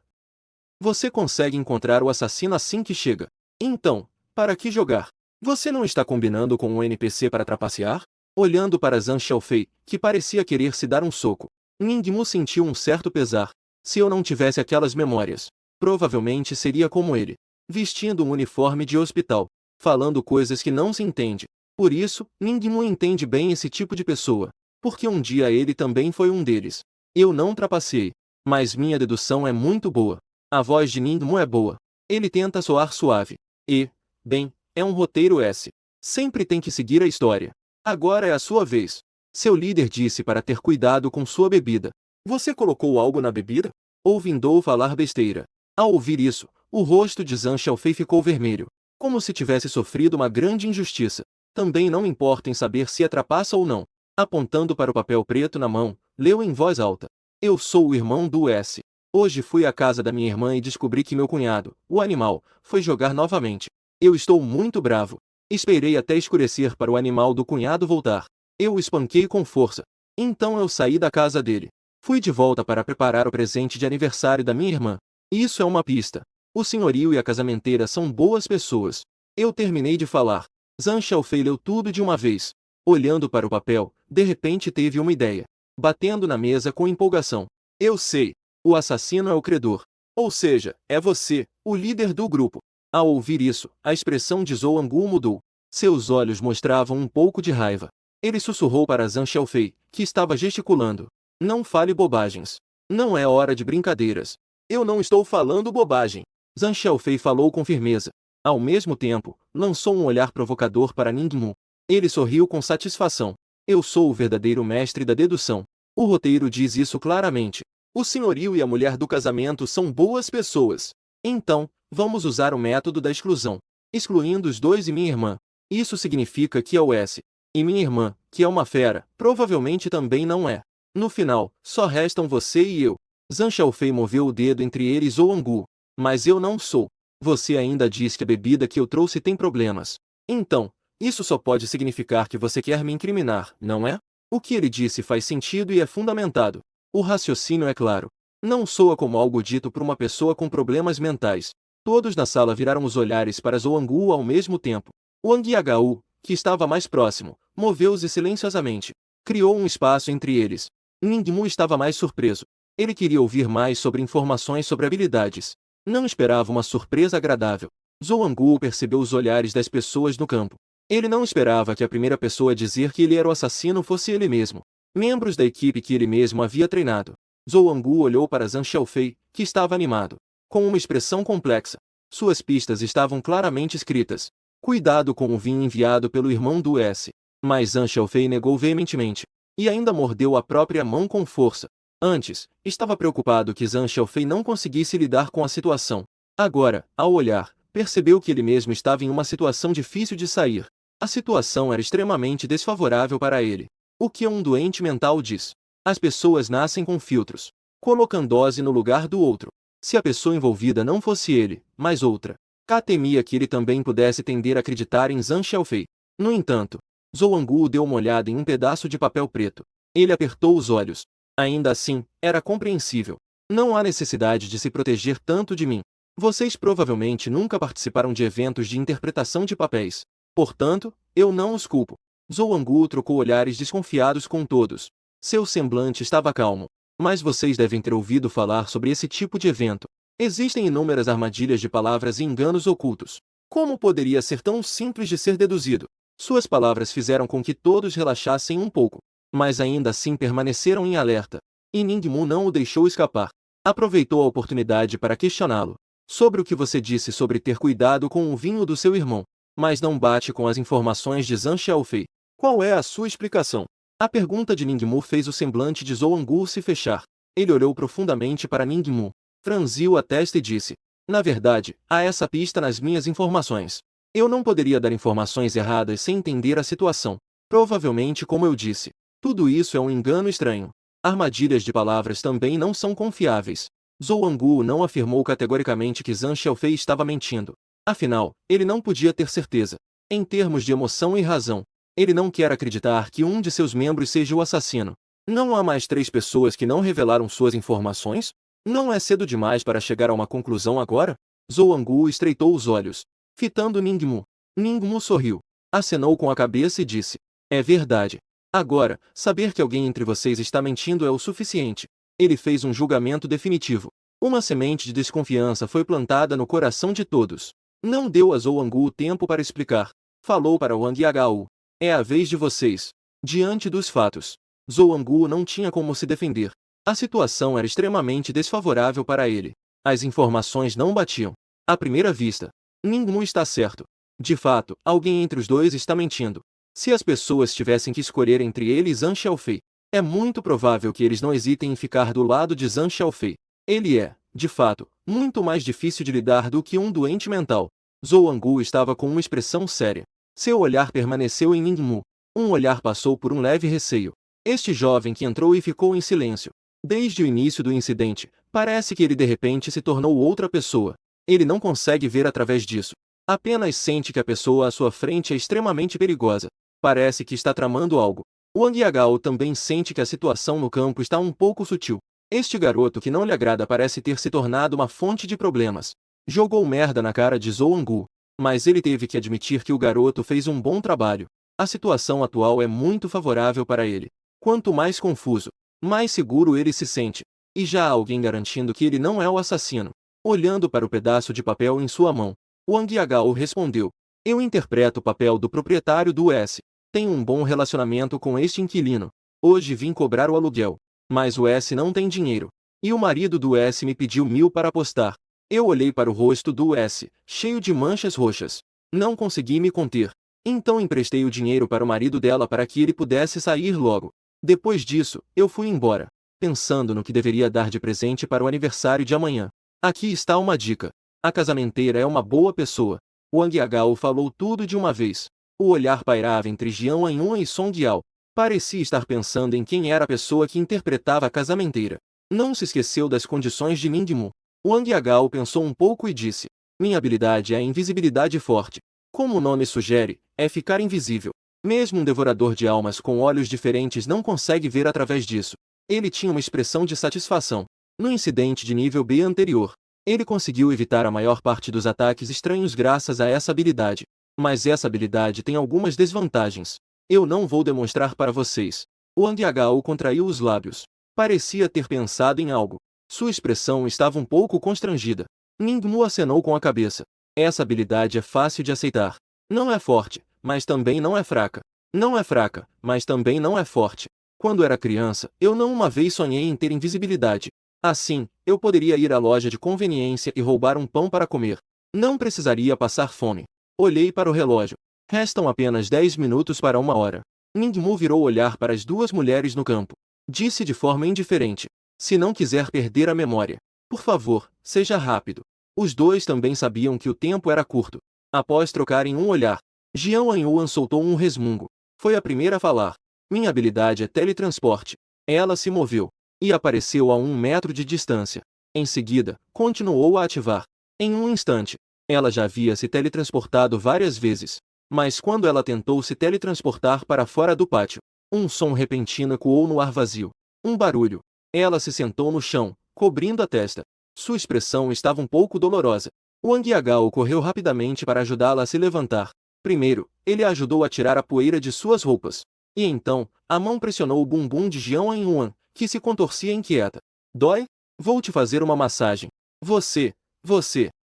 Você consegue encontrar o assassino assim que chega. Então, para que jogar? Você não está combinando com um NPC para trapacear? Olhando para Zhang Xiaofei, que parecia querer se dar um soco, Ningmu sentiu um certo pesar. Se eu não tivesse aquelas memórias, provavelmente seria como ele, vestindo um uniforme de hospital, falando coisas que não se entende. Por isso, Ningmu entende bem esse tipo de pessoa, porque um dia ele também foi um deles. Eu não trapaceei, mas minha dedução é muito boa. A voz de Ningmu é boa. Ele tenta soar suave. E, bem, é um roteiro S. Sempre tem que seguir a história. Agora é a sua vez. Seu líder disse para ter cuidado com sua bebida. Você colocou algo na bebida? Ou vindou falar besteira? Ao ouvir isso, o rosto de Zhang Xiaofei ficou vermelho, como se tivesse sofrido uma grande injustiça. Também não importa em saber se é trapaça ou não. Apontando para o papel preto na mão, leu em voz alta: eu sou o irmão do S. Hoje fui à casa da minha irmã e descobri que meu cunhado, o animal, foi jogar novamente. Eu estou muito bravo. Esperei até escurecer para o animal do cunhado voltar. Eu o espanquei com força. Então eu saí da casa dele. Fui de volta para preparar o presente de aniversário da minha irmã. Isso é uma pista. O senhorio e a casamenteira são boas pessoas. Eu terminei de falar. Zhang Xiaofei leu tudo de uma vez. Olhando para o papel, de repente teve uma ideia. Batendo na mesa com empolgação. Eu sei. O assassino é o credor. Ou seja, é você, o líder do grupo. Ao ouvir isso, a expressão de Zhou Anguo mudou. Seus olhos mostravam um pouco de raiva. Ele sussurrou para Zhang Xiaofei, que estava gesticulando: não fale bobagens. Não é hora de brincadeiras. Eu não estou falando bobagem. Zhang Xiaofei falou com firmeza. Ao mesmo tempo, lançou um olhar provocador para Ningmu. Ele sorriu com satisfação. Eu sou o verdadeiro mestre da dedução. O roteiro diz isso claramente. O senhorio e a mulher do casamento são boas pessoas. Então, vamos usar o método da exclusão. Excluindo os dois e minha irmã. Isso significa que é o S. E minha irmã, que é uma fera, provavelmente também não é. No final, só restam você e eu. Zhang Xiaofei moveu o dedo entre eles Zhou Anguo. Mas eu não sou. Você ainda diz que a bebida que eu trouxe tem problemas. Então, isso só pode significar que você quer me incriminar, não é? O que ele disse faz sentido e é fundamentado. O raciocínio é claro. Não soa como algo dito por uma pessoa com problemas mentais. Todos na sala viraram os olhares para Zhou Gu ao mesmo tempo. Wang Yagao, que estava mais próximo, moveu-se silenciosamente. Criou um espaço entre eles. Ningmu estava mais surpreso. Ele queria ouvir mais sobre informações sobre habilidades. Não esperava uma surpresa agradável. Zhou Gu percebeu os olhares das pessoas no campo. Ele não esperava que a primeira pessoa a dizer que ele era o assassino fosse ele mesmo. Membros da equipe que ele mesmo havia treinado. Zhou Gu olhou para Zhang Xiaofei, que estava animado. Com uma expressão complexa. Suas pistas estavam claramente escritas. Cuidado com o vinho enviado pelo irmão do S. Mas Zhang Xiaofei negou veementemente. E ainda mordeu a própria mão com força. Antes, estava preocupado que Zhang Xiaofei não conseguisse lidar com a situação. Agora, ao olhar, percebeu que ele mesmo estava em uma situação difícil de sair. A situação era extremamente desfavorável para ele. O que um doente mental diz? As pessoas nascem com filtros, colocando-se no lugar do outro. Se a pessoa envolvida não fosse ele, mas outra, K temia que ele também pudesse tender a acreditar em Zhang Xiaofei. No entanto, Zhou Gu deu uma olhada em um pedaço de papel preto. Ele apertou os olhos. Ainda assim, era compreensível. Não há necessidade de se proteger tanto de mim. Vocês provavelmente nunca participaram de eventos de interpretação de papéis. Portanto, eu não os culpo. Zhou Gu trocou olhares desconfiados com todos. Seu semblante estava calmo. Mas vocês devem ter ouvido falar sobre esse tipo de evento. Existem inúmeras armadilhas de palavras e enganos ocultos. Como poderia ser tão simples de ser deduzido? Suas palavras fizeram com que todos relaxassem um pouco. Mas ainda assim permaneceram em alerta. E Ningmu não o deixou escapar. Aproveitou a oportunidade para questioná-lo. Sobre o que você disse sobre ter cuidado com o vinho do seu irmão. Mas não bate com as informações de Zhang Xiaofei. Qual é a sua explicação? A pergunta de Ningmu fez o semblante de Zhou Gu se fechar. Ele olhou profundamente para Ningmu, franziu a testa e disse: na verdade, há essa pista nas minhas informações. Eu não poderia dar informações erradas sem entender a situação. Provavelmente, como eu disse, tudo isso é um engano estranho. Armadilhas de palavras também não são confiáveis. Zhou Gu não afirmou categoricamente que Zhang Xiaofei estava mentindo. Afinal, ele não podia ter certeza. Em termos de emoção e razão, ele não quer acreditar que um de seus membros seja o assassino. Não há mais 3 pessoas que não revelaram suas informações? Não é cedo demais para chegar a uma conclusão agora? Zhou Gu estreitou os olhos, fitando Ningmu. Ningmu sorriu, acenou com a cabeça e disse: é verdade. Agora, saber que alguém entre vocês está mentindo é o suficiente. Ele fez um julgamento definitivo. Uma semente de desconfiança foi plantada no coração de todos. Não deu a Zhou Gu tempo para explicar. Falou para Wang Yagao: é a vez de vocês. Diante dos fatos, Zhou Gu não tinha como se defender. A situação era extremamente desfavorável para ele. As informações não batiam. À primeira vista, Ningmu está certo. De fato, alguém entre os dois está mentindo. Se as pessoas tivessem que escolher entre ele e Zhang Xiaofei, é muito provável que eles não hesitem em ficar do lado de Zhang Xiaofei. Ele é, de fato, muito mais difícil de lidar do que um doente mental. Zhou Gu estava com uma expressão séria. Seu olhar permaneceu em Ningmu. Um olhar passou por um leve receio. Este jovem que entrou e ficou em silêncio. Desde o início do incidente, parece que ele de repente se tornou outra pessoa. Ele não consegue ver através disso. Apenas sente que a pessoa à sua frente é extremamente perigosa. Parece que está tramando algo. Wang Yagao também sente que a situação no campo está um pouco sutil. Este garoto que não lhe agrada parece ter se tornado uma fonte de problemas. Jogou merda na cara de Zhou Gu. Mas ele teve que admitir que o garoto fez um bom trabalho. A situação atual é muito favorável para ele. Quanto mais confuso, mais seguro ele se sente. E já há alguém garantindo que ele não é o assassino. Olhando para o pedaço de papel em sua mão, Wang Yagao respondeu: eu interpreto o papel do proprietário do S. Tenho um bom relacionamento com este inquilino. Hoje vim cobrar o aluguel. Mas o S não tem dinheiro. E o marido do S me pediu 1000 para apostar. Eu olhei para o rosto do S, cheio de manchas roxas. Não consegui me conter. Então emprestei o dinheiro para o marido dela para que ele pudesse sair logo. Depois disso, eu fui embora, pensando no que deveria dar de presente para o aniversário de amanhã. Aqui está uma dica. A casamenteira é uma boa pessoa. Wang Yagao falou tudo de uma vez. O olhar pairava entre Jiang Anyun e Song Yao. Parecia estar pensando em quem era a pessoa que interpretava a casamenteira. Não se esqueceu das condições de Ningmu. Wang Yagao pensou um pouco e disse: minha habilidade é a invisibilidade forte. Como o nome sugere, é ficar invisível. Mesmo um devorador de almas com olhos diferentes não consegue ver através disso. Ele tinha uma expressão de satisfação. No incidente de nível B anterior, ele conseguiu evitar a maior parte dos ataques estranhos graças a essa habilidade. Mas essa habilidade tem algumas desvantagens. Eu não vou demonstrar para vocês. O Angyagao contraiu os lábios. Parecia ter pensado em algo. Sua expressão estava um pouco constrangida. Ningmu acenou com a cabeça. Essa habilidade é fácil de aceitar. Não é forte, mas também não é fraca. Não é fraca, mas também não é forte. Quando era criança, eu não uma vez sonhei em ter invisibilidade. Assim, eu poderia ir à loja de conveniência e roubar um pão para comer. Não precisaria passar fome. Olhei para o relógio. Restam apenas 10 minutos para 1 hora. Ningmu virou olhar para as duas mulheres no campo. Disse de forma indiferente: se não quiser perder a memória, por favor, seja rápido. Os dois também sabiam que o tempo era curto. Após trocarem um olhar, Jian Yuan soltou um resmungo. Foi a primeira a falar. Minha habilidade é teletransporte. Ela se moveu e apareceu a 1 metro de distância. Em seguida, continuou a ativar. Em um instante, ela já havia se teletransportado várias vezes. Mas quando ela tentou se teletransportar para fora do pátio, um som repentino ecoou no ar vazio. Um barulho. Ela se sentou no chão, cobrindo a testa. Sua expressão estava um pouco dolorosa. O Angyagao correu rapidamente para ajudá-la a se levantar. Primeiro, ele a ajudou a tirar a poeira de suas roupas. E então, a mão pressionou o bumbum de Jian Yuan, que se contorcia inquieta. Dói? Vou te fazer uma massagem. Você.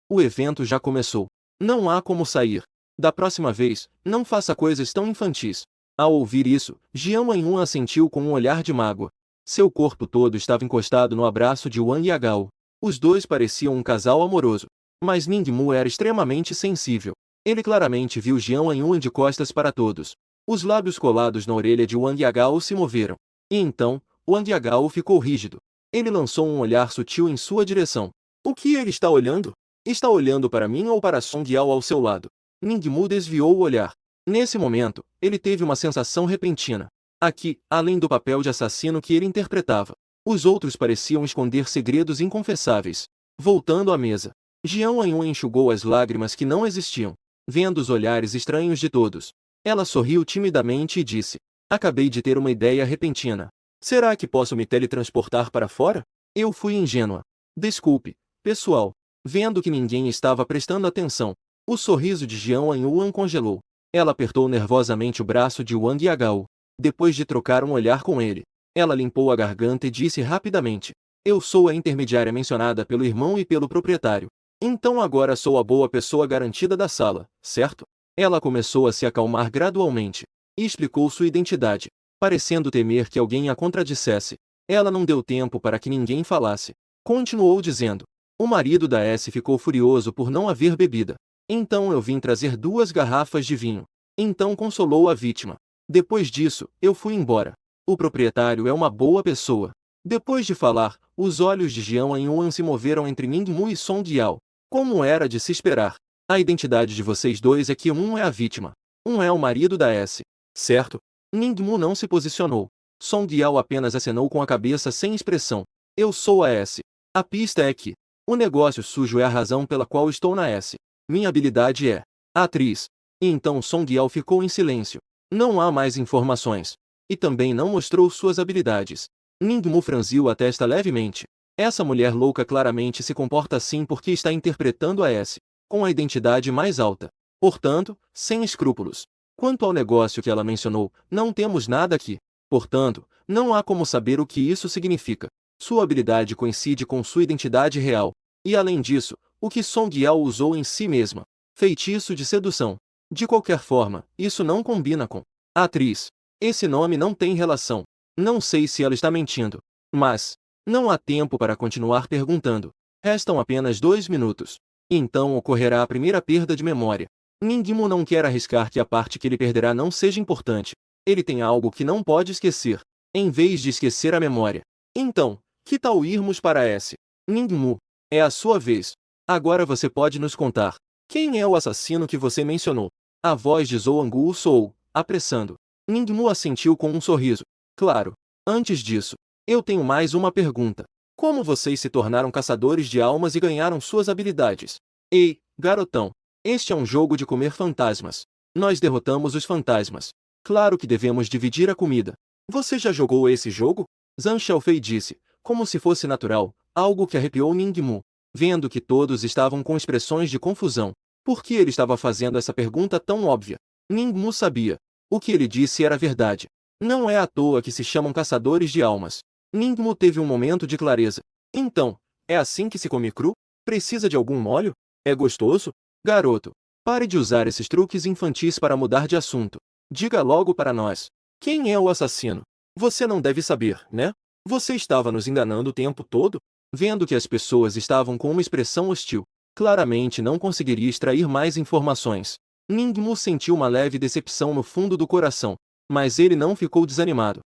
O evento já começou. Não há como sair. Da próxima vez, não faça coisas tão infantis. Ao ouvir isso, Jian Yuan assentiu com um olhar de mágoa. Seu corpo todo estava encostado no abraço de Wang Yagao. Os dois pareciam um casal amoroso. Mas Ningmu era extremamente sensível. Ele claramente viu Jian Yuan de costas para todos. Os lábios colados na orelha de Wang Yagao se moveram. E então, Wang Yagao ficou rígido. Ele lançou um olhar sutil em sua direção. O que ele está olhando? Está olhando para mim ou para Song Yao ao seu lado? Ningmu desviou o olhar. Nesse momento, ele teve uma sensação repentina. Aqui, além do papel de assassino que ele interpretava, os outros pareciam esconder segredos inconfessáveis. Voltando à mesa, Jian Yuan enxugou as lágrimas que não existiam, vendo os olhares estranhos de todos. Ela sorriu timidamente e disse: acabei de ter uma ideia repentina. Será que posso me teletransportar para fora? Eu fui ingênua. Desculpe, pessoal. Vendo que ninguém estava prestando atenção, o sorriso de Jian Yuan congelou. Ela apertou nervosamente o braço de Wang Yagao. Depois de trocar um olhar com ele, ela limpou a garganta e disse rapidamente: eu sou a intermediária mencionada pelo irmão e pelo proprietário. Então agora sou a boa pessoa garantida da sala, certo? Ela começou a se acalmar gradualmente e explicou sua identidade, parecendo temer que alguém a contradissesse. Ela não deu tempo para que ninguém falasse. Continuou dizendo: o marido da S ficou furioso por não haver bebida. Então eu vim trazer 2 garrafas de vinho. Então consolou a vítima. Depois disso, eu fui embora. O proprietário é uma boa pessoa. Depois de falar, os olhos de Jian Yuan se moveram entre Ningmu e Song Yao. Como era de se esperar. A identidade de vocês dois é que um é a vítima. Um é o marido da S. Certo? Ningmu não se posicionou. Song Yao apenas acenou com a cabeça sem expressão. Eu sou a S. A pista é que o negócio sujo é a razão pela qual estou na S. Minha habilidade é atriz. E então Song Yao ficou em silêncio. Não há mais informações. E também não mostrou suas habilidades. Ningmu franziu a testa levemente. Essa mulher louca claramente se comporta assim porque está interpretando a S. Com a identidade mais alta. Portanto, sem escrúpulos. Quanto ao negócio que ela mencionou, não temos nada aqui. Portanto, não há como saber o que isso significa. Sua habilidade coincide com sua identidade real. E além disso, o que Song Yao usou em si mesma. Feitiço de sedução. De qualquer forma, isso não combina com atriz. Esse nome não tem relação. Não sei se ela está mentindo. Mas não há tempo para continuar perguntando. Restam apenas 2 minutos. Então ocorrerá a primeira perda de memória. Ningmu não quer arriscar que a parte que ele perderá não seja importante. Ele tem algo que não pode esquecer, em vez de esquecer a memória. Então, que tal irmos para S? Ningmu, é a sua vez. Agora você pode nos contar. Quem é o assassino que você mencionou? A voz de Zhou soou, apressando. Ningmu assentiu com um sorriso. Claro. Antes disso, eu tenho mais uma pergunta. Como vocês se tornaram caçadores de almas e ganharam suas habilidades? Ei, garotão. Este é um jogo de comer fantasmas. Nós derrotamos os fantasmas. Claro que devemos dividir a comida. Você já jogou esse jogo? Zhang Xiaofei disse, como se fosse natural, algo que arrepiou Ningmu. Vendo que todos estavam com expressões de confusão, por que ele estava fazendo essa pergunta tão óbvia? Ningmu sabia. O que ele disse era verdade. Não é à toa que se chamam caçadores de almas. Ningmu teve um momento de clareza. Então, é assim que se come cru? Precisa de algum molho? É gostoso? Garoto, pare de usar esses truques infantis para mudar de assunto. Diga logo para nós. Quem é o assassino? Você não deve saber, né? Você estava nos enganando o tempo todo? Vendo que as pessoas estavam com uma expressão hostil, claramente não conseguiria extrair mais informações. Ningmu sentiu uma leve decepção no fundo do coração, mas ele não ficou desanimado.